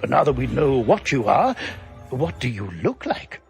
But now that we know what you are, what do you look like?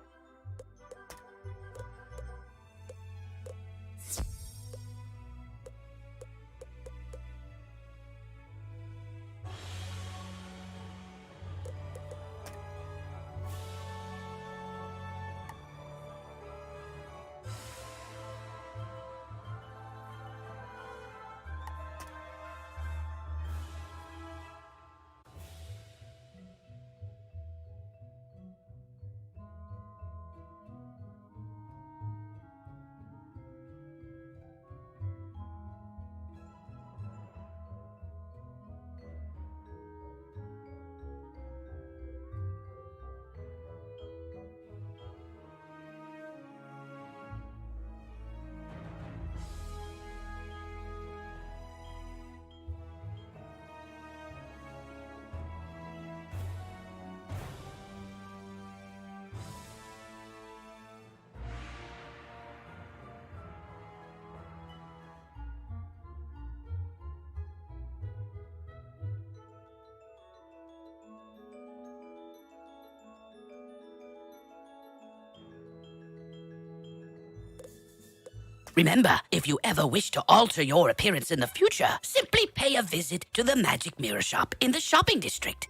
Remember, if you ever wish to alter your appearance in the future, simply pay a visit to the Magic Mirror Shop in the shopping district.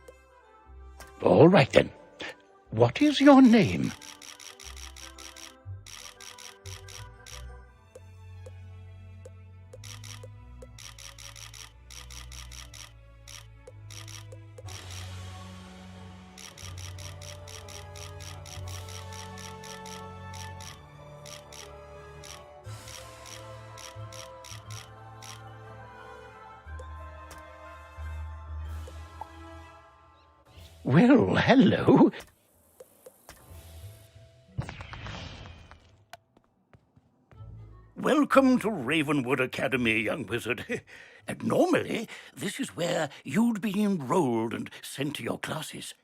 All right, then. What is your name? Well, hello. Welcome to Ravenwood Academy, young wizard. And normally, this is where you'd be enrolled and sent to your classes.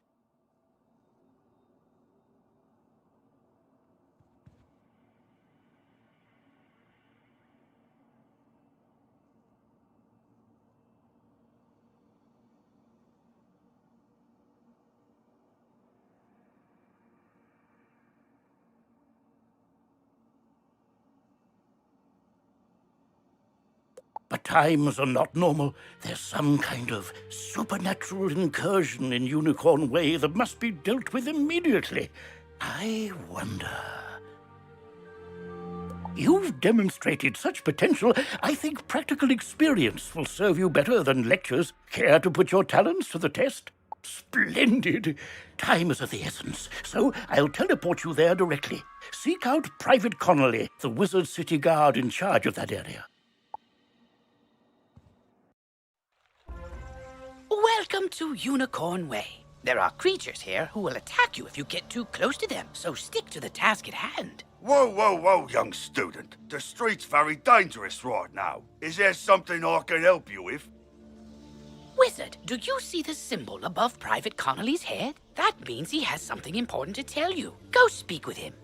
But times are not normal. There's some kind of supernatural incursion in Unicorn Way that must be dealt with immediately. I wonder... You've demonstrated such potential, I think practical experience will serve you better than lectures. Care to put your talents to the test? Splendid! Time is of the essence, so I'll teleport you there directly. Seek out Private Connolly, the Wizard City Guard in charge of that area. Welcome to Unicorn Way. There are creatures here who will attack you if you get too close to them, so stick to the task at hand. Whoa, whoa, whoa, young student. The street's very dangerous right now. Is there something I can help you with? Wizard, do you see the symbol above Private Connolly's head? That means he has something important to tell you. Go speak with him.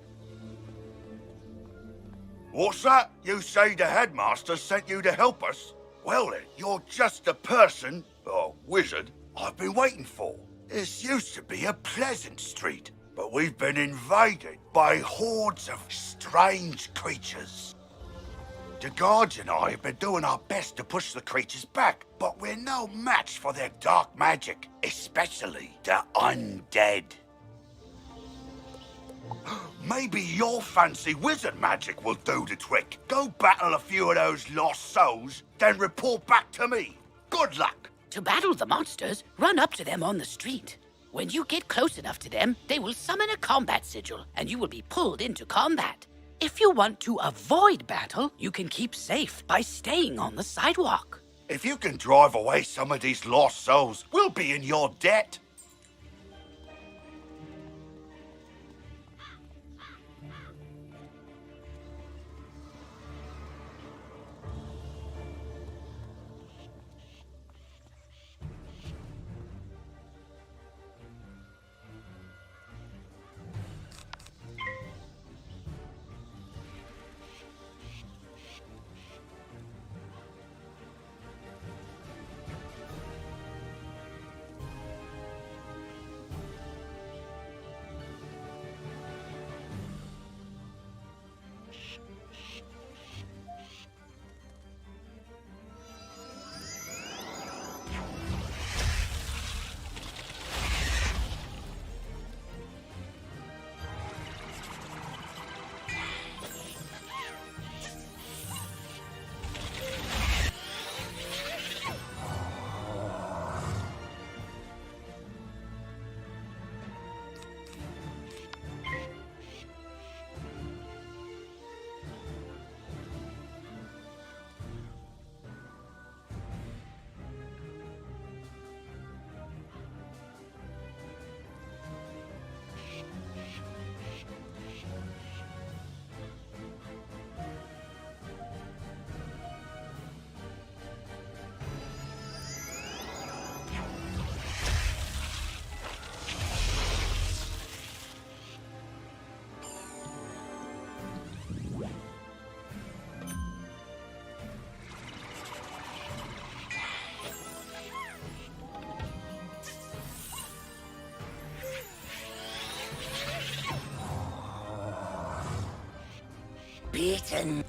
What's that? You say the headmaster sent you to help us? Well then, you're just the person, or wizard, I've been waiting for. This used to be a pleasant street, but we've been invaded by hordes of strange creatures. The guards and I have been doing our best to push the creatures back, but we're no match for their dark magic, especially the undead. Maybe your fancy wizard magic will do the trick. Go battle a few of those lost souls, then report back to me. Good luck. To battle the monsters, run up to them on the street. When you get close enough to them, they will summon a combat sigil, and you will be pulled into combat. If you want to avoid battle, you can keep safe by staying on the sidewalk. If you can drive away some of these lost souls, we'll be in your debt. happen.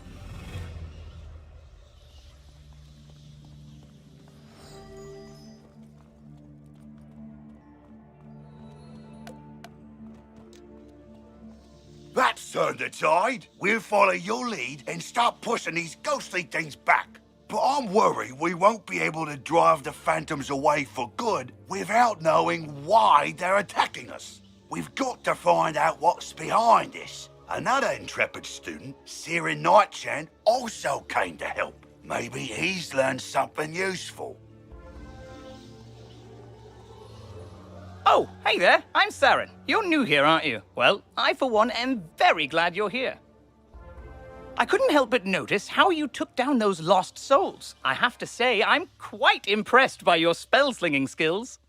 That's turned the tide. We'll follow your lead and start pushing these ghostly things back. But I'm worried we won't be able to drive the phantoms away for good without knowing why they're attacking us. We've got to find out what's behind this. Another intrepid student, Sirin Nightchan, also came to help. Maybe he's learned something useful. Oh, hey there, I'm Saren. You're new here, aren't you? Well, I for one am very glad you're here. I couldn't help but notice how you took down those lost souls. I have to say, I'm quite impressed by your spell-slinging skills.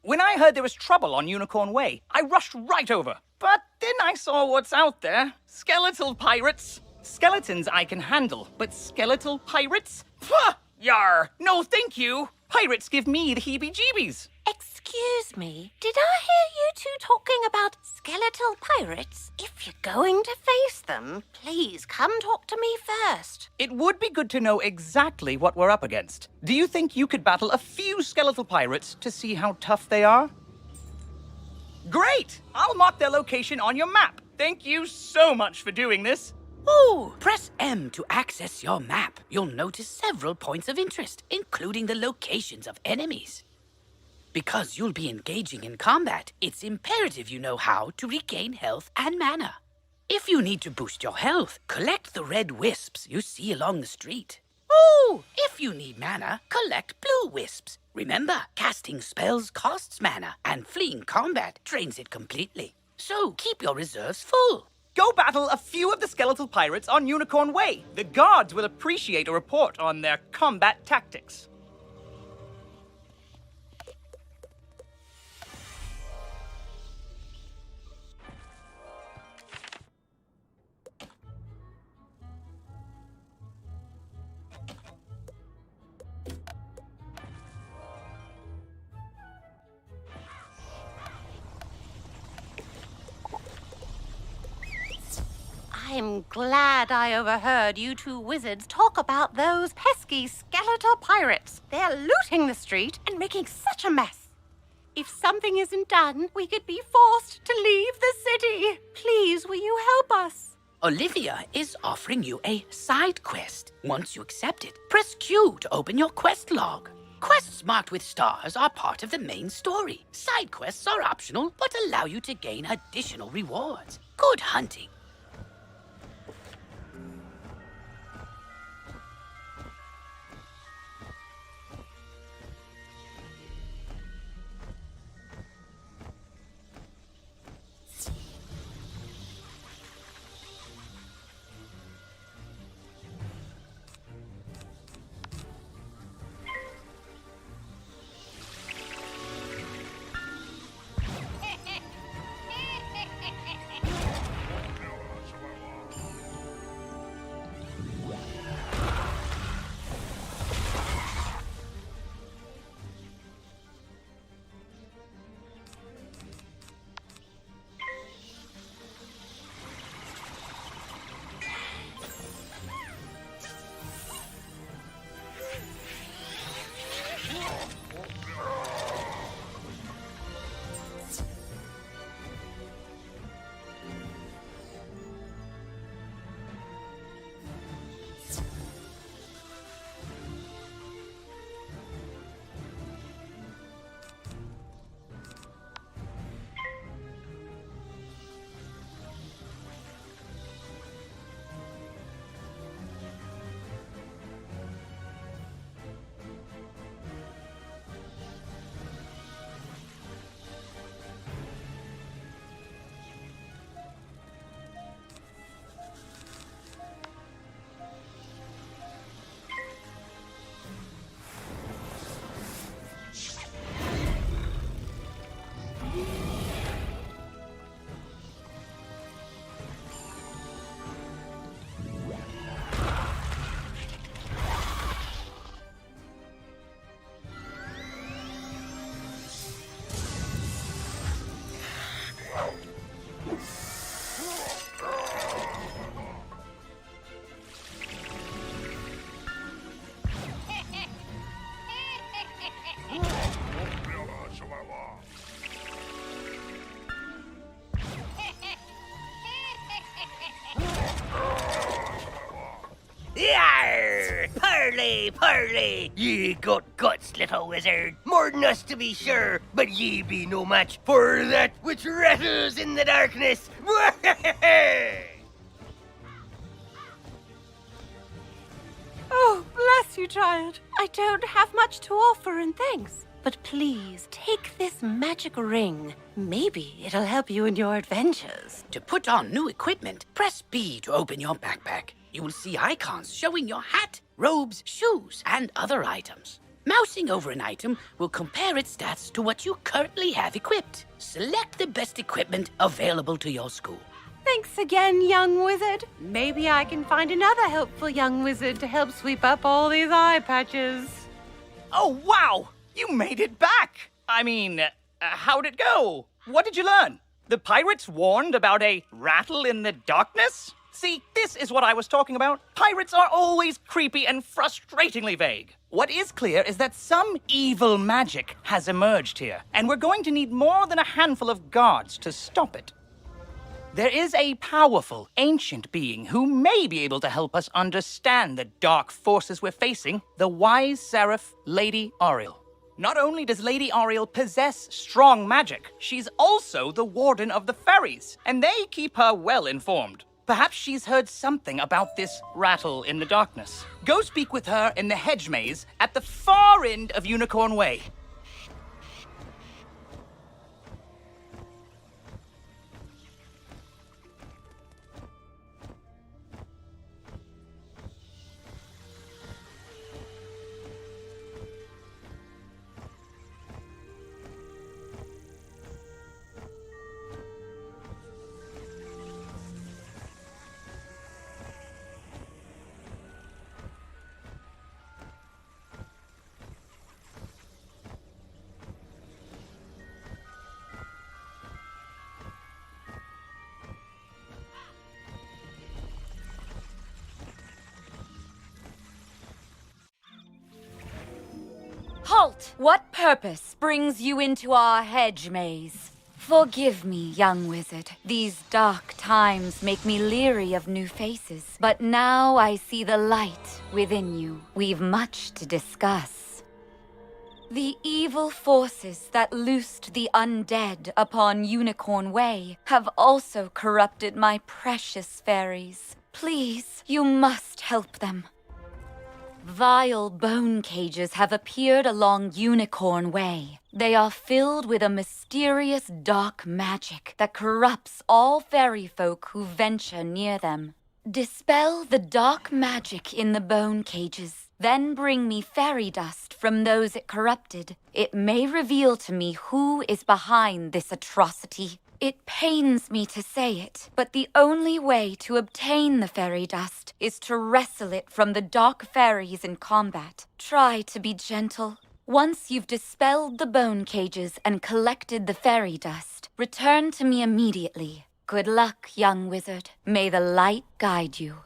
When I heard there was trouble on Unicorn Way, I rushed right over. But then I saw what's out there. Skeletal pirates. Skeletons I can handle, but skeletal pirates? Pah! Yar! No thank you! Pirates give me the heebie-jeebies. Excuse me, did I hear you two talking about skeletal pirates? If you're going to face them, please come talk to me first. It would be good to know exactly what we're up against. Do you think you could battle a few skeletal pirates to see how tough they are? Great! I'll mark their location on your map. Thank you so much for doing this. Ooh, press M to access your map. You'll notice several points of interest, including the locations of enemies. Because you'll be engaging in combat, it's imperative you know how to regain health and mana. If you need to boost your health, collect the red wisps you see along the street. Ooh, if you need mana, collect blue wisps. Remember, casting spells costs mana, and fleeing combat drains it completely. So keep your reserves full. Go battle a few of the skeletal pirates on Unicorn Way. The guards will appreciate a report on their combat tactics. I'm glad I overheard you two wizards talk about those pesky skeletal pirates. They're looting the street and making such a mess. If something isn't done, we could be forced to leave the city. Please, will you help us? Olivia is offering you a side quest. Once you accept it, press Q to open your quest log. Quests marked with stars are part of the main story. Side quests are optional, but allow you to gain additional rewards. Good hunting. Parley, parley! Ye got guts, little wizard. More than us to be sure, but ye be no match for that which rattles in the darkness. Oh, bless you, child. I don't have much to offer in thanks. But please, take this magic ring. Maybe it'll help you in your adventures. To put on new equipment, press B to open your backpack. You will see icons showing your hat, robes, shoes, and other items. Mousing over an item will compare its stats to what you currently have equipped. Select the best equipment available to your school. Thanks again, young wizard. Maybe I can find another helpful young wizard to help sweep up all these eye patches. Oh, wow! You made it back! I mean, how'd it go? What did you learn? The pirates warned about a rattle in the darkness? See, this is what I was talking about. Pirates are always creepy and frustratingly vague. What is clear is that some evil magic has emerged here, and we're going to need more than a handful of guards to stop it. There is a powerful, ancient being who may be able to help us understand the dark forces we're facing, the wise seraph, Lady Ariel. Not only does Lady Ariel possess strong magic, she's also the warden of the ferries, and they keep her well informed. Perhaps she's heard something about this rattle in the darkness. Go speak with her in the hedge maze at the far end of Unicorn Way. Halt! What purpose brings you into our hedge maze? Forgive me, young wizard. These dark times make me leery of new faces. But now I see the light within you. We've much to discuss. The evil forces that loosed the undead upon Unicorn Way have also corrupted my precious fairies. Please, you must help them. Vile bone cages have appeared along Unicorn Way. They are filled with a mysterious dark magic that corrupts all fairy folk who venture near them. Dispel the dark magic in the bone cages, then bring me fairy dust from those it corrupted. It may reveal to me who is behind this atrocity. It pains me to say it, but the only way to obtain the fairy dust is to wrestle it from the dark fairies in combat. Try to be gentle. Once you've dispelled the bone cages and collected the fairy dust, return to me immediately. Good luck, young wizard. May the light guide you.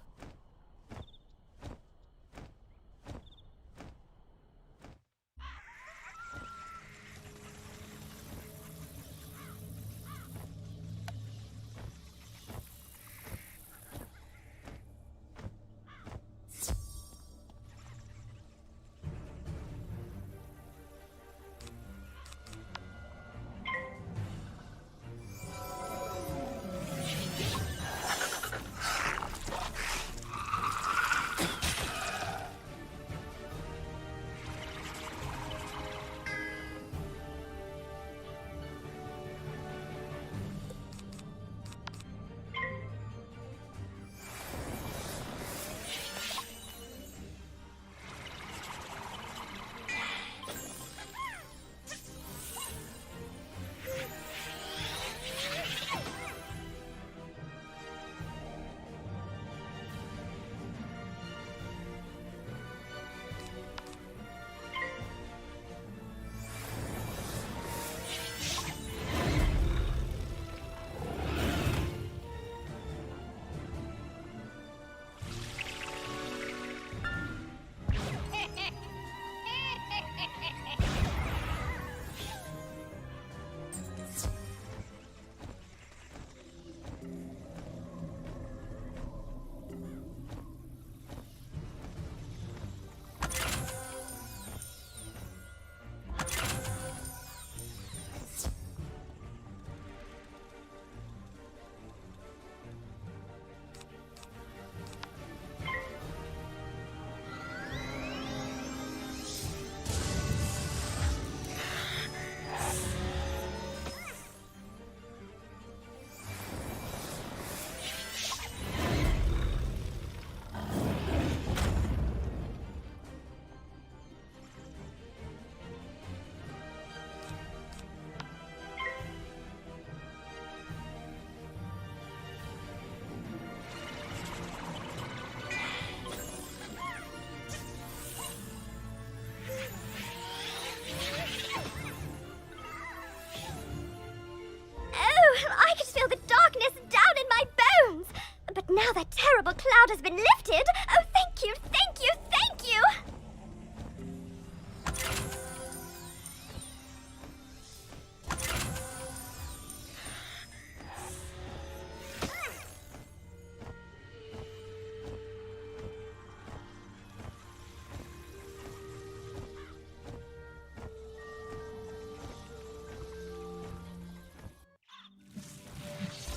But now that terrible cloud has been lifted, oh, thank you, thank you, thank you!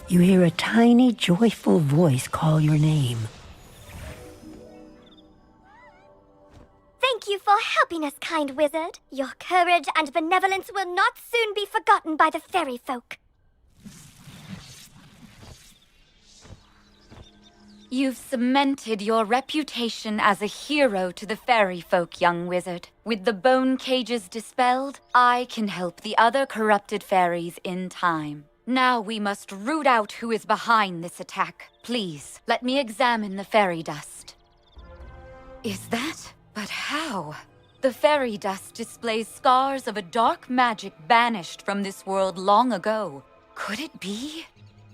You hear a tiny, joyful voice call your name. Thank you for helping us, kind wizard. Your courage and benevolence will not soon be forgotten by the fairy folk. You've cemented your reputation as a hero to the fairy folk, young wizard. With the bone cages dispelled, I can help the other corrupted fairies in time. Now we must root out who is behind this attack. Please, let me examine the fairy dust. Is that? But how? The fairy dust displays scars of a dark magic banished from this world long ago. Could it be?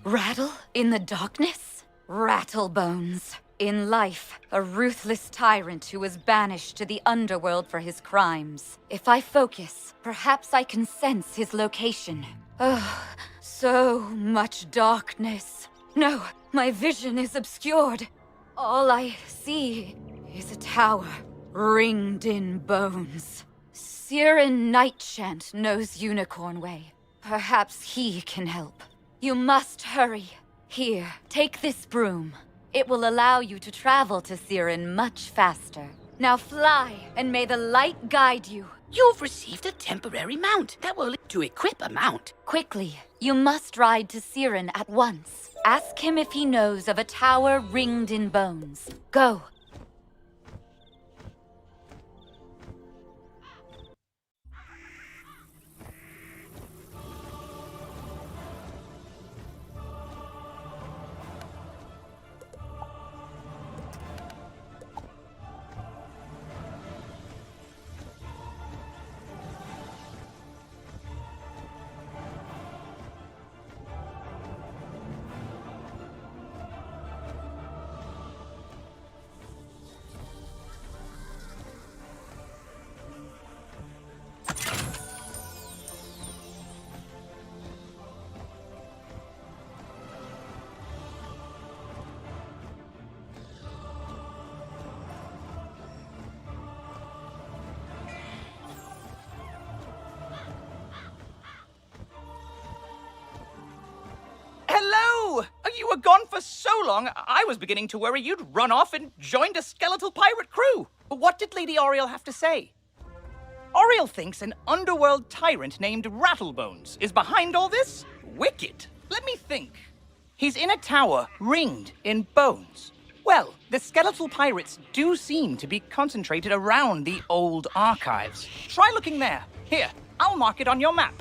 Rattle in the darkness? Rattlebones. In life, a ruthless tyrant who was banished to the underworld for his crimes. If I focus, perhaps I can sense his location. Oh, so much darkness. No, my vision is obscured. All I see is a tower ringed in bones. Siren Nightchant knows Unicorn Way. Perhaps he can help. You must hurry. Here, take this broom. It will allow you to travel to Siren much faster. Now fly, and may the light guide you. You've received a temporary mount that will to equip a mount. Quickly, you must ride to Siren at once. Ask him if he knows of a tower ringed in bones. Go. Hello! You were gone for so long, I was beginning to worry you'd run off and joined a skeletal pirate crew. What did Lady Oriel have to say? Oriel thinks an underworld tyrant named Rattlebones is behind all this? Wicked. Let me think. He's in a tower ringed in bones. Well, the skeletal pirates do seem to be concentrated around the old archives. Try looking there. Here, I'll mark it on your map.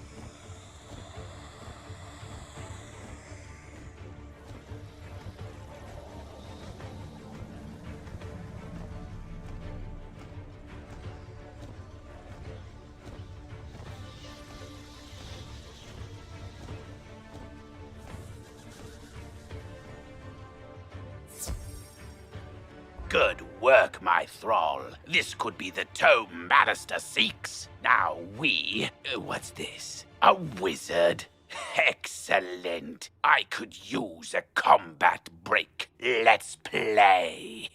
Good work, my thrall. This could be the tome Bannister seeks. Now what's this? A wizard? Excellent. I could use a combat break. Let's play.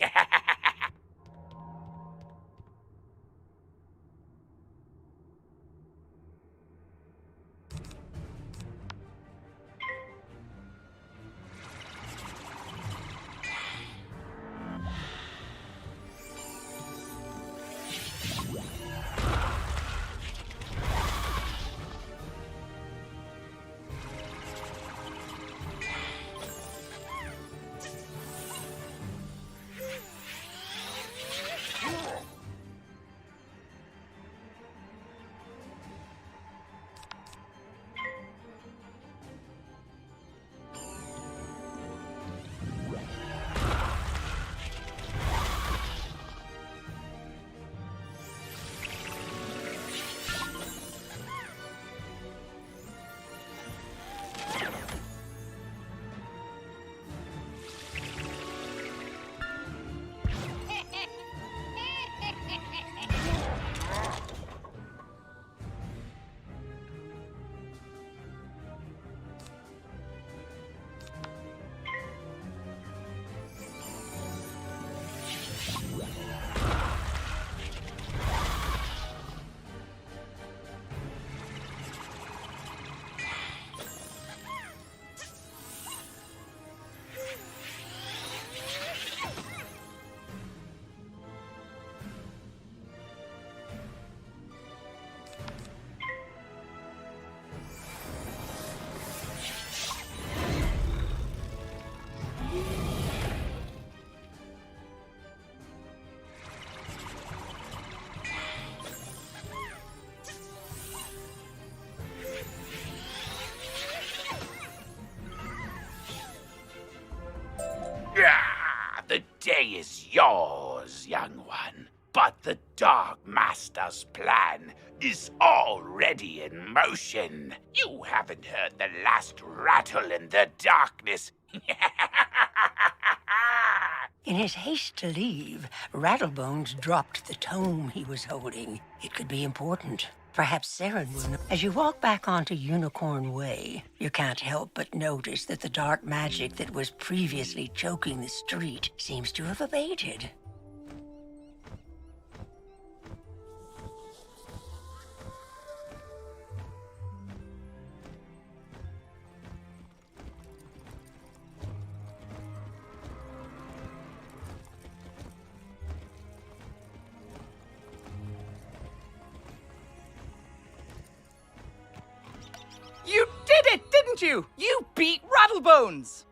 yours, young one. But the Dark Master's plan is already in motion. You haven't heard the last rattle in the darkness. In his haste to leave, Rattlebones dropped the tome he was holding. It could be important. Perhaps Saren will know. As you walk back onto Unicorn Way, you can't help but notice that the dark magic that was previously choking the street seems to have abated. You did it, didn't you? You beat Rattlebones!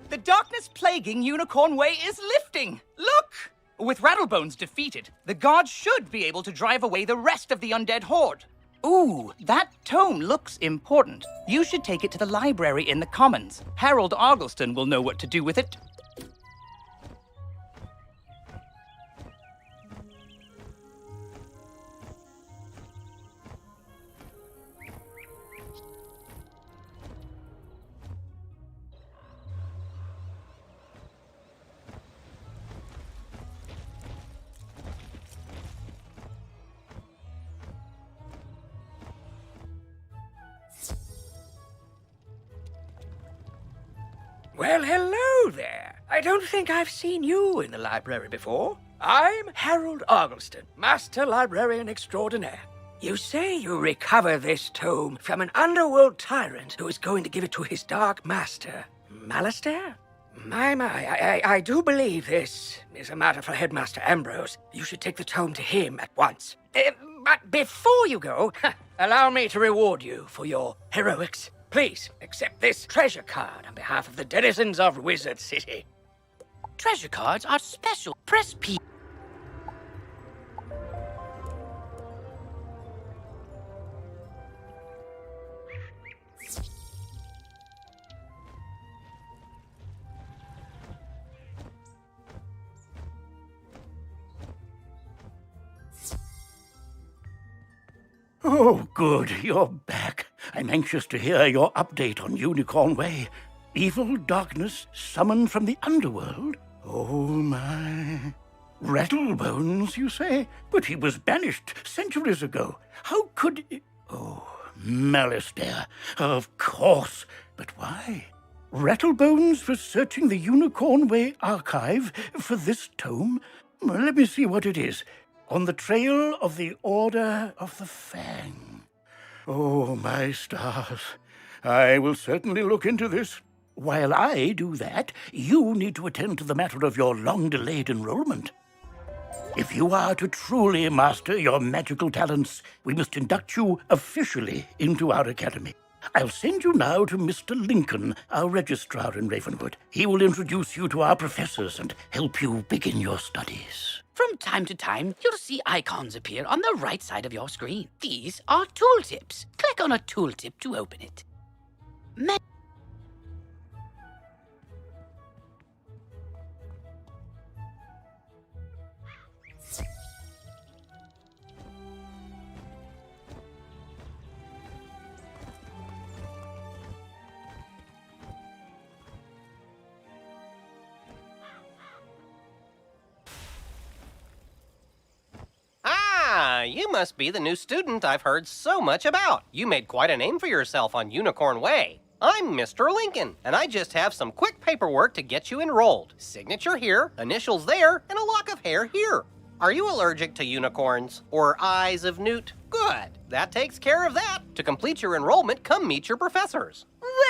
The darkness plaguing Unicorn Way is lifting. Look! With Rattlebones defeated, the gods should be able to drive away the rest of the undead horde. Ooh, that tome looks important. You should take it to the library in the Commons. Harold Argleston will know what to do with it. Well, hello there. I don't think I've seen you in the library before. I'm Harold Argleston, Master Librarian Extraordinaire. You say you recover this tome from an underworld tyrant who is going to give it to his dark master, Malistaire? I do believe this is a matter for Headmaster Ambrose. You should take the tome to him at once. But before you go, allow me to reward you for your heroics. Please, accept this treasure card on behalf of the denizens of Wizard City. Treasure cards are special. Press P. Oh, good, you're back. I'm anxious to hear your update on Unicorn Way. Evil darkness summoned from the underworld? Oh, my. Rattlebones, you say? But he was banished centuries ago. How could... Oh, Malistaire. Of course. But why? Rattlebones was searching the Unicorn Way archive for this tome? Well, let me see what it is. On the trail of the Order of the Fang. Oh, my stars. I will certainly look into this. While I do that, you need to attend to the matter of your long-delayed enrollment. If you are to truly master your magical talents, we must induct you officially into our academy. I'll send you now to Mr. Lincoln, our registrar in Ravenwood. He will introduce you to our professors and help you begin your studies. From time to time, you'll see icons appear on the right side of your screen. These are tooltips. Click on a tooltip to open it. Ah, you must be the new student I've heard so much about. You made quite a name for yourself on Unicorn Way. I'm Mr. Lincoln, and I just have some quick paperwork to get you enrolled. Signature here, initials there, and a lock of hair here. Are you allergic to unicorns or eyes of newt? Good. That takes care of that. To complete your enrollment, come meet your professors.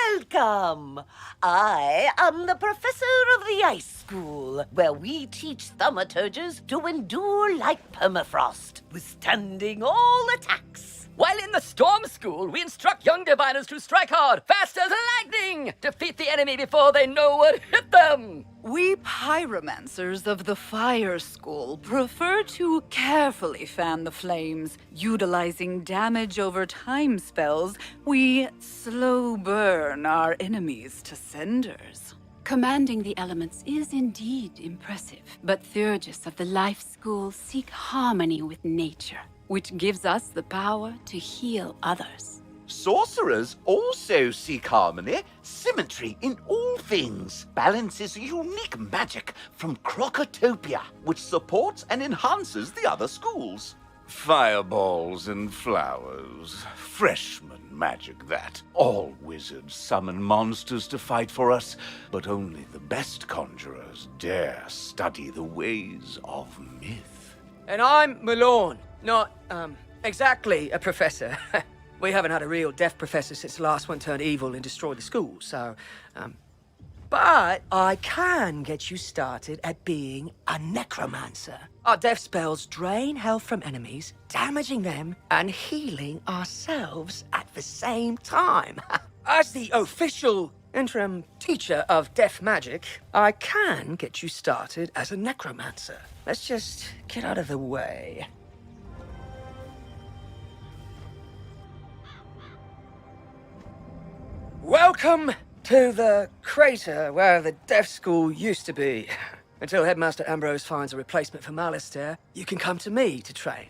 Welcome! I am the professor of the Ice School, where we teach thaumaturges to endure like permafrost, withstanding all attacks. While in the Storm School, we instruct young diviners to strike hard, fast as lightning, defeat the enemy before they know what hit them. We pyromancers of the Fire School prefer to carefully fan the flames. Utilizing damage over time spells, we slow burn our enemies to cinders. Commanding the elements is indeed impressive, but Theurgists of the Life School seek harmony with nature, which gives us the power to heal others. Sorcerers also seek harmony, symmetry in all things. Balance is unique magic from Crocotopia, which supports and enhances the other schools. Fireballs and flowers. Freshman magic, that. All wizards summon monsters to fight for us, but only the best conjurers dare study the ways of myth. And I'm Malorn, not, exactly a professor. We haven't had a real deaf professor since the last one turned evil and destroyed the school, so, But I can get you started at being a necromancer. Our death spells drain health from enemies, damaging them and healing ourselves at the same time. As the official interim teacher of death magic, I can get you started as a necromancer. Let's just get out of the way. Welcome to the crater where the deaf school used to be. Until Headmaster Ambrose finds a replacement for Malistaire, you can come to me to train.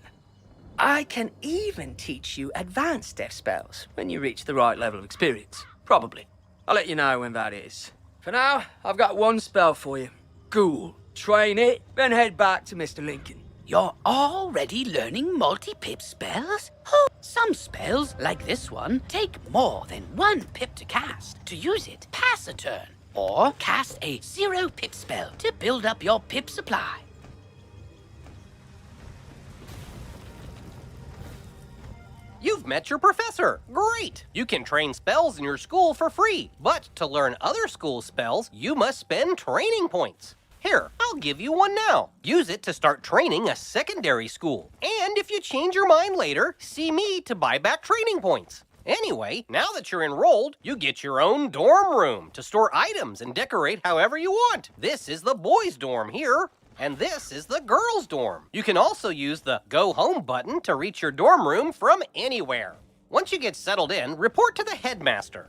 I can even teach you advanced deaf spells when you reach the right level of experience. Probably. I'll let you know when that is. For now, I've got one spell for you. Ghoul. Train it, then head back to Mr. Lincoln. You're already learning multi-pip spells? Oh, some spells, like this one, take more than 1 pip to cast. To use it, pass a turn. Or cast a 0-pip spell to build up your pip supply. You've met your professor. Great! You can train spells in your school for free. But to learn other school spells, you must spend training points. Here, I'll give you one now. Use it to start training a secondary school. And if you change your mind later, see me to buy back training points. Anyway, now that you're enrolled, you get your own dorm room to store items and decorate however you want. This is the boys' dorm here, and this is the girls' dorm. You can also use the Go Home button to reach your dorm room from anywhere. Once you get settled in, report to the headmaster.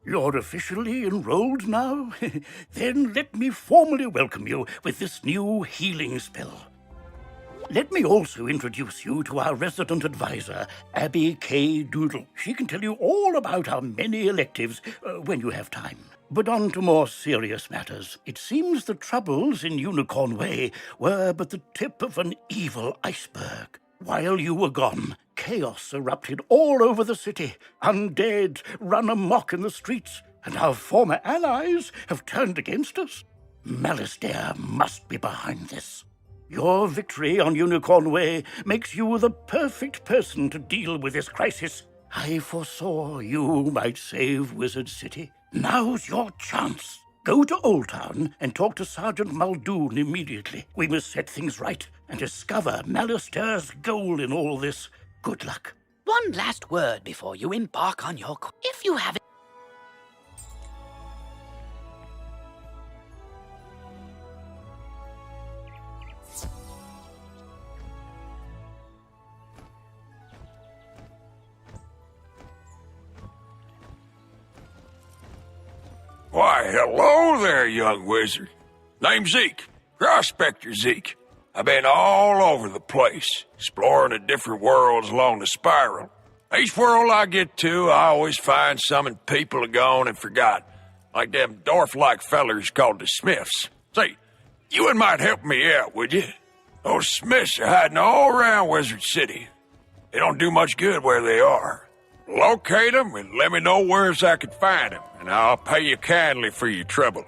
You're officially enrolled now? Then let me formally welcome you with this new healing spell. Let me also introduce you to our resident advisor, Abby K. Doodle. She can tell you all about our many electives when you have time. But on to more serious matters. It seems the troubles in Unicorn Way were but the tip of an evil iceberg. While you were gone, chaos erupted all over the city. Undead run amok in the streets, and our former allies have turned against us. Malistaire must be behind this. Your victory on Unicorn Way makes you the perfect person to deal with this crisis. I foresaw you might save Wizard City. Now's your chance. Go to Old Town and talk to Sergeant Muldoon immediately. We must set things right and discover Malistaire's goal in all this. Good luck. One last word before you embark on your... If you haven't... Why, hello there, young wizard. Name's Zeke, Prospector Zeke. I've been all over the place, exploring the different worlds along the spiral. Each world I get to, I always find something people have gone and forgot, like them dwarf-like fellers called the Smiths. Say, you and might help me out, would you? Those Smiths are hiding all around Wizard City. They don't do much good where they are. Locate them and let me know where I can find them, and I'll pay you kindly for your trouble.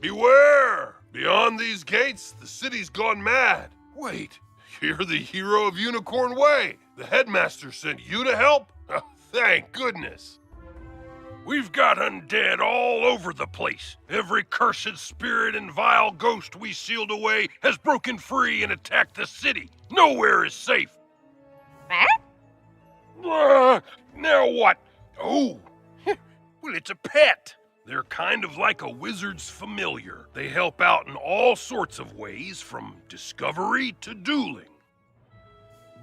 Beware! Beyond these gates, the city's gone mad. Wait, you're the hero of Unicorn Way. The headmaster sent you to help? Oh, thank goodness. We've got undead all over the place. Every cursed spirit and vile ghost we sealed away has broken free and attacked the city. Nowhere is safe. Now what? Oh, well, it's a pet. They're kind of like a wizard's familiar. They help out in all sorts of ways, from discovery to dueling.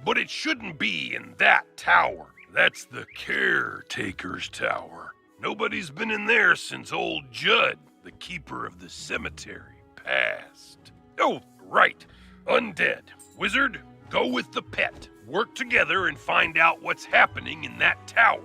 But it shouldn't be in that tower. That's the caretaker's tower. Nobody's been in there since old Judd, the keeper of the cemetery, passed. Oh, right. Undead. Wizard, go with the pet. Work together and find out what's happening in that tower.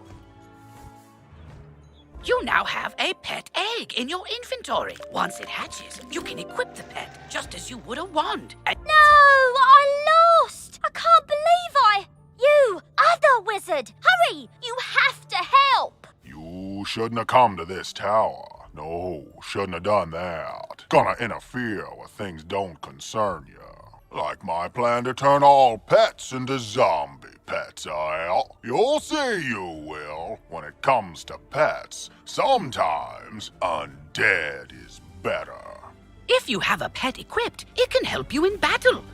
You now have a pet egg in your inventory. Once it hatches, you can equip the pet just as you would a wand. No, I lost! I can't believe You, other wizard! Hurry! You have to help! You shouldn't have come to this tower. No, shouldn't have done that. Gonna interfere where things don't concern you. Like my plan to turn all pets into zombie pets, You'll see you will. When it comes to pets, sometimes undead is better. If you have a pet equipped, it can help you in battle.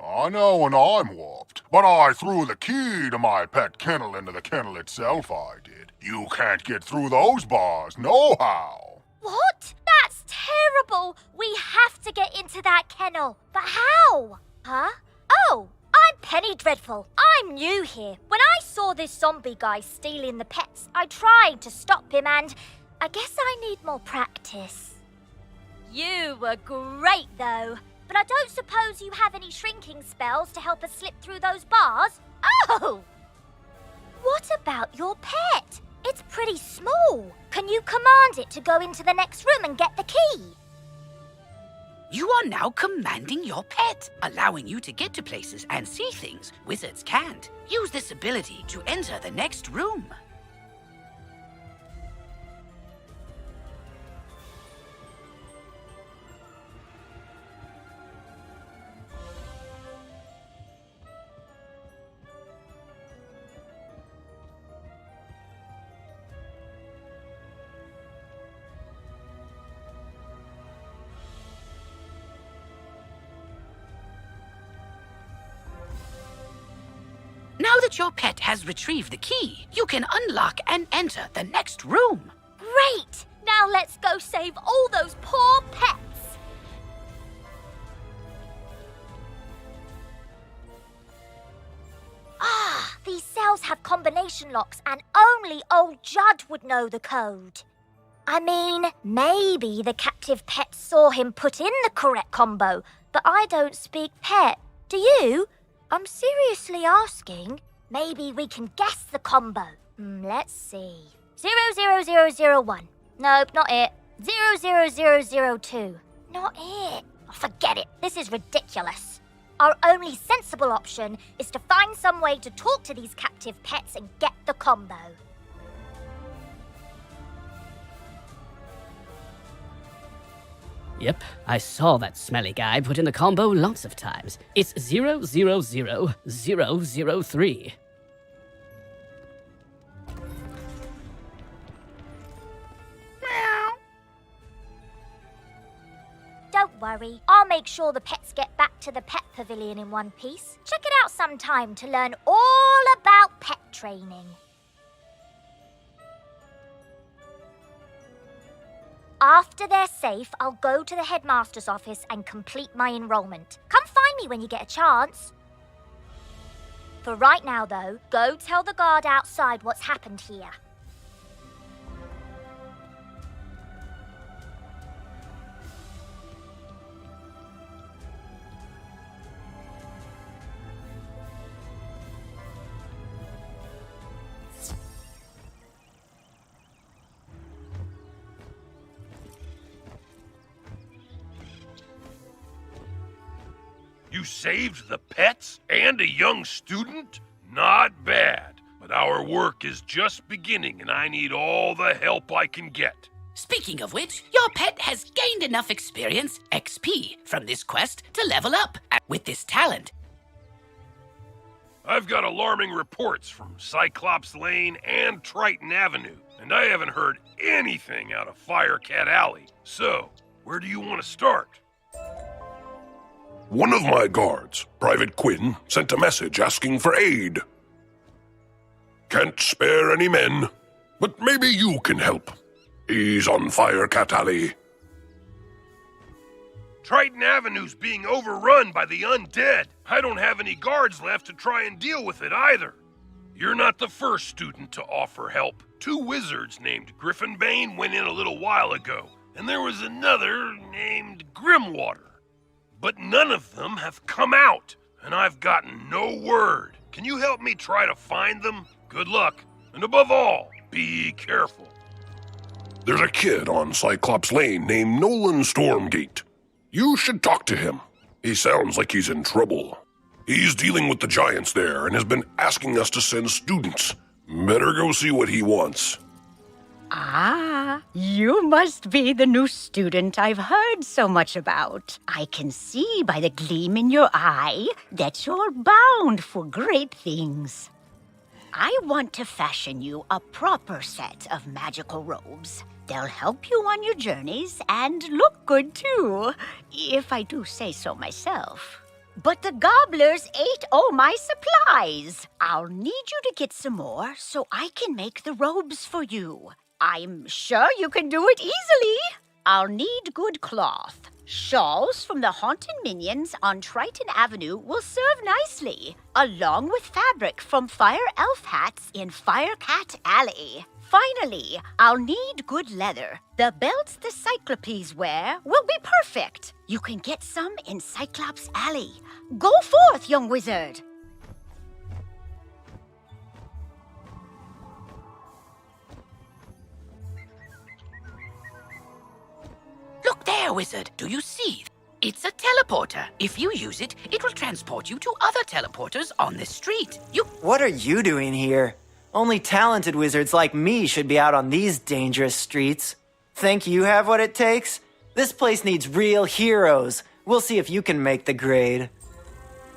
I know when I'm whooped, but I threw the key to my pet kennel into the kennel itself, I did. You can't get through those bars, nohow. What? That's terrible! We have to get into that kennel. But how? Huh? Oh, I'm Penny Dreadful. I'm new here. When I saw this zombie guy stealing the pets, I tried to stop him and I guess I need more practice. You were great, though. But I don't suppose you have any shrinking spells to help us slip through those bars? Oh! What about your pet? It's pretty small. Can you command it to go into the next room and get the key? You are now commanding your pet, allowing you to get to places and see things wizards can't. Use this ability to enter the next room. Now that your pet has retrieved the key, you can unlock and enter the next room. Great! Now let's go save all those poor pets. Ah, these cells have combination locks and only old Judd would know the code. I mean, maybe the captive pet saw him put in the correct combo, but I don't speak pet. Do you? I'm seriously asking. Maybe we can guess the combo. Let's see. 00001. Nope, not it. 00002. Not it. Oh, forget it. This is ridiculous. Our only sensible option is to find some way to talk to these captive pets and get the combo. Yep, I saw that smelly guy put in the combo lots of times. It's 000003. Don't worry, I'll make sure the pets get back to the pet pavilion in one piece. Check it out sometime to learn all about pet training. After they're safe, I'll go to the headmaster's office and complete my enrollment. Come find me when you get a chance. For right now, though, go tell the guard outside what's happened here. You saved the pets and a young student? Not bad. But our work is just beginning and I need all the help I can get. Speaking of which, your pet has gained enough experience, XP, from this quest to level up. With this talent, I've got alarming reports from Cyclops Lane and Triton Avenue, and I haven't heard anything out of Firecat Alley. So, where do you want to start? One of my guards, Private Quinn, sent a message asking for aid. Can't spare any men, but maybe you can help. He's on Firecat Alley. Triton Avenue's being overrun by the undead. I don't have any guards left to try and deal with it either. You're not the first student to offer help. 2 wizards named Griffinbane went in a little while ago, and there was another named Grimwater. But none of them have come out, and I've gotten no word. Can you help me try to find them? Good luck, and above all, be careful. There's a kid on Cyclops Lane named Nolan Stormgate. You should talk to him. He sounds like he's in trouble. He's dealing with the giants there and has been asking us to send students. Better go see what he wants. Ah, you must be the new student I've heard so much about. I can see by the gleam in your eye that you're bound for great things. I want to fashion you a proper set of magical robes. They'll help you on your journeys and look good too, if I do say so myself. But the gobblers ate all my supplies. I'll need you to get some more so I can make the robes for you. I'm sure you can do it easily. I'll need good cloth. Shawls from the haunted minions on Triton Avenue will serve nicely, along with fabric from Fire Elf hats in Firecat Alley. Finally, I'll need good leather. The belts the Cyclopes wear will be perfect. You can get some in Cyclops Alley. Go forth, young wizard. look there, wizard. Do you see? It's a teleporter. If you use it, it will transport you to other teleporters on this street. What are you doing here? Only talented wizards like me should be out on these dangerous streets. Think you have what it takes? This place needs real heroes. We'll see if you can make the grade.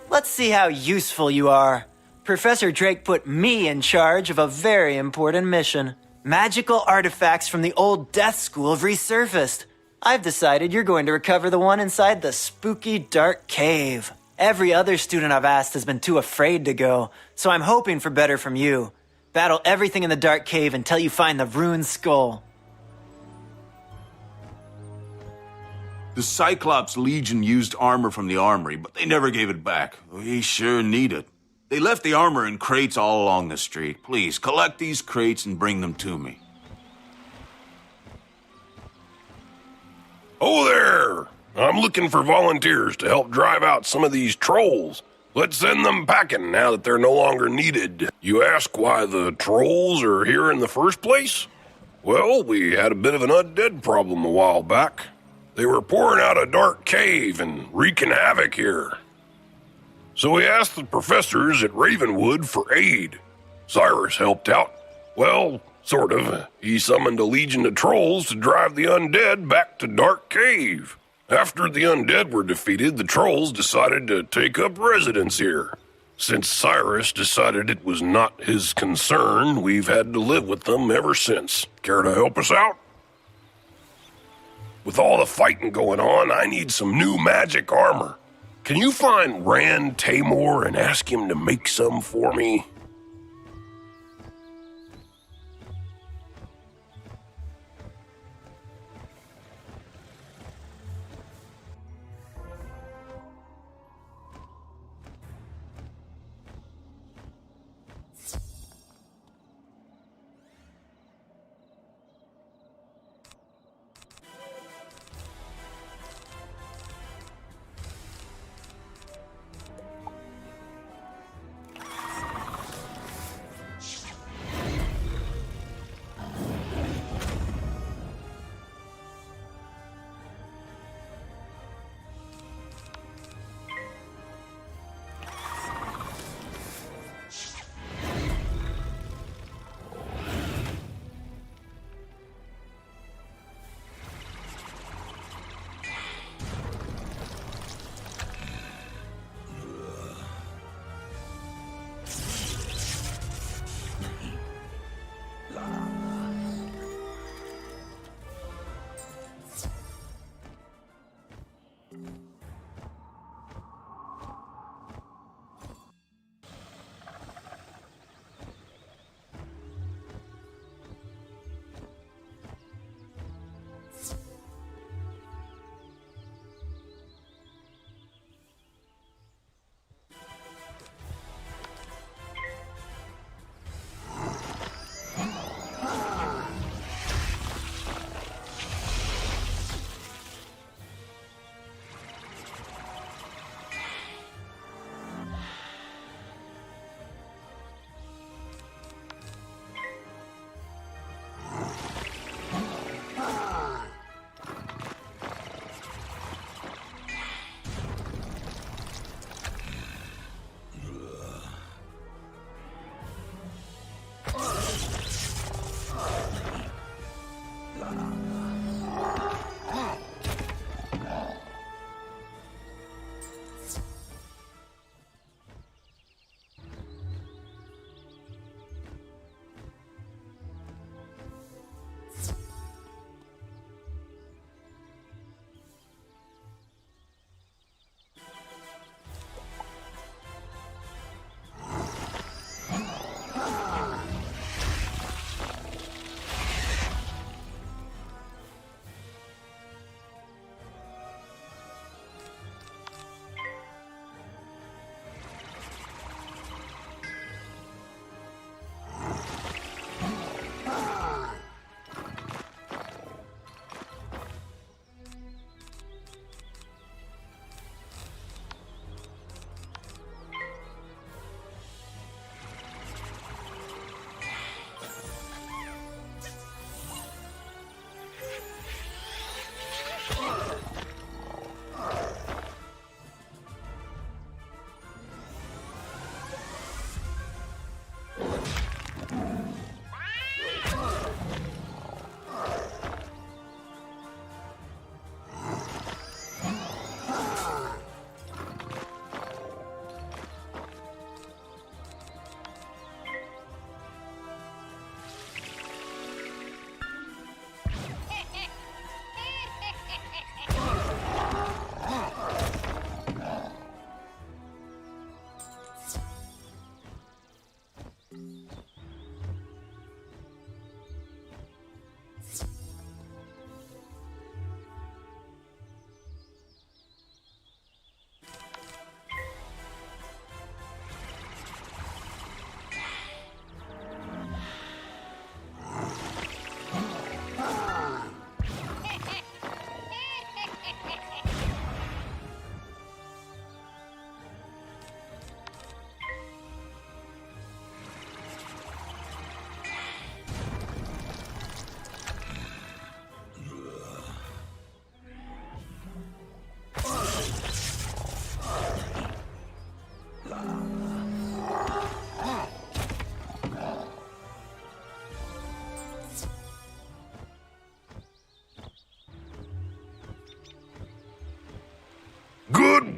Let's see how useful you are. Professor Drake put me in charge of a very important mission. Magical artifacts from the old Death School have resurfaced. I've decided you're going to recover the one inside the spooky dark cave. Every other student I've asked has been too afraid to go, so I'm hoping for better from you. Battle everything in the dark cave until you find the ruined skull. The Cyclops Legion used armor from the armory, but they never gave it back. We sure need it. They left the armor in crates all along the street. Please, collect these crates and bring them to me. Oh there! I'm looking for volunteers to help drive out some of these trolls. Let's send them packing now that they're no longer needed. You ask why the trolls are here in the first place? Well, we had a bit of an undead problem a while back. They were pouring out a dark cave and wreaking havoc here. So we asked the professors at Ravenwood for aid. Cyrus helped out. Well, sort of. He summoned a legion of trolls to drive the undead back to Dark Cave. After the undead were defeated, the trolls decided to take up residence here. Since Cyrus decided it was not his concern, we've had to live with them ever since. Care to help us out? With all the fighting going on, I need some new magic armor. Can you find Rand Tamor and ask him to make some for me?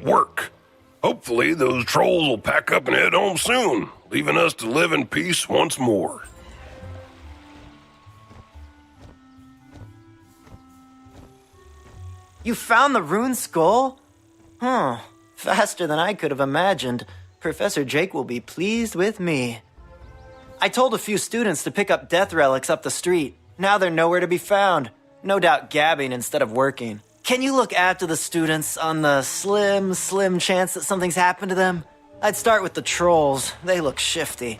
work. Hopefully, those trolls will pack up and head home soon, leaving us to live in peace once more. You found the rune skull? Huh. Faster than I could have imagined. Professor Drake will be pleased with me. I told a few students to pick up death relics up the street. Now they're nowhere to be found. No doubt gabbing instead of working. Can you look after the students on the slim chance that something's happened to them? I'd start with the trolls. They look shifty.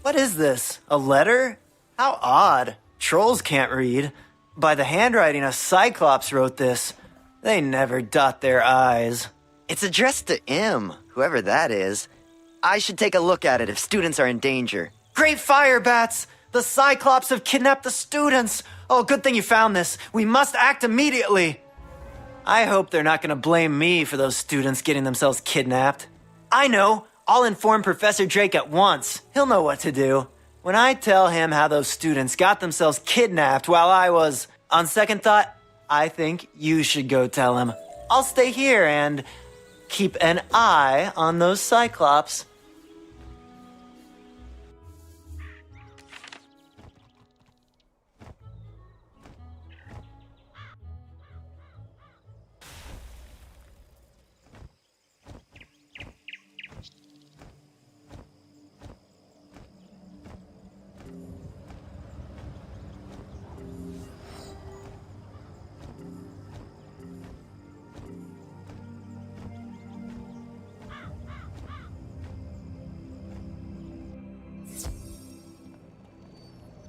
What is this? A letter? How odd. Trolls can't read. By the handwriting, a Cyclops wrote this. They never dot their I's. It's addressed to M, whoever that is. I should take a look at it if students are in danger. Great fire bats! The Cyclops have kidnapped the students! Oh, good thing you found this. We must act immediately. I hope they're not gonna blame me for those students getting themselves kidnapped. I know! I'll inform Professor Drake at once. He'll know what to do. When I tell him how those students got themselves kidnapped while I was... On second thought, I think you should go tell him. I'll stay here and keep an eye on those Cyclops.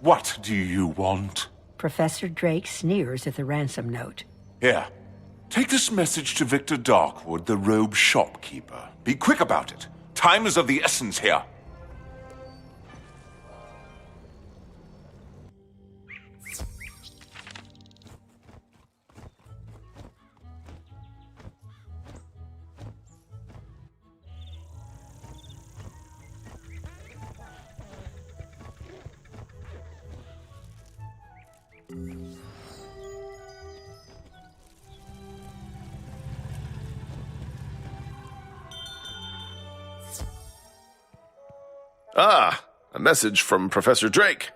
What do you want? Professor Drake sneers at the ransom note. Here. Take this message to Victor Darkwood, the robe shopkeeper. Be quick about it. Time is of the essence here. Ah, a message from Professor Drake.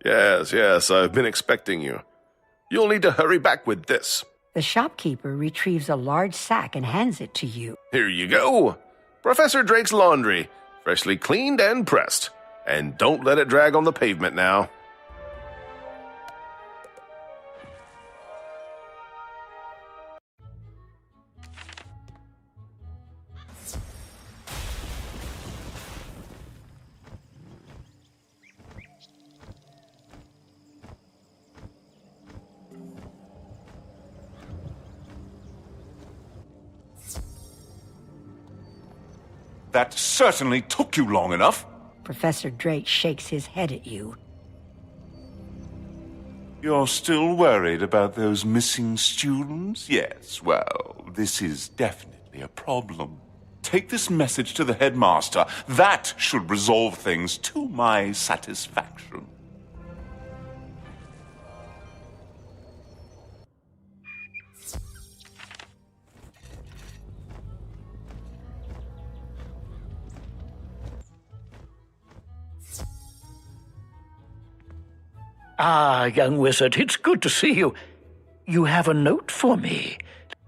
Yes, I've been expecting you. You'll need to hurry back with this. The shopkeeper retrieves a large sack and hands it to you. Here you go. Professor Drake's laundry, freshly cleaned and pressed. And don't let it drag on the pavement now. That certainly took you long enough. Professor Drake shakes his head at you. You're still worried about those missing students? Yes, well, this is definitely a problem. Take this message to the headmaster. That should resolve things to my satisfaction. Ah, young wizard, it's good to see you. You have a note for me.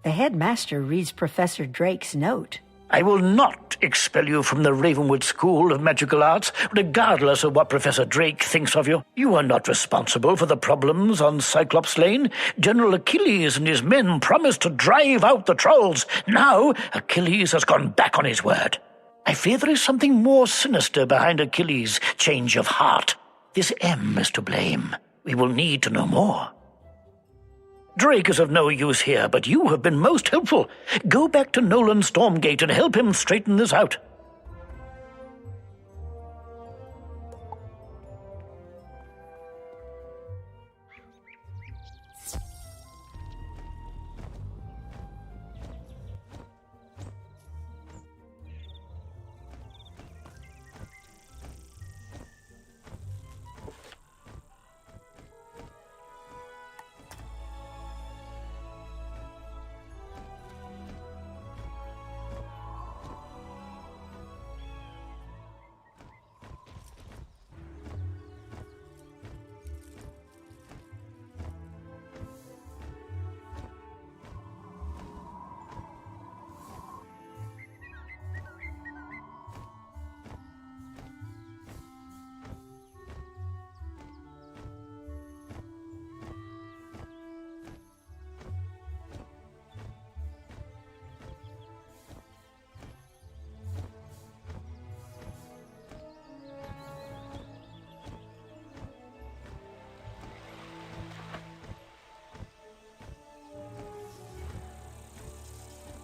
The headmaster reads Professor Drake's note. I will not expel you from the Ravenwood School of Magical Arts, regardless of what Professor Drake thinks of you. You are not responsible for the problems on Cyclops Lane. General Achilles and his men promised to drive out the trolls. Now, Achilles has gone back on his word. I fear there is something more sinister behind Achilles' change of heart. This M is to blame. We will need to know more. Drake is of no use here, but you have been most helpful. Go back to Nolan Stormgate and help him straighten this out.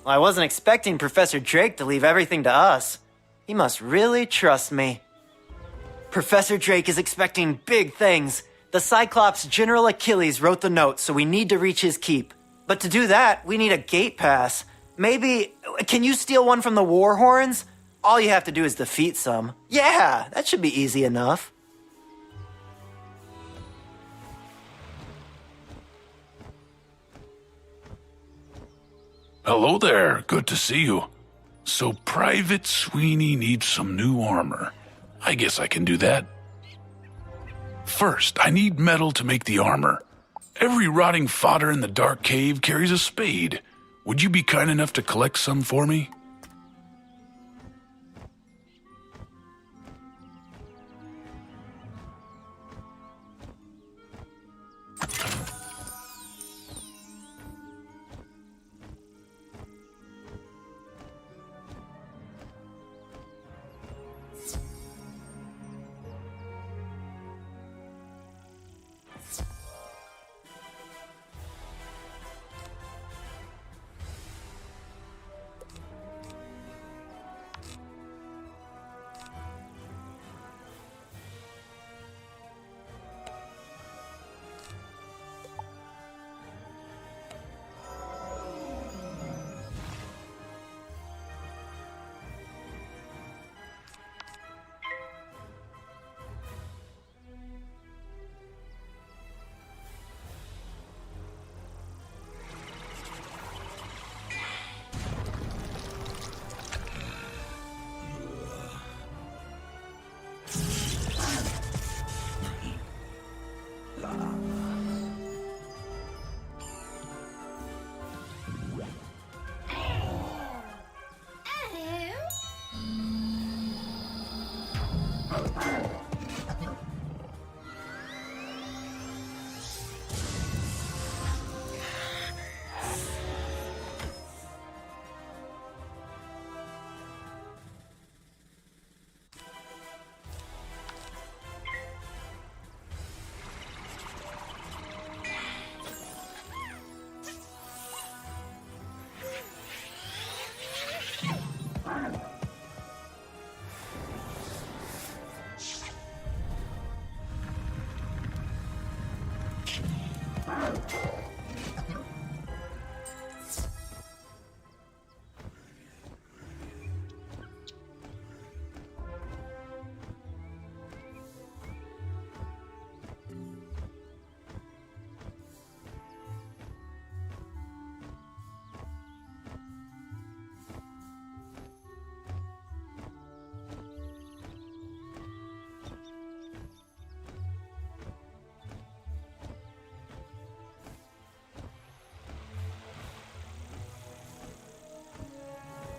I wasn't expecting Professor Drake to leave everything to us. He must really trust me. Professor Drake is expecting big things. The Cyclops General Achilles wrote the note, so we need to reach his keep. But to do that, we need a gate pass. Maybe, can you steal one from the War Horns? All you have to do is defeat some. Yeah, that should be easy enough. Hello there, good to see you. So Private Sweeney needs some new armor. I guess I can do that. First, I need metal to make the armor. Every rotting fodder in the dark cave carries a spade. Would you be kind enough to collect some for me?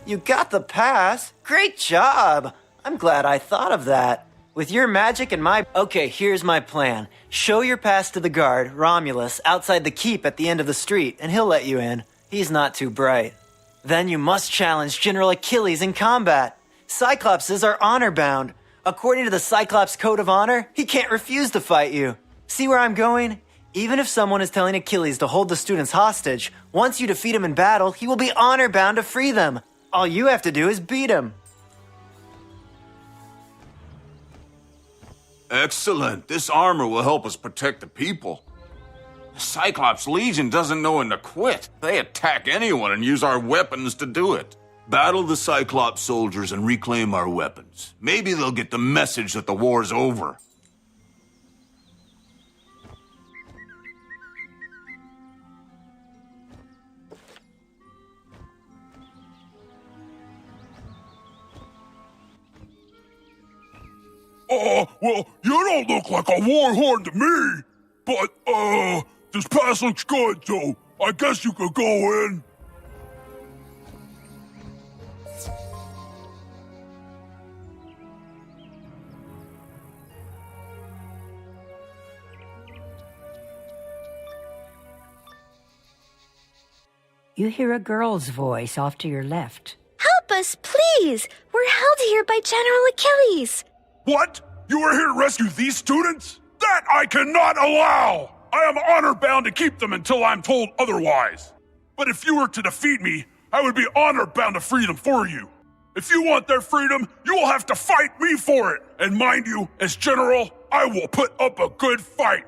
You got the pass? Great job! I'm glad I thought of that. With your magic and my... Okay, here's my plan. Show your pass to the guard, Romulus, outside the keep at the end of the street, and he'll let you in. He's not too bright. Then you must challenge General Achilles in combat. Cyclopses are honor-bound. According to the Cyclops Code of Honor, he can't refuse to fight you. See where I'm going? Even if someone is telling Achilles to hold the students hostage, once you defeat him in battle, he will be honor-bound to free them. All you have to do is beat him. Excellent. This armor will help us protect the people. The Cyclops Legion doesn't know when to quit. They attack anyone and use our weapons to do it. Battle the Cyclops soldiers and reclaim our weapons. Maybe they'll get the message that the war's over. Well, you don't look like a warhorn to me. But, this pass looks good, so I guess you could go in. You hear a girl's voice off to your left. Help us, please! We're held here by General Achilles! What? You are here to rescue these students? That I cannot allow! I am honor-bound to keep them until I'm told otherwise. But if you were to defeat me, I would be honor-bound to free them for you. If you want their freedom, you will have to fight me for it. And mind you, as general, I will put up a good fight.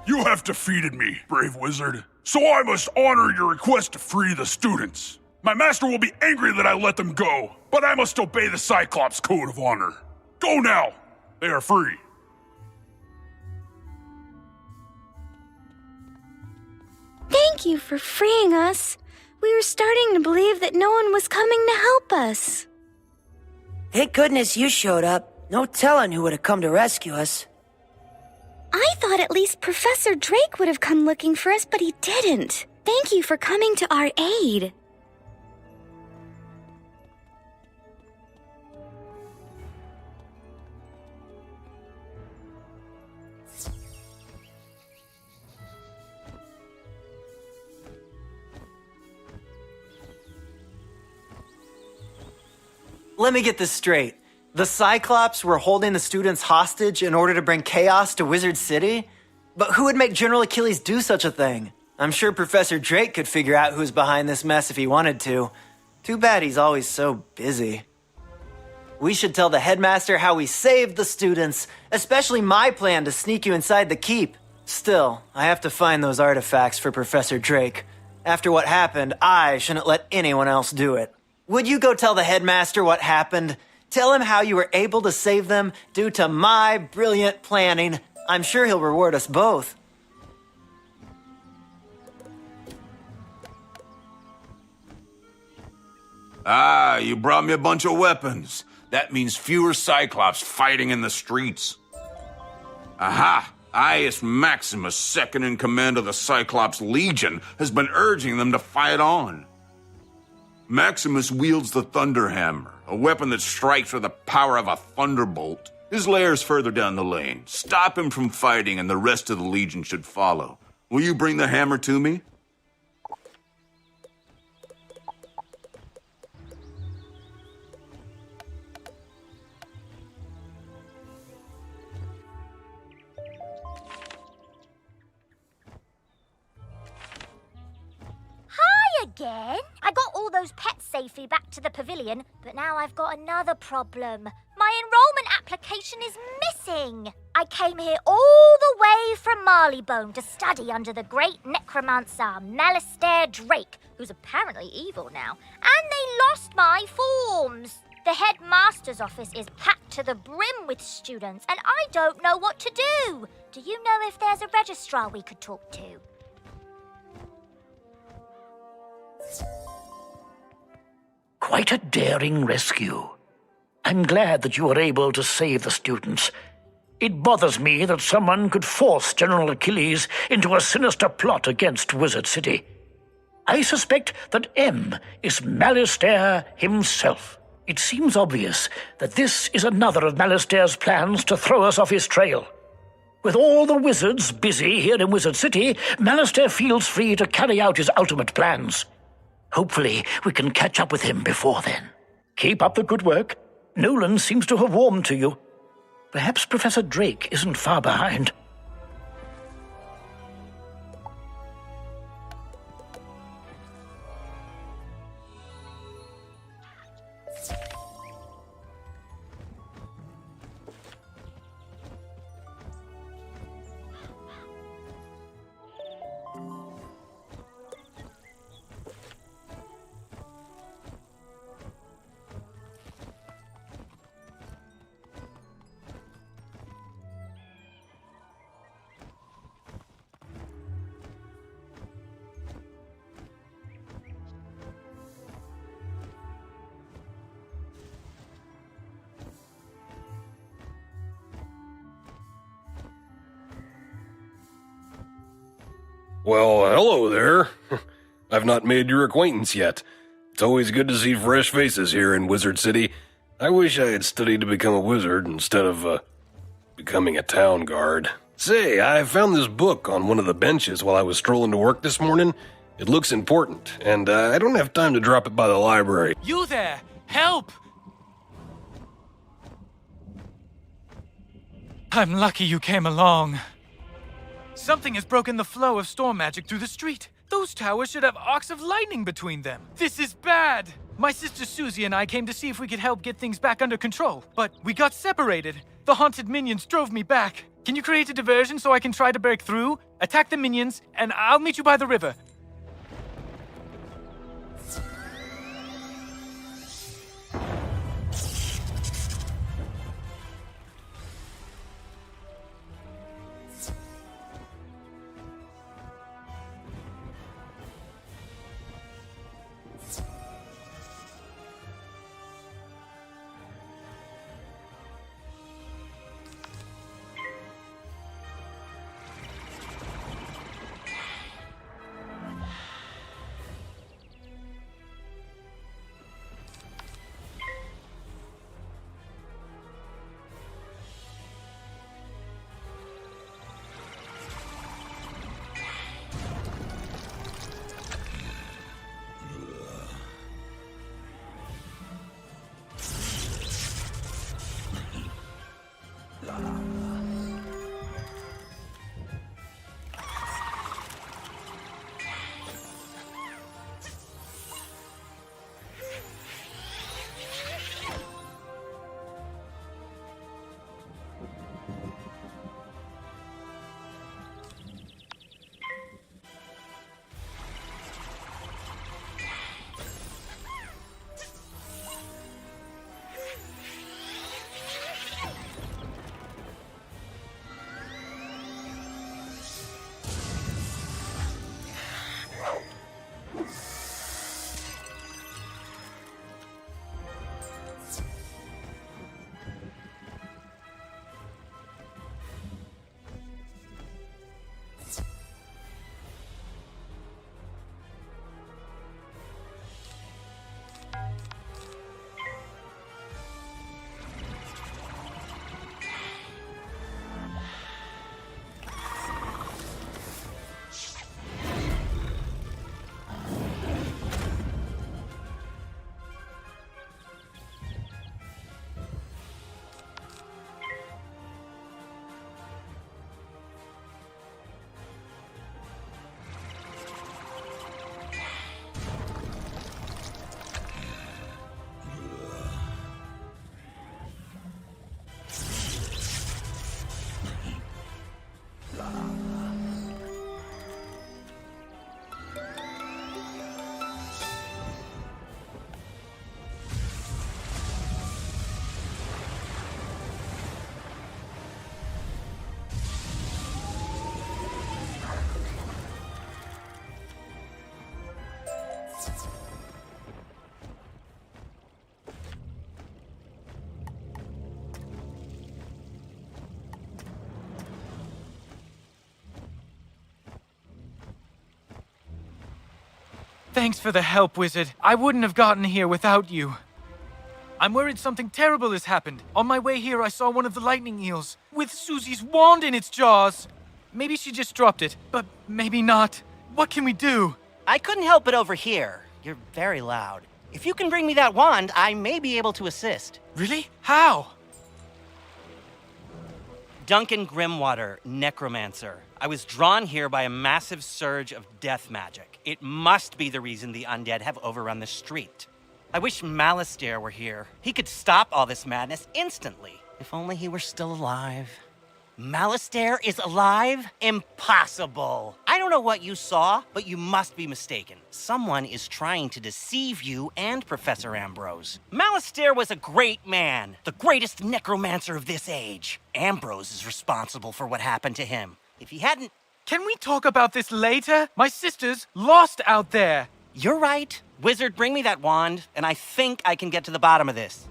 You have defeated me, brave wizard. So I must honor your request to free the students. My master will be angry that I let them go, but I must obey the Cyclops Code of Honor. Go now. They are free. Thank you for freeing us. We were starting to believe that no one was coming to help us. Thank goodness you showed up. No telling who would have come to rescue us. I thought at least Professor Drake would have come looking for us, but he didn't. Thank you for coming to our aid. Let me get this straight. The Cyclops were holding the students hostage in order to bring chaos to Wizard City? But who would make General Achilles do such a thing? I'm sure Professor Drake could figure out who's behind this mess if he wanted to. Too bad he's always so busy. We should tell the headmaster how we saved the students, especially my plan to sneak you inside the keep. Still, I have to find those artifacts for Professor Drake. After what happened, I shouldn't let anyone else do it. Would you go tell the headmaster what happened? Tell him how you were able to save them due to my brilliant planning. I'm sure he'll reward us both. Ah, you brought me a bunch of weapons. That means fewer Cyclops fighting in the streets. Aha! Ius Maximus, second in command of the Cyclops Legion, has been urging them to fight on. Maximus wields the Thunder Hammer, a weapon that strikes with the power of a thunderbolt. His lair's further down the lane. Stop him from fighting and the rest of the Legion should follow. Will you bring the hammer to me? Again? I got all those pets safely back to the pavilion, but now I've got another problem. My enrollment application is missing. I came here all the way from Marleybone to study under the great necromancer Malistaire Drake, who's apparently evil now, and they lost my forms. The headmaster's office is packed to the brim with students, and I don't know what to do. Do you know if there's a registrar we could talk to? Quite a daring rescue. I'm glad that you were able to save the students. It bothers me that someone could force General Achilles into a sinister plot against Wizard City. I suspect that M is Malistaire himself. It seems obvious that this is another of Malistaire's plans to throw us off his trail. With all the wizards busy here in Wizard City, Malistaire feels free to carry out his ultimate plans. Hopefully, we can catch up with him before then. Keep up the good work. Nolan seems to have warmed to you. Perhaps Professor Drake isn't far behind. Well, hello there. I've not made your acquaintance yet. It's always good to see fresh faces here in Wizard City. I wish I had studied to become a wizard instead of, becoming a town guard. Say, I found this book on one of the benches while I was strolling to work this morning. It looks important, and I don't have time to drop it by the library. You there! Help! I'm lucky you came along. Something has broken the flow of storm magic through the street. Those towers should have arcs of lightning between them. This is bad. My sister Susie and I came to see if we could help get things back under control, but we got separated. The haunted minions drove me back. Can you create a diversion so I can try to break through? Attack the minions, and I'll meet you by the river. Thanks for the help, Wizard. I wouldn't have gotten here without you. I'm worried something terrible has happened. On my way here, I saw one of the lightning eels with Susie's wand in its jaws. Maybe she just dropped it, but maybe not. What can we do? I couldn't help it over here. You're very loud. If you can bring me that wand, I may be able to assist. Really? How? Duncan Grimwater, Necromancer. I was drawn here by a massive surge of death magic. It must be the reason the undead have overrun the street. I wish Malastare were here. He could stop all this madness instantly. If only he were still alive. Malastare is alive? Impossible! I don't know what you saw, but you must be mistaken. Someone is trying to deceive you and Professor Ambrose. Malastare was a great man, the greatest necromancer of this age. Ambrose is responsible for what happened to him. If he hadn't... Can we talk about this later? My sister's lost out there. You're right. Wizard, bring me that wand, and I think I can get to the bottom of this.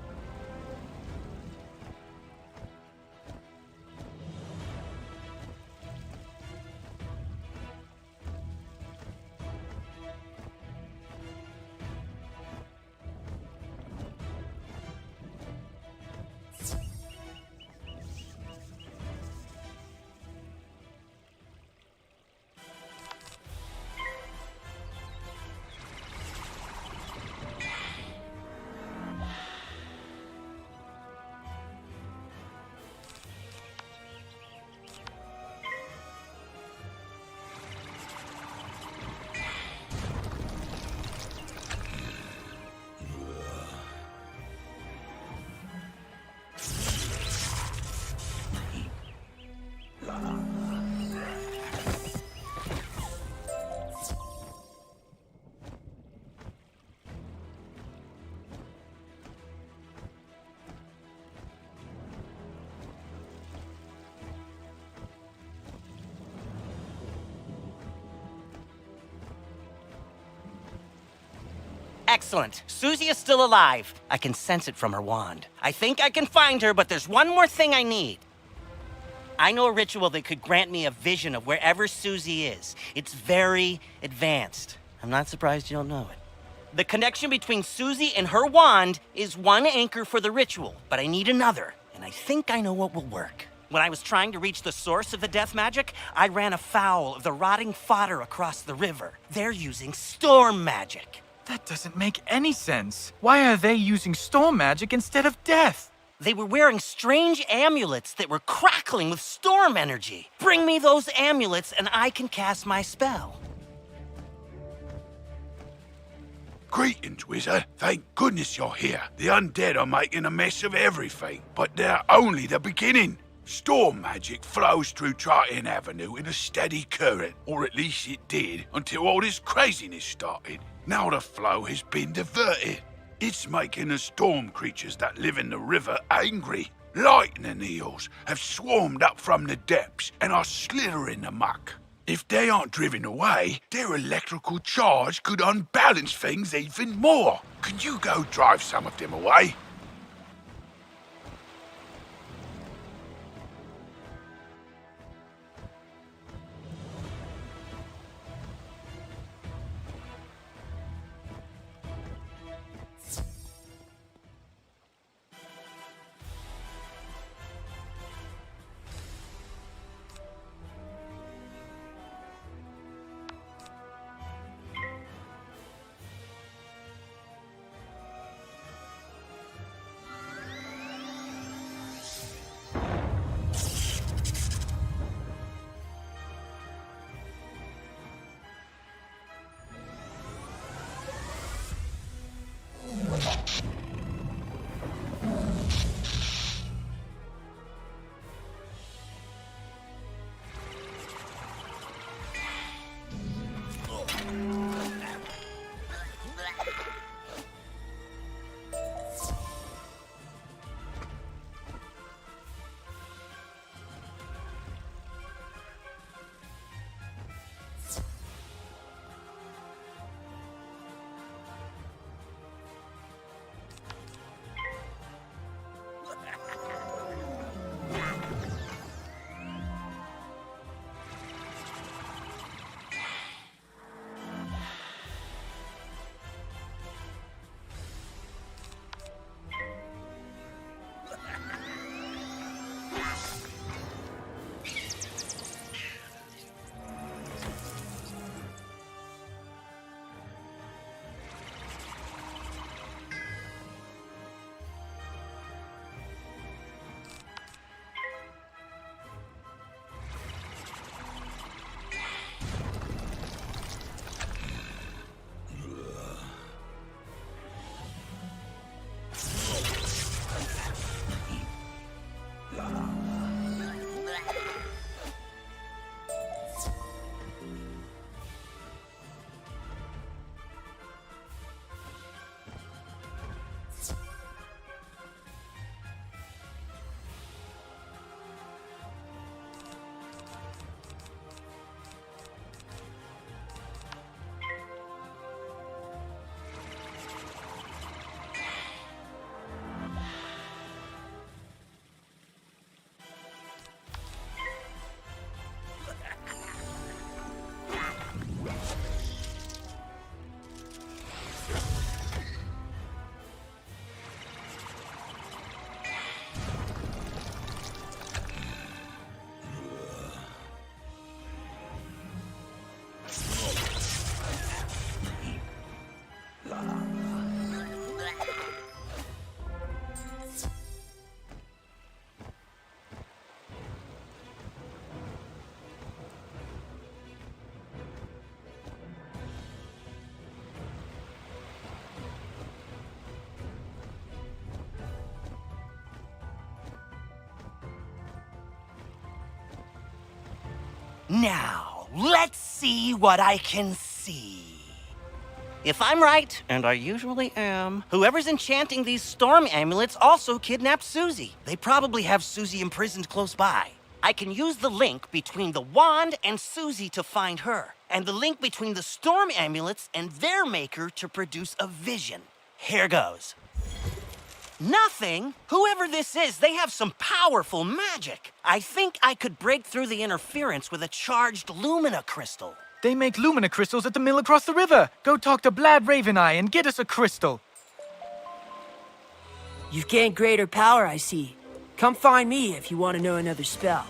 Excellent. Susie is still alive. I can sense it from her wand. I think I can find her, but there's one more thing I need. I know a ritual that could grant me a vision of wherever Susie is. It's very advanced. I'm not surprised you don't know it. The connection between Susie and her wand is one anchor for the ritual, but I need another, and I think I know what will work. When I was trying to reach the source of the death magic, I ran afoul of the rotting fodder across the river. They're using storm magic. That doesn't make any sense. Why are they using storm magic instead of death? They were wearing strange amulets that were crackling with storm energy. Bring me those amulets and I can cast my spell. Greetings, Wizard. Thank goodness you're here. The undead are making a mess of everything, but they're only the beginning. Storm magic flows through Triton Avenue in a steady current, or at least it did, until all this craziness started. Now the flow has been diverted. It's making the storm creatures that live in the river angry. Lightning eels have swarmed up from the depths and are slithering amok. If they aren't driven away, their electrical charge could unbalance things even more. Can you go drive some of them away? Now, let's see what I can see. If I'm right, and I usually am, whoever's enchanting these storm amulets also kidnapped Susie. They probably have Susie imprisoned close by. I can use the link between the wand and Susie to find her, and the link between the storm amulets and their maker to produce a vision. Here goes. Nothing? Whoever this is, they have some powerful magic. I think I could break through the interference with a charged Lumina crystal. They make Lumina crystals at the mill across the river. Go talk to Blad Raveneye and get us a crystal. You've gained greater power, I see. Come find me if you want to know another spell.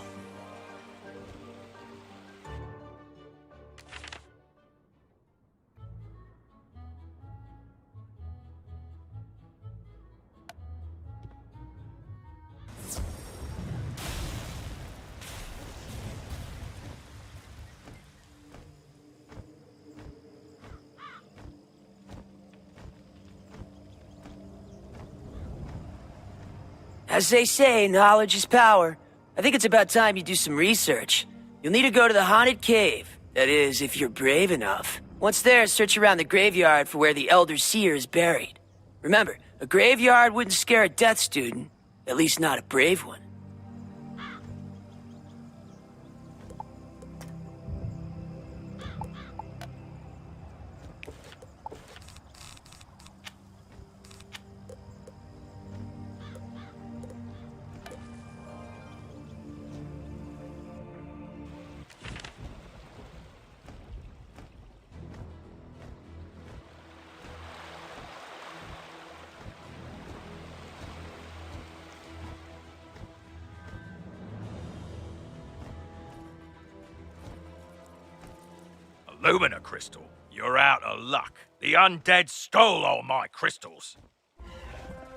As they say, knowledge is power. I think it's about time you do some research. You'll need to go to the haunted cave. That is, if you're brave enough. Once there, search around the graveyard for where the Elder Seer is buried. Remember, a graveyard wouldn't scare a death student. At least not a brave one. Lumina crystal, you're out of luck. The undead stole all my crystals.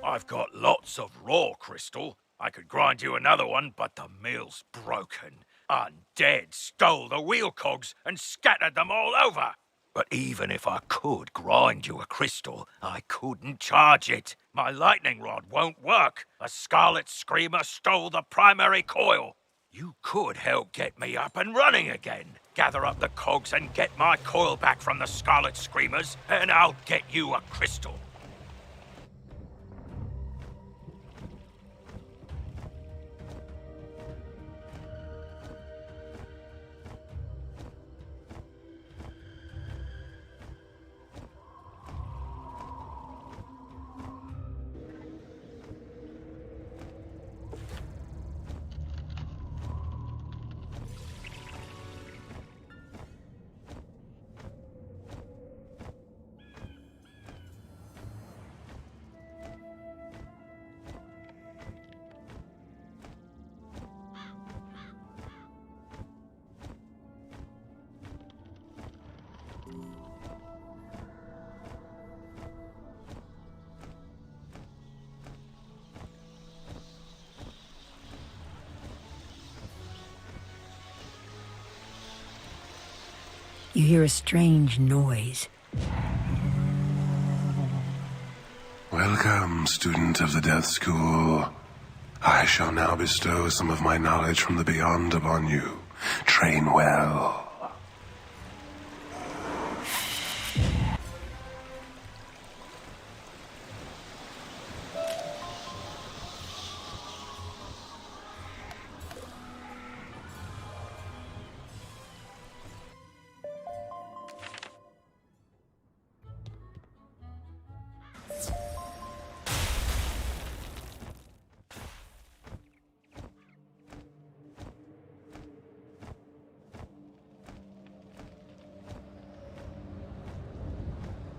I've got lots of raw crystal. I could grind you another one, but the mill's broken. Undead stole the wheel cogs and scattered them all over. But even if I could grind you a crystal, I couldn't charge it. My lightning rod won't work. A Scarlet Screamer stole the primary coil. You could help get me up and running again. Gather up the cogs and get my coil back from the Scarlet Screamers, and I'll get you a crystal. You hear a strange noise. Welcome, student of the Death School. I shall now bestow some of my knowledge from the beyond upon you. Train well.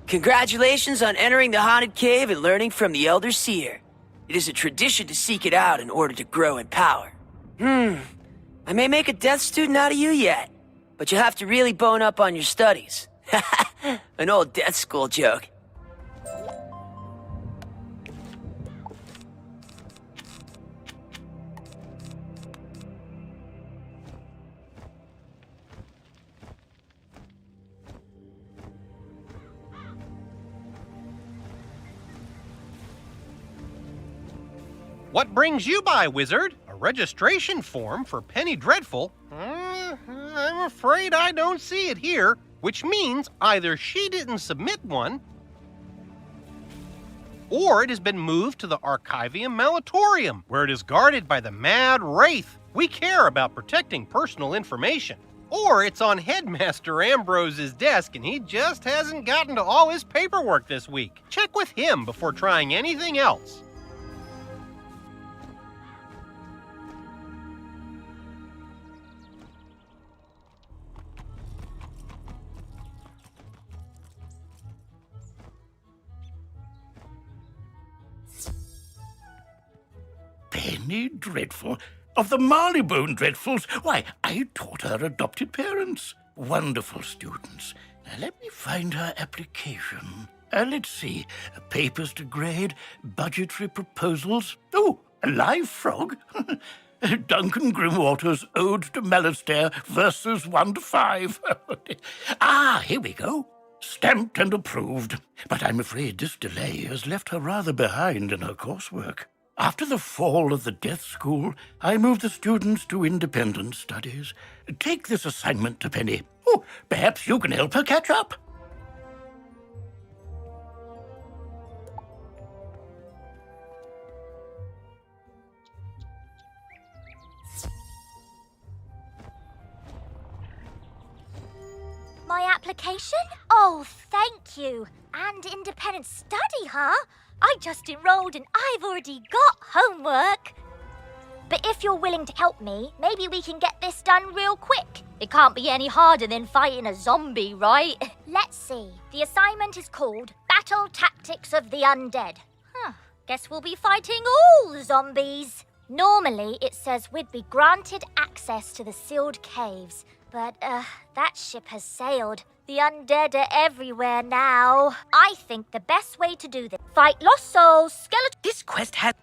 Congratulations on entering the haunted cave and learning from the Elder Seer. It is a tradition to seek it out in order to grow in power. I may make a death student out of you yet, but you'll have to really bone up on your studies. An old death school joke. What brings you by, Wizard? A registration form for Penny Dreadful? I'm afraid I don't see it here, which means either she didn't submit one, or it has been moved to the Archivium Malatorium, where it is guarded by the Mad Wraith. We care about protecting personal information. Or it's on Headmaster Ambrose's desk and he just hasn't gotten to all his paperwork this week. Check with him before trying anything else. Penny Dreadful? Of the Marleybone Dreadfuls? Why, I taught her adopted parents. Wonderful students. Now, let me find her application. Let's see. Papers to grade, budgetary proposals. Oh, a live frog. Duncan Grimwater's Ode to Malastair, verses 1 to 5. Here we go. Stamped and approved. But I'm afraid this delay has left her rather behind in her coursework. After the fall of the Death School, I moved the students to independent studies. Take this assignment to Penny. Oh, perhaps you can help her catch up. My application? Oh, thank you. And independent study, huh? I just enrolled and I've already got homework. But if you're willing to help me, maybe we can get this done real quick. It can't be any harder than fighting a zombie, right? Let's see. The assignment is called Battle Tactics of the Undead. Guess we'll be fighting all the zombies. Normally, it says we'd be granted access to the sealed caves. But, that ship has sailed. The undead are everywhere now. I think the best way to do this... Fight lost souls, skeleton... This quest has...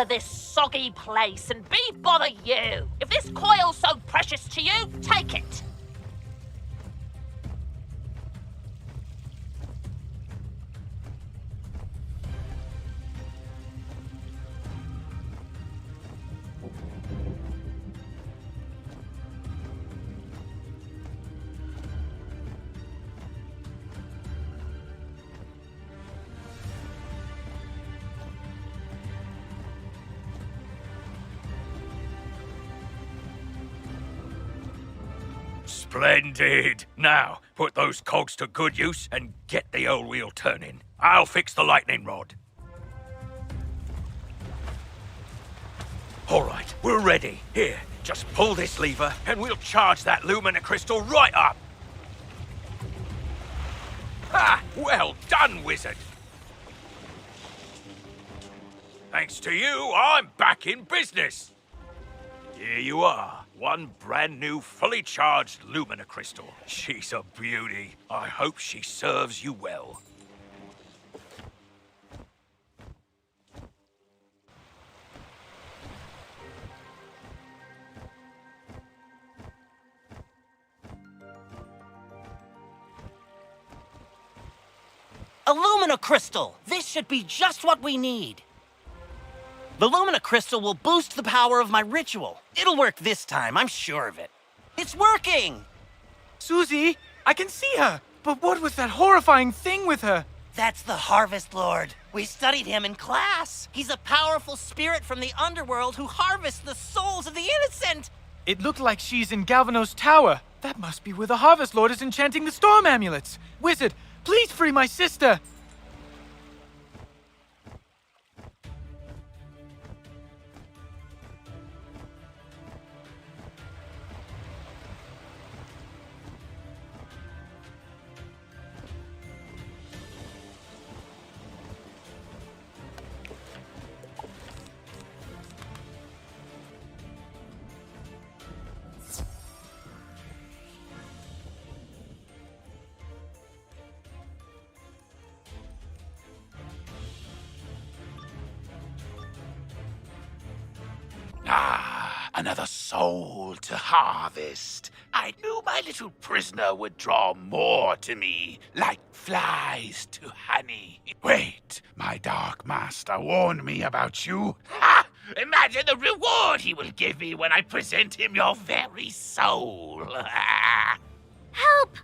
bother this soggy place and be bother you. If this coil's so precious to you, take it. Splendid! Now, put those cogs to good use and get the old wheel turning. I'll fix the lightning rod. All right, we're ready. Here, just pull this lever and we'll charge that lumina crystal right up. Ha! Well done, wizard! Thanks to you, I'm back in business. Here you are. One brand new, fully charged Lumina Crystal. She's a beauty. I hope she serves you well. A Lumina Crystal! This should be just what we need. The Lumina Crystal will boost the power of my ritual. It'll work this time, I'm sure of it. It's working! Susie, I can see her! But what was that horrifying thing with her? That's the Harvest Lord. We studied him in class. He's a powerful spirit from the underworld who harvests the souls of the innocent. It looked like she's in Galvanos Tower. That must be where the Harvest Lord is enchanting the storm amulets. Wizard, please free my sister! Another soul to harvest. I knew my little prisoner would draw more to me, like flies to honey. Wait, my dark master warned me about you. Ha! Imagine the reward he will give me when I present him your very soul. Help!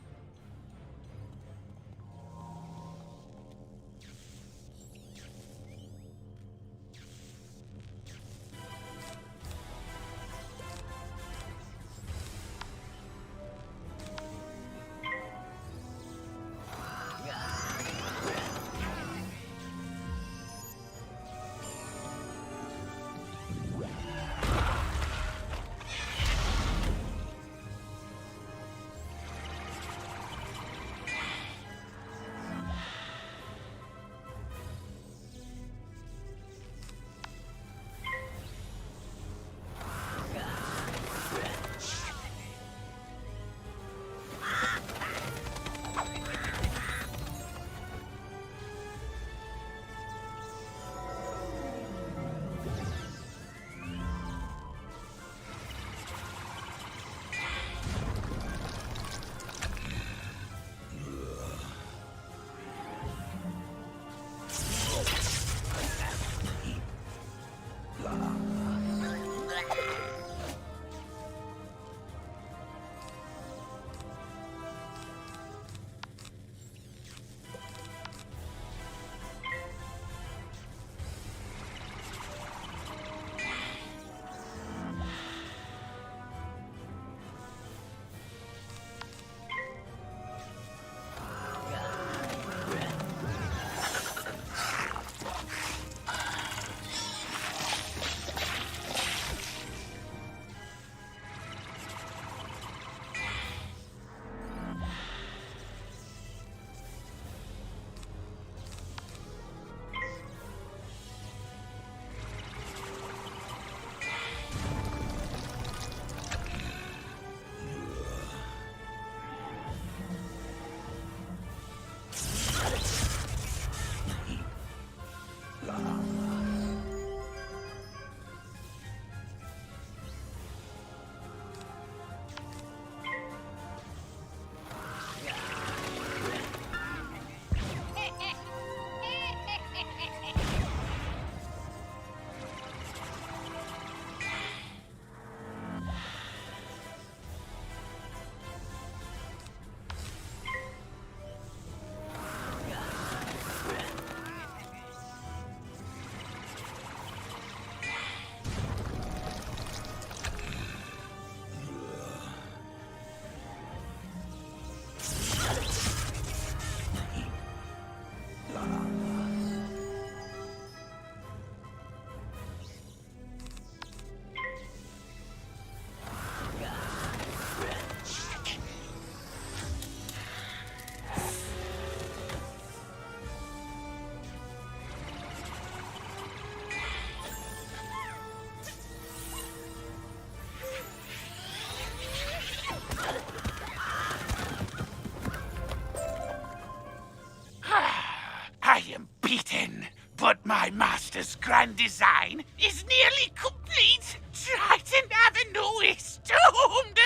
My master's grand design is nearly complete. Triton Avenue is doomed.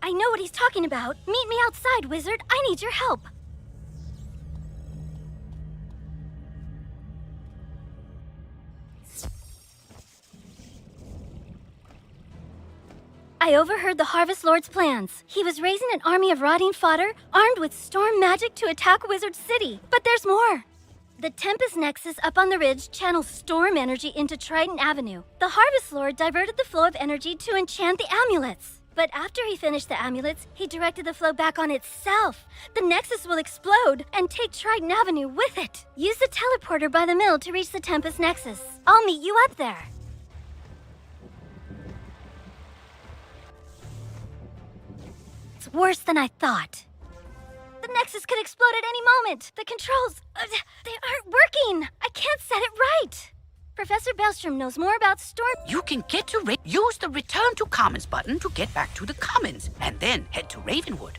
I know what he's talking about. Meet me outside, Wizard. I need your help. I overheard the Harvest Lord's plans. He was raising an army of rotting fodder, armed with storm magic to attack Wizard City. But there's more. The Tempest Nexus up on the ridge channels storm energy into Triton Avenue. The Harvest Lord diverted the flow of energy to enchant the amulets. But after he finished the amulets, he directed the flow back on itself. The Nexus will explode and take Triton Avenue with it. Use the teleporter by the mill to reach the Tempest Nexus. I'll meet you up there. It's worse than I thought. The Nexus could explode at any moment. The controls, they aren't working. I can't set it right. Professor Bellstrom knows more about storm. You can get to use the Return to Commons button to get back to the Commons, and then head to Ravenwood.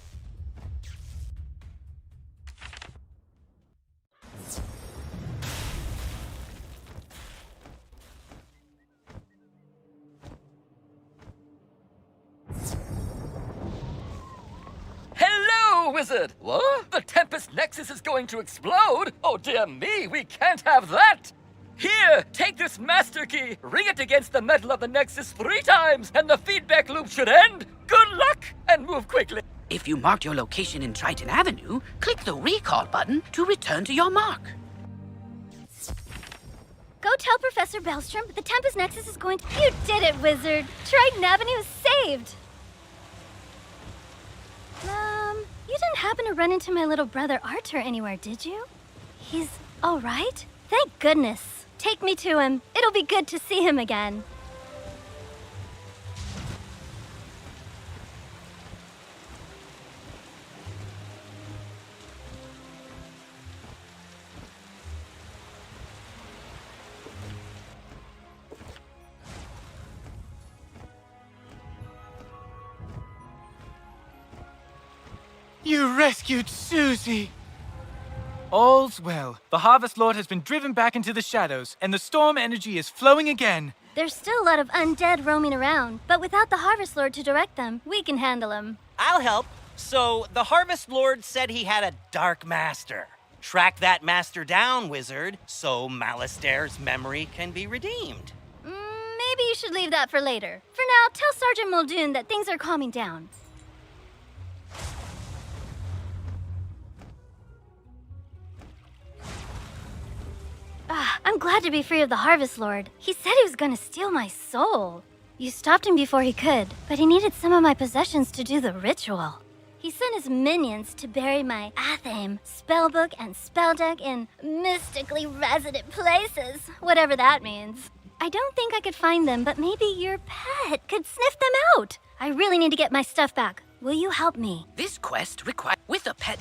Hello, Wizard! What? The Tempest Nexus is going to explode? Oh dear me, we can't have that! Here, take this master key, ring it against the metal of the Nexus 3 times, and the feedback loop should end. Good luck, and move quickly. If you marked your location in Triton Avenue, click the recall button to return to your mark. Go tell Professor Bellstrom the Tempest Nexus is going to... You did it, Wizard! Triton Avenue is saved! You didn't happen to run into my little brother Arthur anywhere, did you? He's all right? Thank goodness. Take me to him. It'll be good to see him again. You rescued Susie! All's well. The Harvest Lord has been driven back into the shadows, and the storm energy is flowing again. There's still a lot of undead roaming around, but without the Harvest Lord to direct them, we can handle them. I'll help. So, the Harvest Lord said he had a Dark Master. Track that master down, Wizard, so Malastaire's memory can be redeemed. Maybe you should leave that for later. For now, tell Sergeant Muldoon that things are calming down. I'm glad to be free of the Harvest Lord. He said he was going to steal my soul. You stopped him before he could, but he needed some of my possessions to do the ritual. He sent his minions to bury my Athame, spellbook, and spell deck in mystically resident places, whatever that means. I don't think I could find them, but maybe your pet could sniff them out. I really need to get my stuff back. Will you help me? This quest requires with a pet.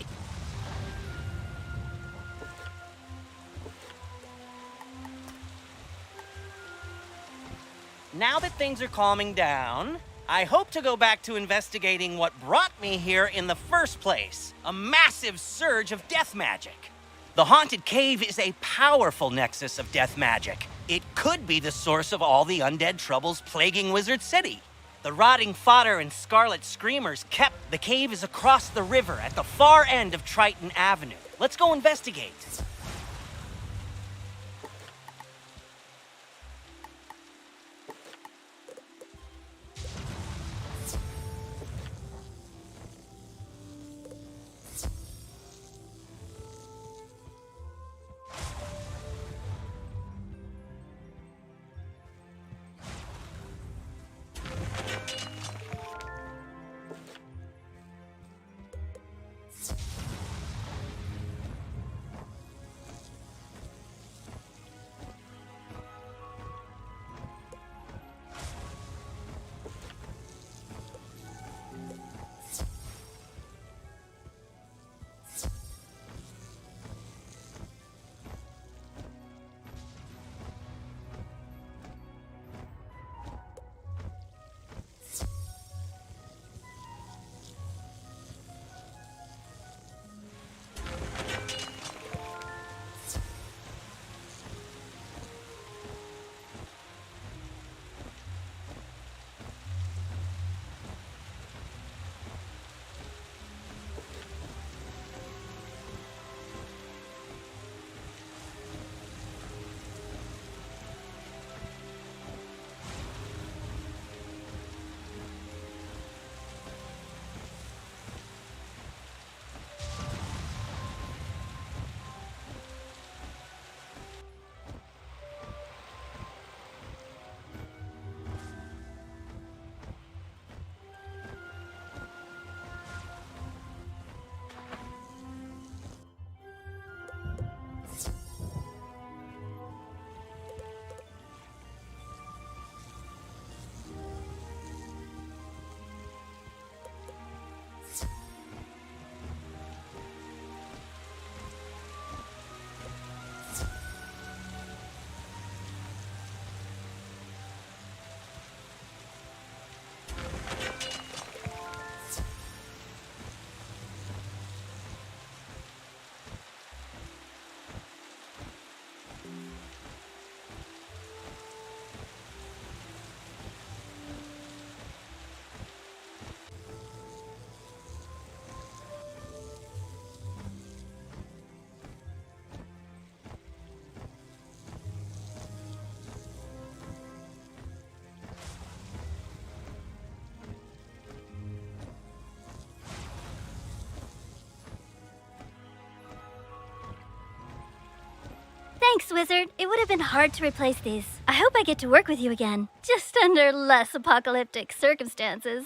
Now that things are calming down, I hope to go back to investigating what brought me here in the first place, a massive surge of death magic. The Haunted Cave is a powerful nexus of death magic. It could be the source of all the undead troubles plaguing Wizard City. The rotting fodder and scarlet screamers kept the cave is across the river at the far end of Triton Avenue. Let's go investigate. Thanks, Wizard. It would have been hard to replace these. I hope I get to work with you again. Just under less apocalyptic circumstances.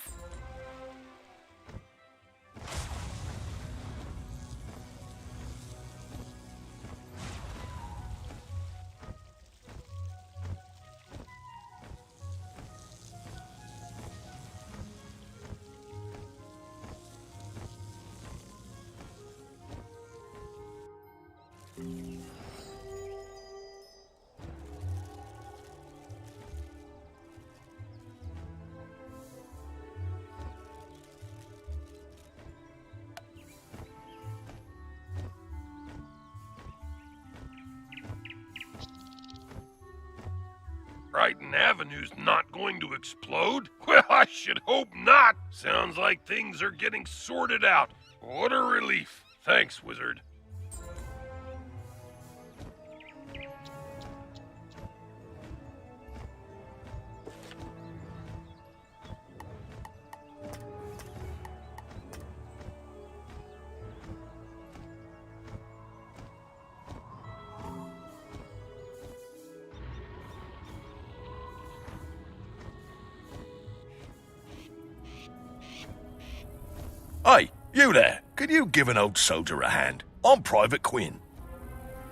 Brighton Avenue's not going to explode? Well, I should hope not. Sounds like things are getting sorted out. What a relief. Thanks, Wizard. Hey, you there. Can you give an old soldier a hand? I'm Private Quinn.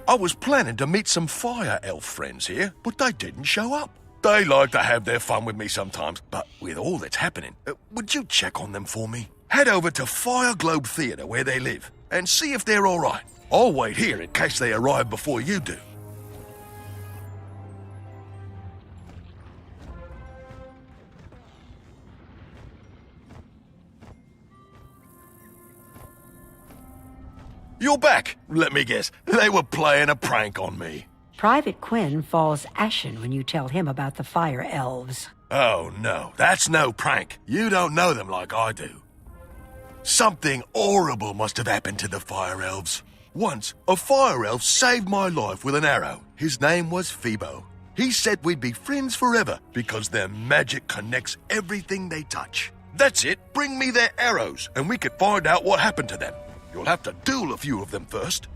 I was planning to meet some fire elf friends here, but they didn't show up. They like to have their fun with me sometimes, but with all that's happening, would you check on them for me? Head over to Fire Globe Theatre where they live and see if they're all right. I'll wait here in case they arrive before you do. You're back. Let me guess. They were playing a prank on me. Private Quinn falls ashen when you tell him about the fire elves. Oh, no. That's no prank. You don't know them like I do. Something horrible must have happened to the fire elves. Once, a fire elf saved my life with an arrow. His name was Phoebo. He said we'd be friends forever because their magic connects everything they touch. That's it. Bring me their arrows and we could find out what happened to them. You'll have to duel a few of them first.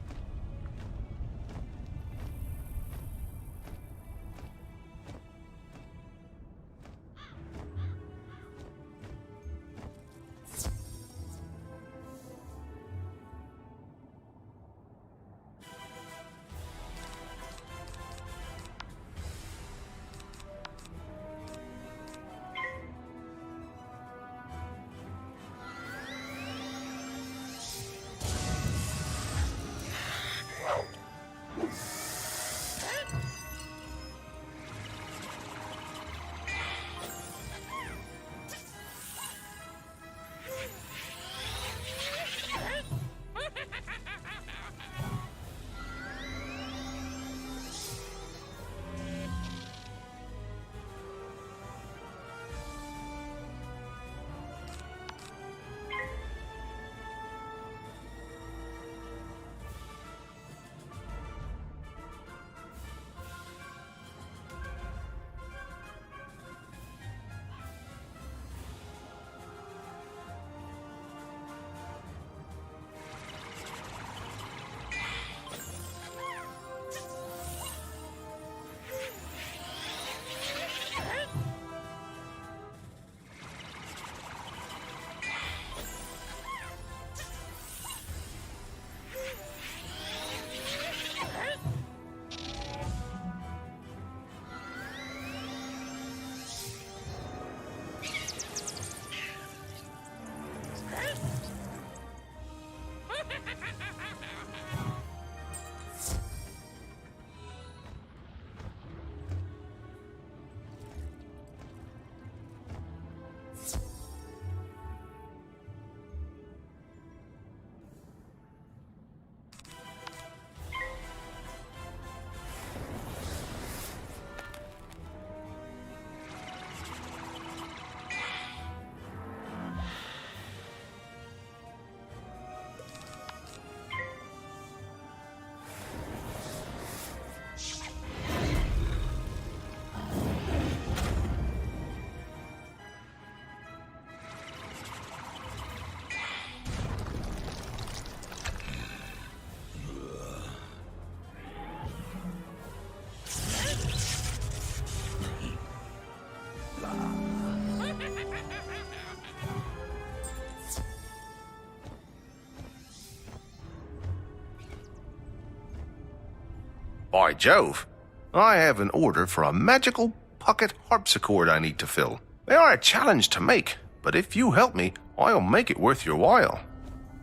By Jove, I have an order for a magical pocket harpsichord I need to fill. They are a challenge to make, but if you help me, I'll make it worth your while.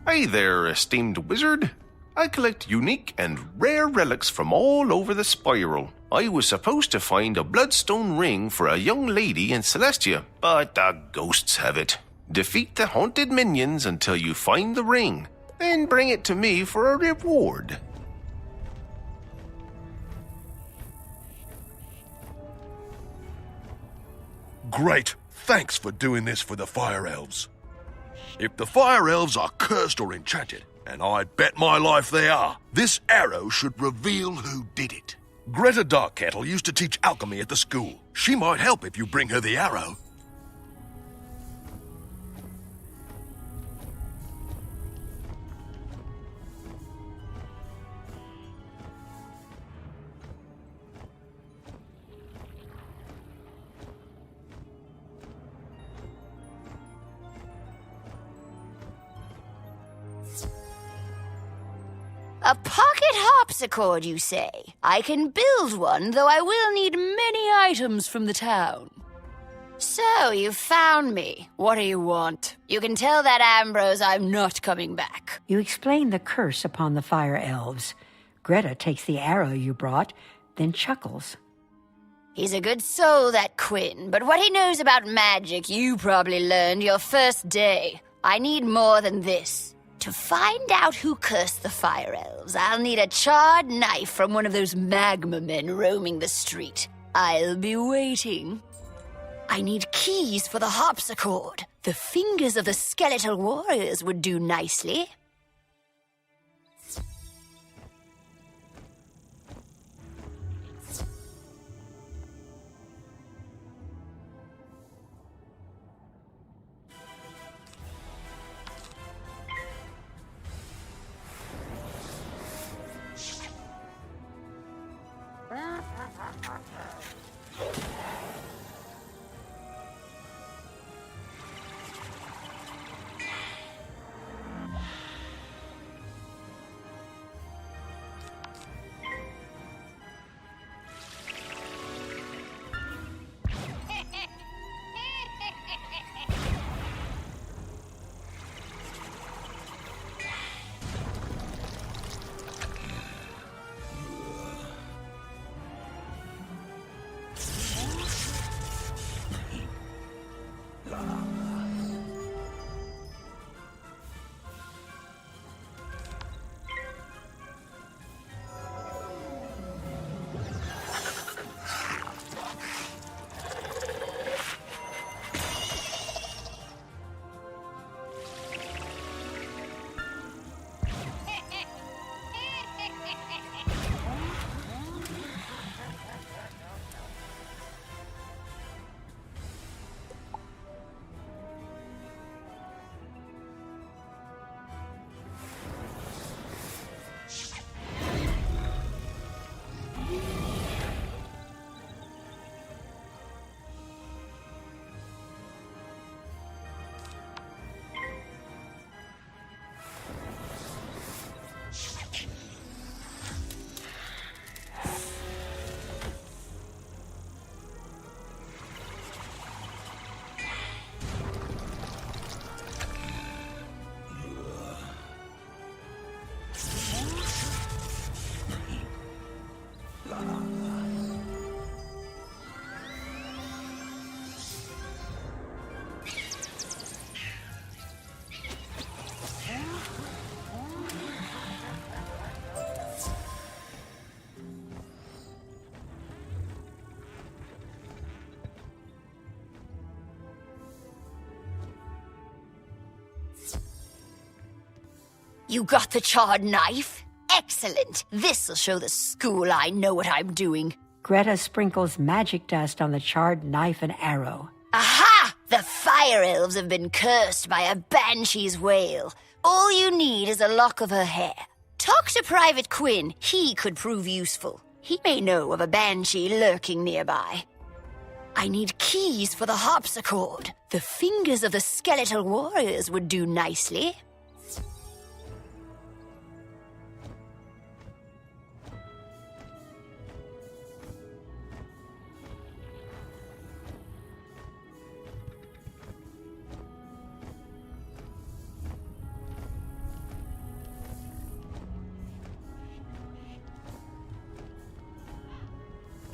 Hey there, esteemed wizard. I collect unique and rare relics from all over the spiral. I was supposed to find a bloodstone ring for a young lady in Celestia, but the ghosts have it. Defeat the haunted minions until you find the ring, then bring it to me for a reward. Great. Thanks for doing this for the Fire Elves. If the Fire Elves are cursed or enchanted, and I'd bet my life they are, this arrow should reveal who did it. Greta Darkkettle used to teach alchemy at the school. She might help if you bring her the arrow. A pocket harpsichord, you say? I can build one, though I will need many items from the town. So, you found me. What do you want? You can tell that Ambrose I'm not coming back. You explain the curse upon the fire elves. Greta takes the arrow you brought, then chuckles. He's a good soul, that Quinn, but what he knows about magic you probably learned your first day. I need more than this. To find out who cursed the fire elves, I'll need a charred knife from one of those magma men roaming the street. I'll be waiting. I need keys for the harpsichord. The fingers of the skeletal warriors would do nicely. You got the charred knife? Excellent. This'll show the school I know what I'm doing. Greta sprinkles magic dust on the charred knife and arrow. Aha! The fire elves have been cursed by a banshee's wail. All you need is a lock of her hair. Talk to Private Quinn. He could prove useful. He may know of a banshee lurking nearby. I need keys for the harpsichord. The fingers of the skeletal warriors would do nicely.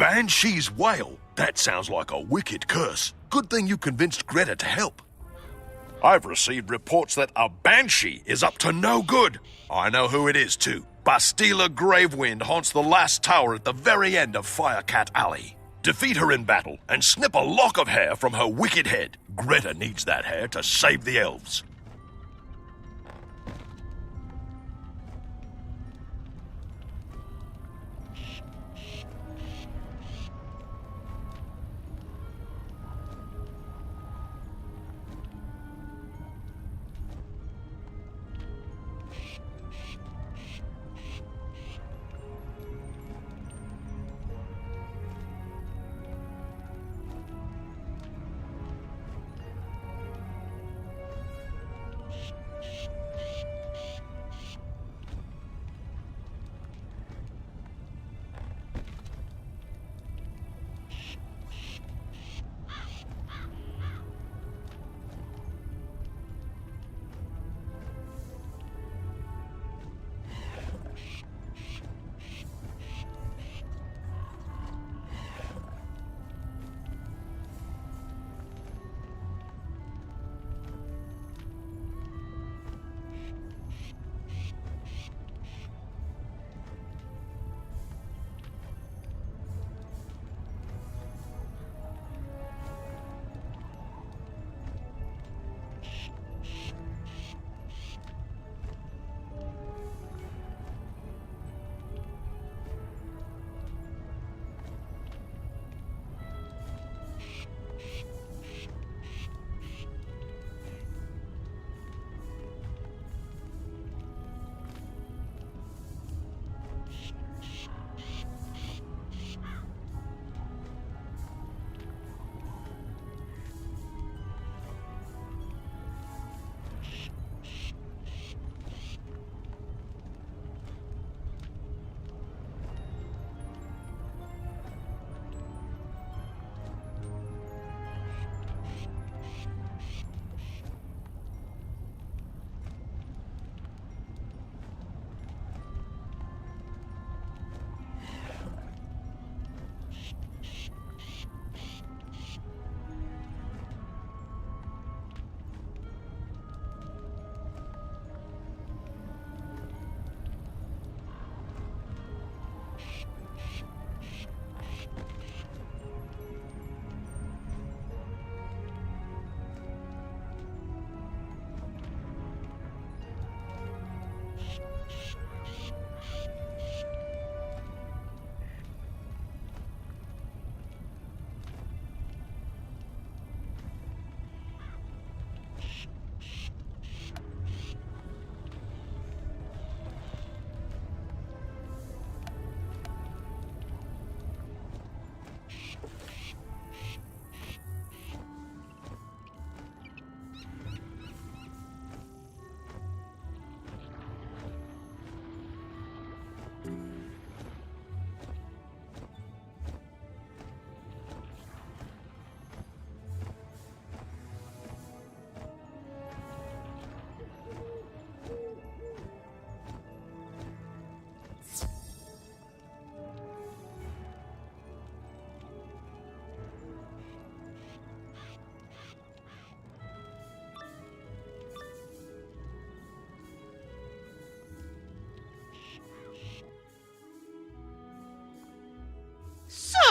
Banshee's wail? That sounds like a wicked curse. Good thing you convinced Greta to help. I've received reports that a banshee is up to no good. I know who it is, too. Bastila Gravewind haunts the last tower at the very end of Firecat Alley. Defeat her in battle and snip a lock of hair from her wicked head. Greta needs that hair to save the elves.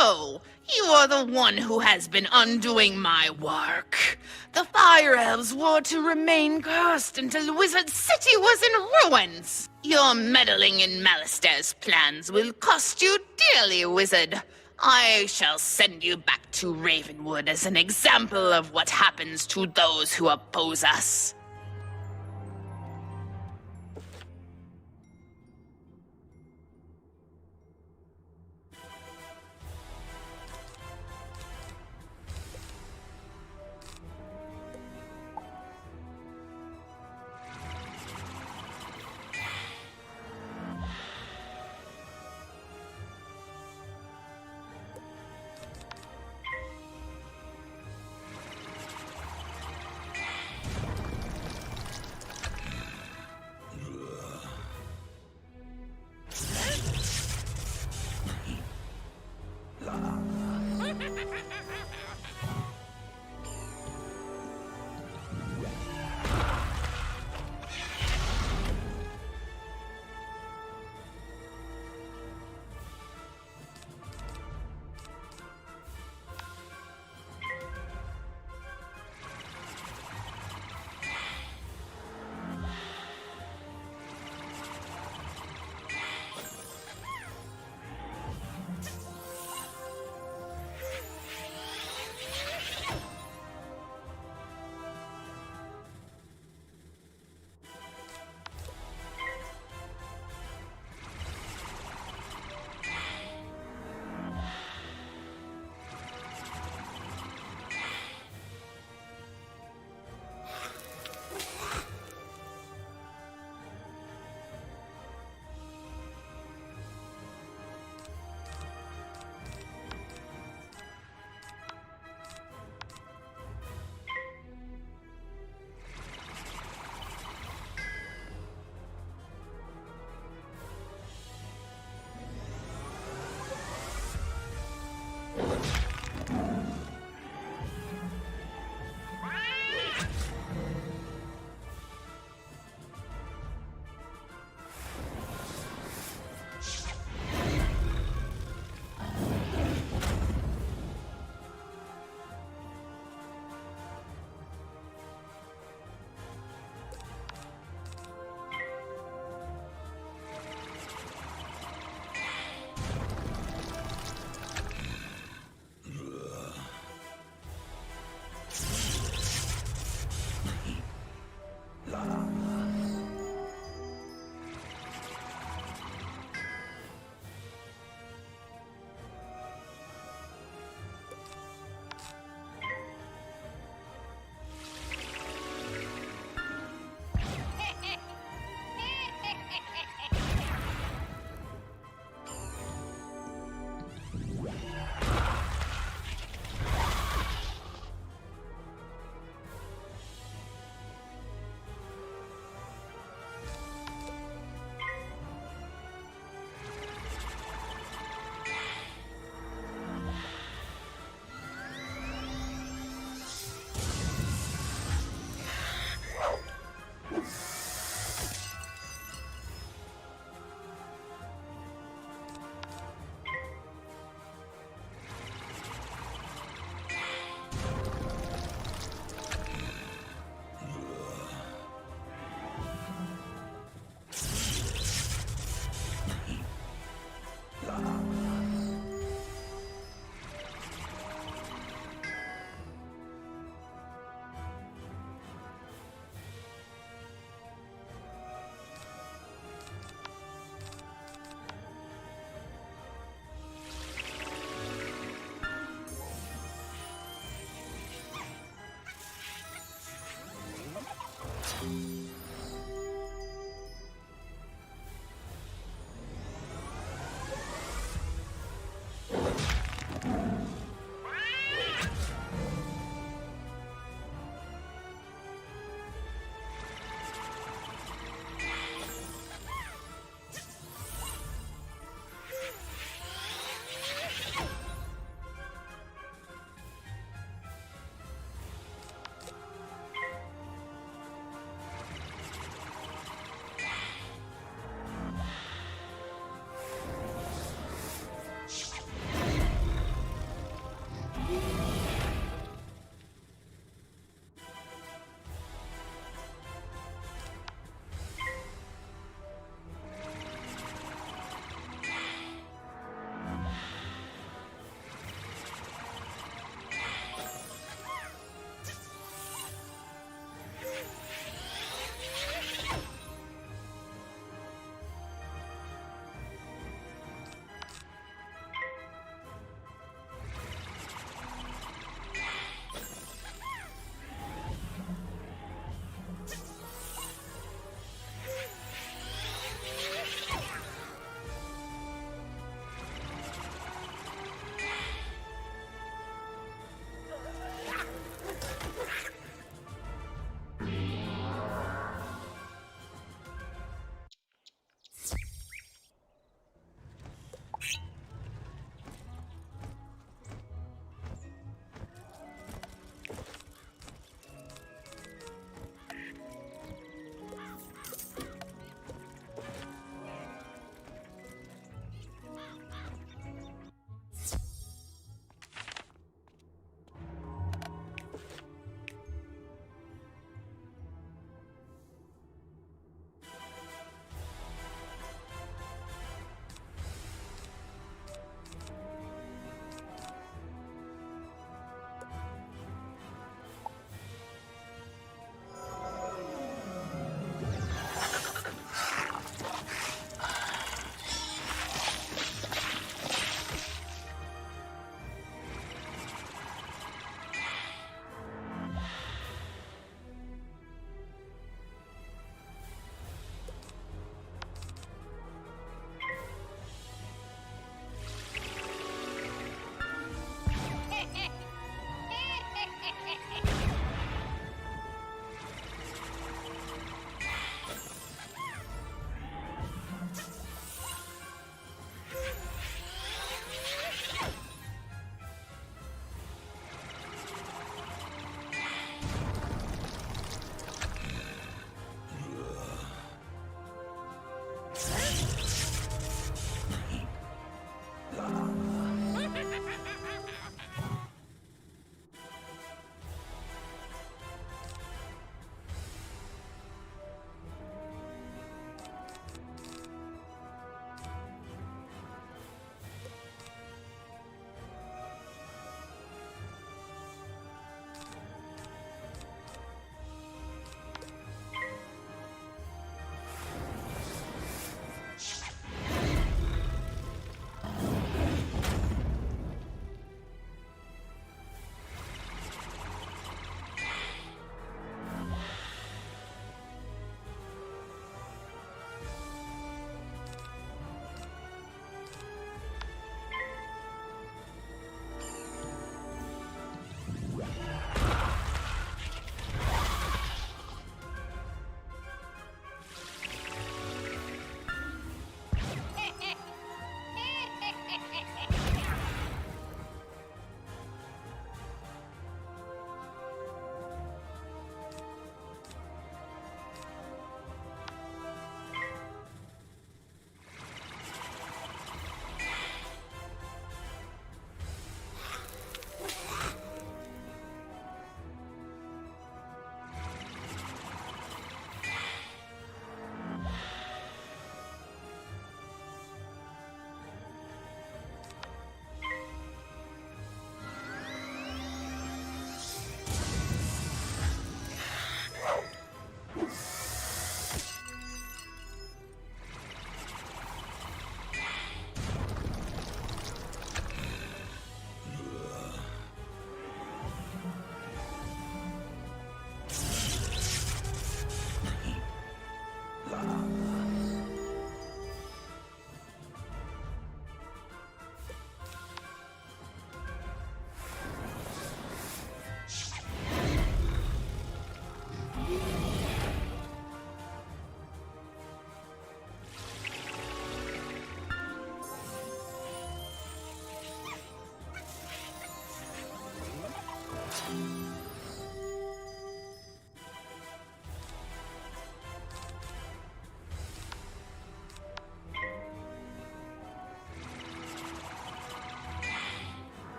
So, you are the one who has been undoing my work. The Fire Elves were to remain cursed until Wizard City was in ruins. Your meddling in Malister's plans will cost you dearly, Wizard. I shall send you back to Ravenwood as an example of what happens to those who oppose us.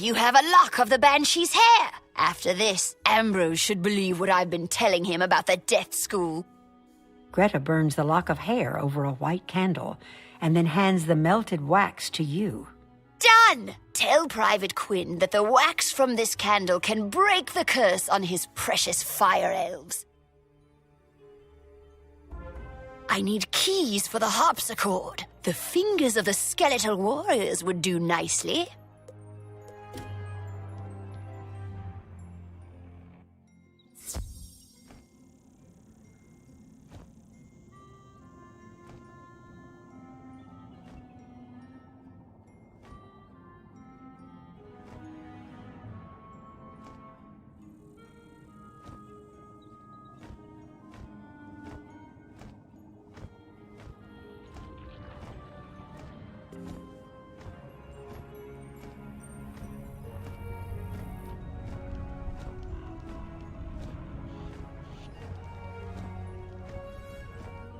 you have a lock of the Banshee's hair. After this, Ambrose should believe what I've been telling him about the death school. Greta burns the lock of hair over a white candle and then hands the melted wax to you. Done! Tell Private Quinn that the wax from this candle can break the curse on his precious fire elves. I need keys for the harpsichord. The fingers of the skeletal warriors would do nicely.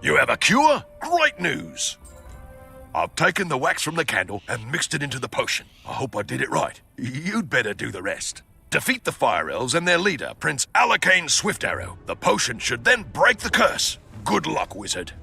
You have a cure? Great news! I've taken the wax from the candle and mixed it into the potion. I hope I did it right. You'd better do the rest. Defeat the Fire Elves and their leader, Prince Alacane Swiftarrow. The potion should then break the curse. Good luck, wizard.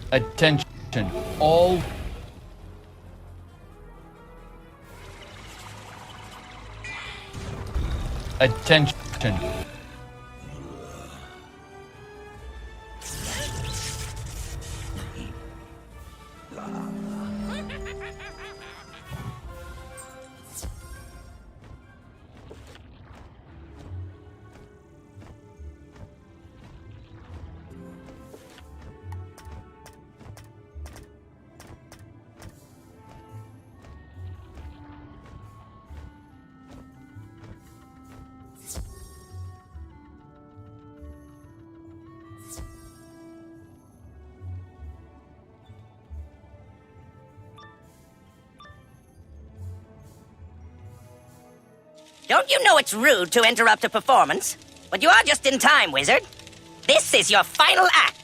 Attention, all. Attention. Don't you know it's rude to interrupt a performance? But you are just in time, wizard. This is your final act.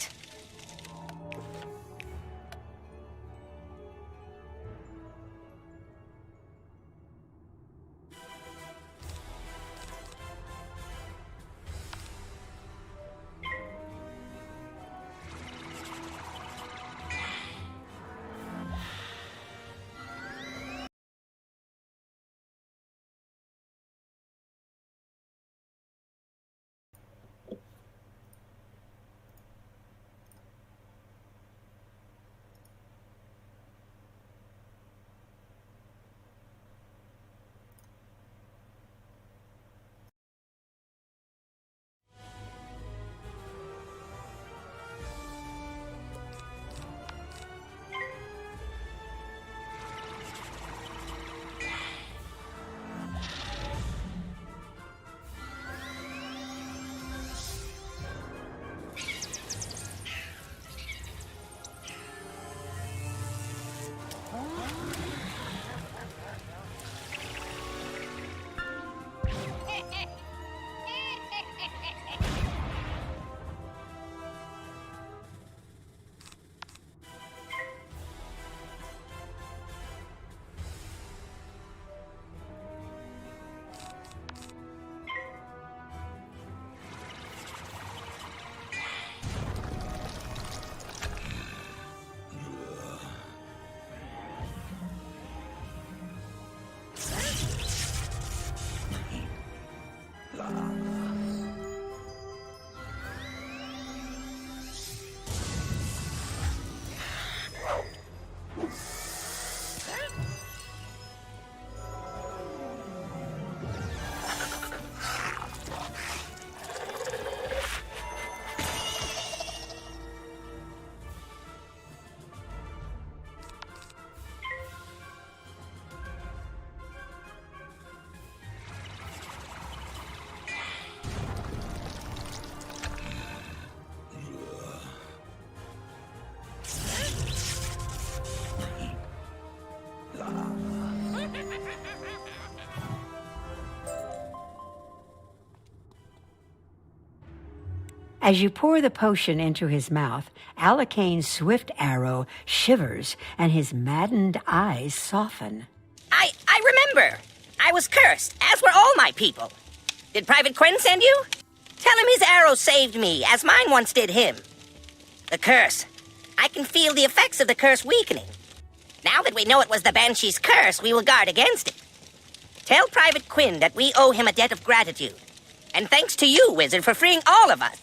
As you pour the potion into his mouth, Alacane's swift arrow shivers and his maddened eyes soften. I remember. I was cursed, as were all my people. Did Private Quinn send you? Tell him his arrow saved me, as mine once did him. The curse. I can feel the effects of the curse weakening. Now that we know it was the Banshee's curse, we will guard against it. Tell Private Quinn that we owe him a debt of gratitude. And thanks to you, Wizard, for freeing all of us.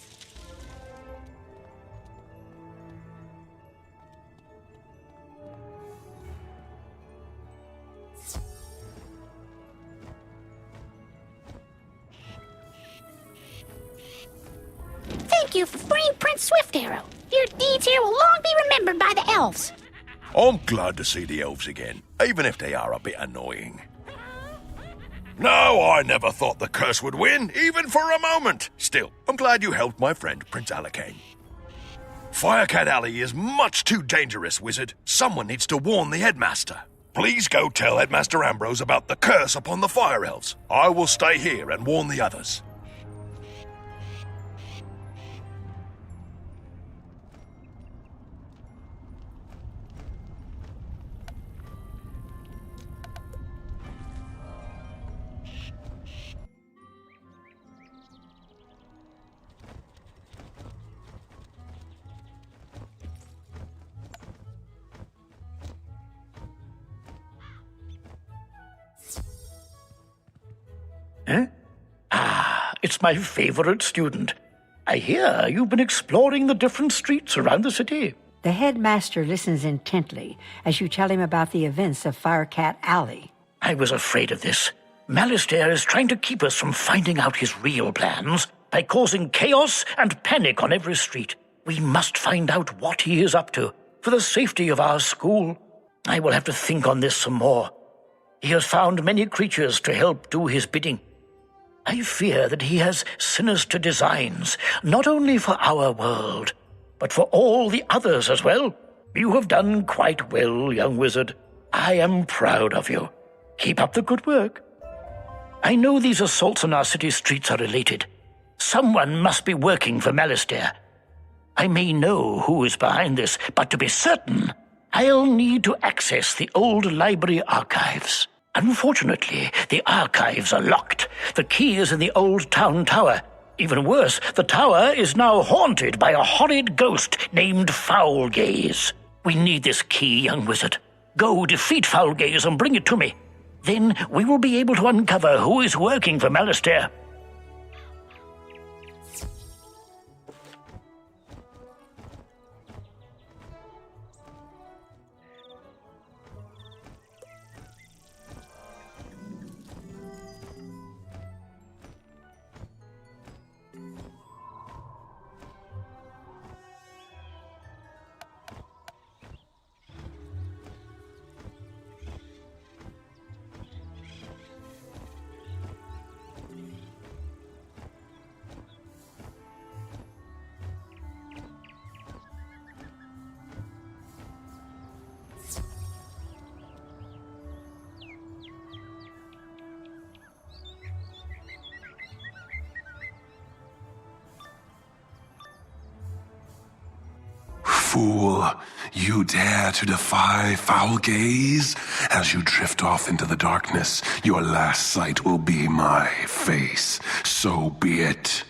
Thank you for freeing Prince Swift Arrow. Your deeds here will long be remembered by the elves. I'm glad to see the elves again, even if they are a bit annoying. No, I never thought the curse would win, even for a moment. Still, I'm glad you helped my friend, Prince Alacane. Firecat Alley is much too dangerous, Wizard. Someone needs to warn the headmaster. Please go tell Headmaster Ambrose about the curse upon the fire elves. I will stay here and warn the others. Huh? Ah, it's my favorite student. I hear you've been exploring the different streets around the city. The headmaster listens intently as you tell him about the events of Firecat Alley. I was afraid of this. Malastare is trying to keep us from finding out his real plans by causing chaos and panic on every street. We must find out what he is up to for the safety of our school. I will have to think on this some more. He has found many creatures to help do his bidding. I fear that he has sinister designs, not only for our world, but for all the others as well. You have done quite well, young wizard. I am proud of you. Keep up the good work. I know these assaults on our city streets are related. Someone must be working for Malastare. I may know who is behind this, but to be certain, I'll need to access the old library archives. Unfortunately, the archives are locked. The key is in the old town tower. Even worse, the tower is now haunted by a horrid ghost named Foulgaze. We need this key, young wizard. Go defeat Foulgaze and bring it to me. Then we will be able to uncover who is working for Malastare. Fool, you dare to defy foul gaze? As you drift off into the darkness, your last sight will be my face. So be it.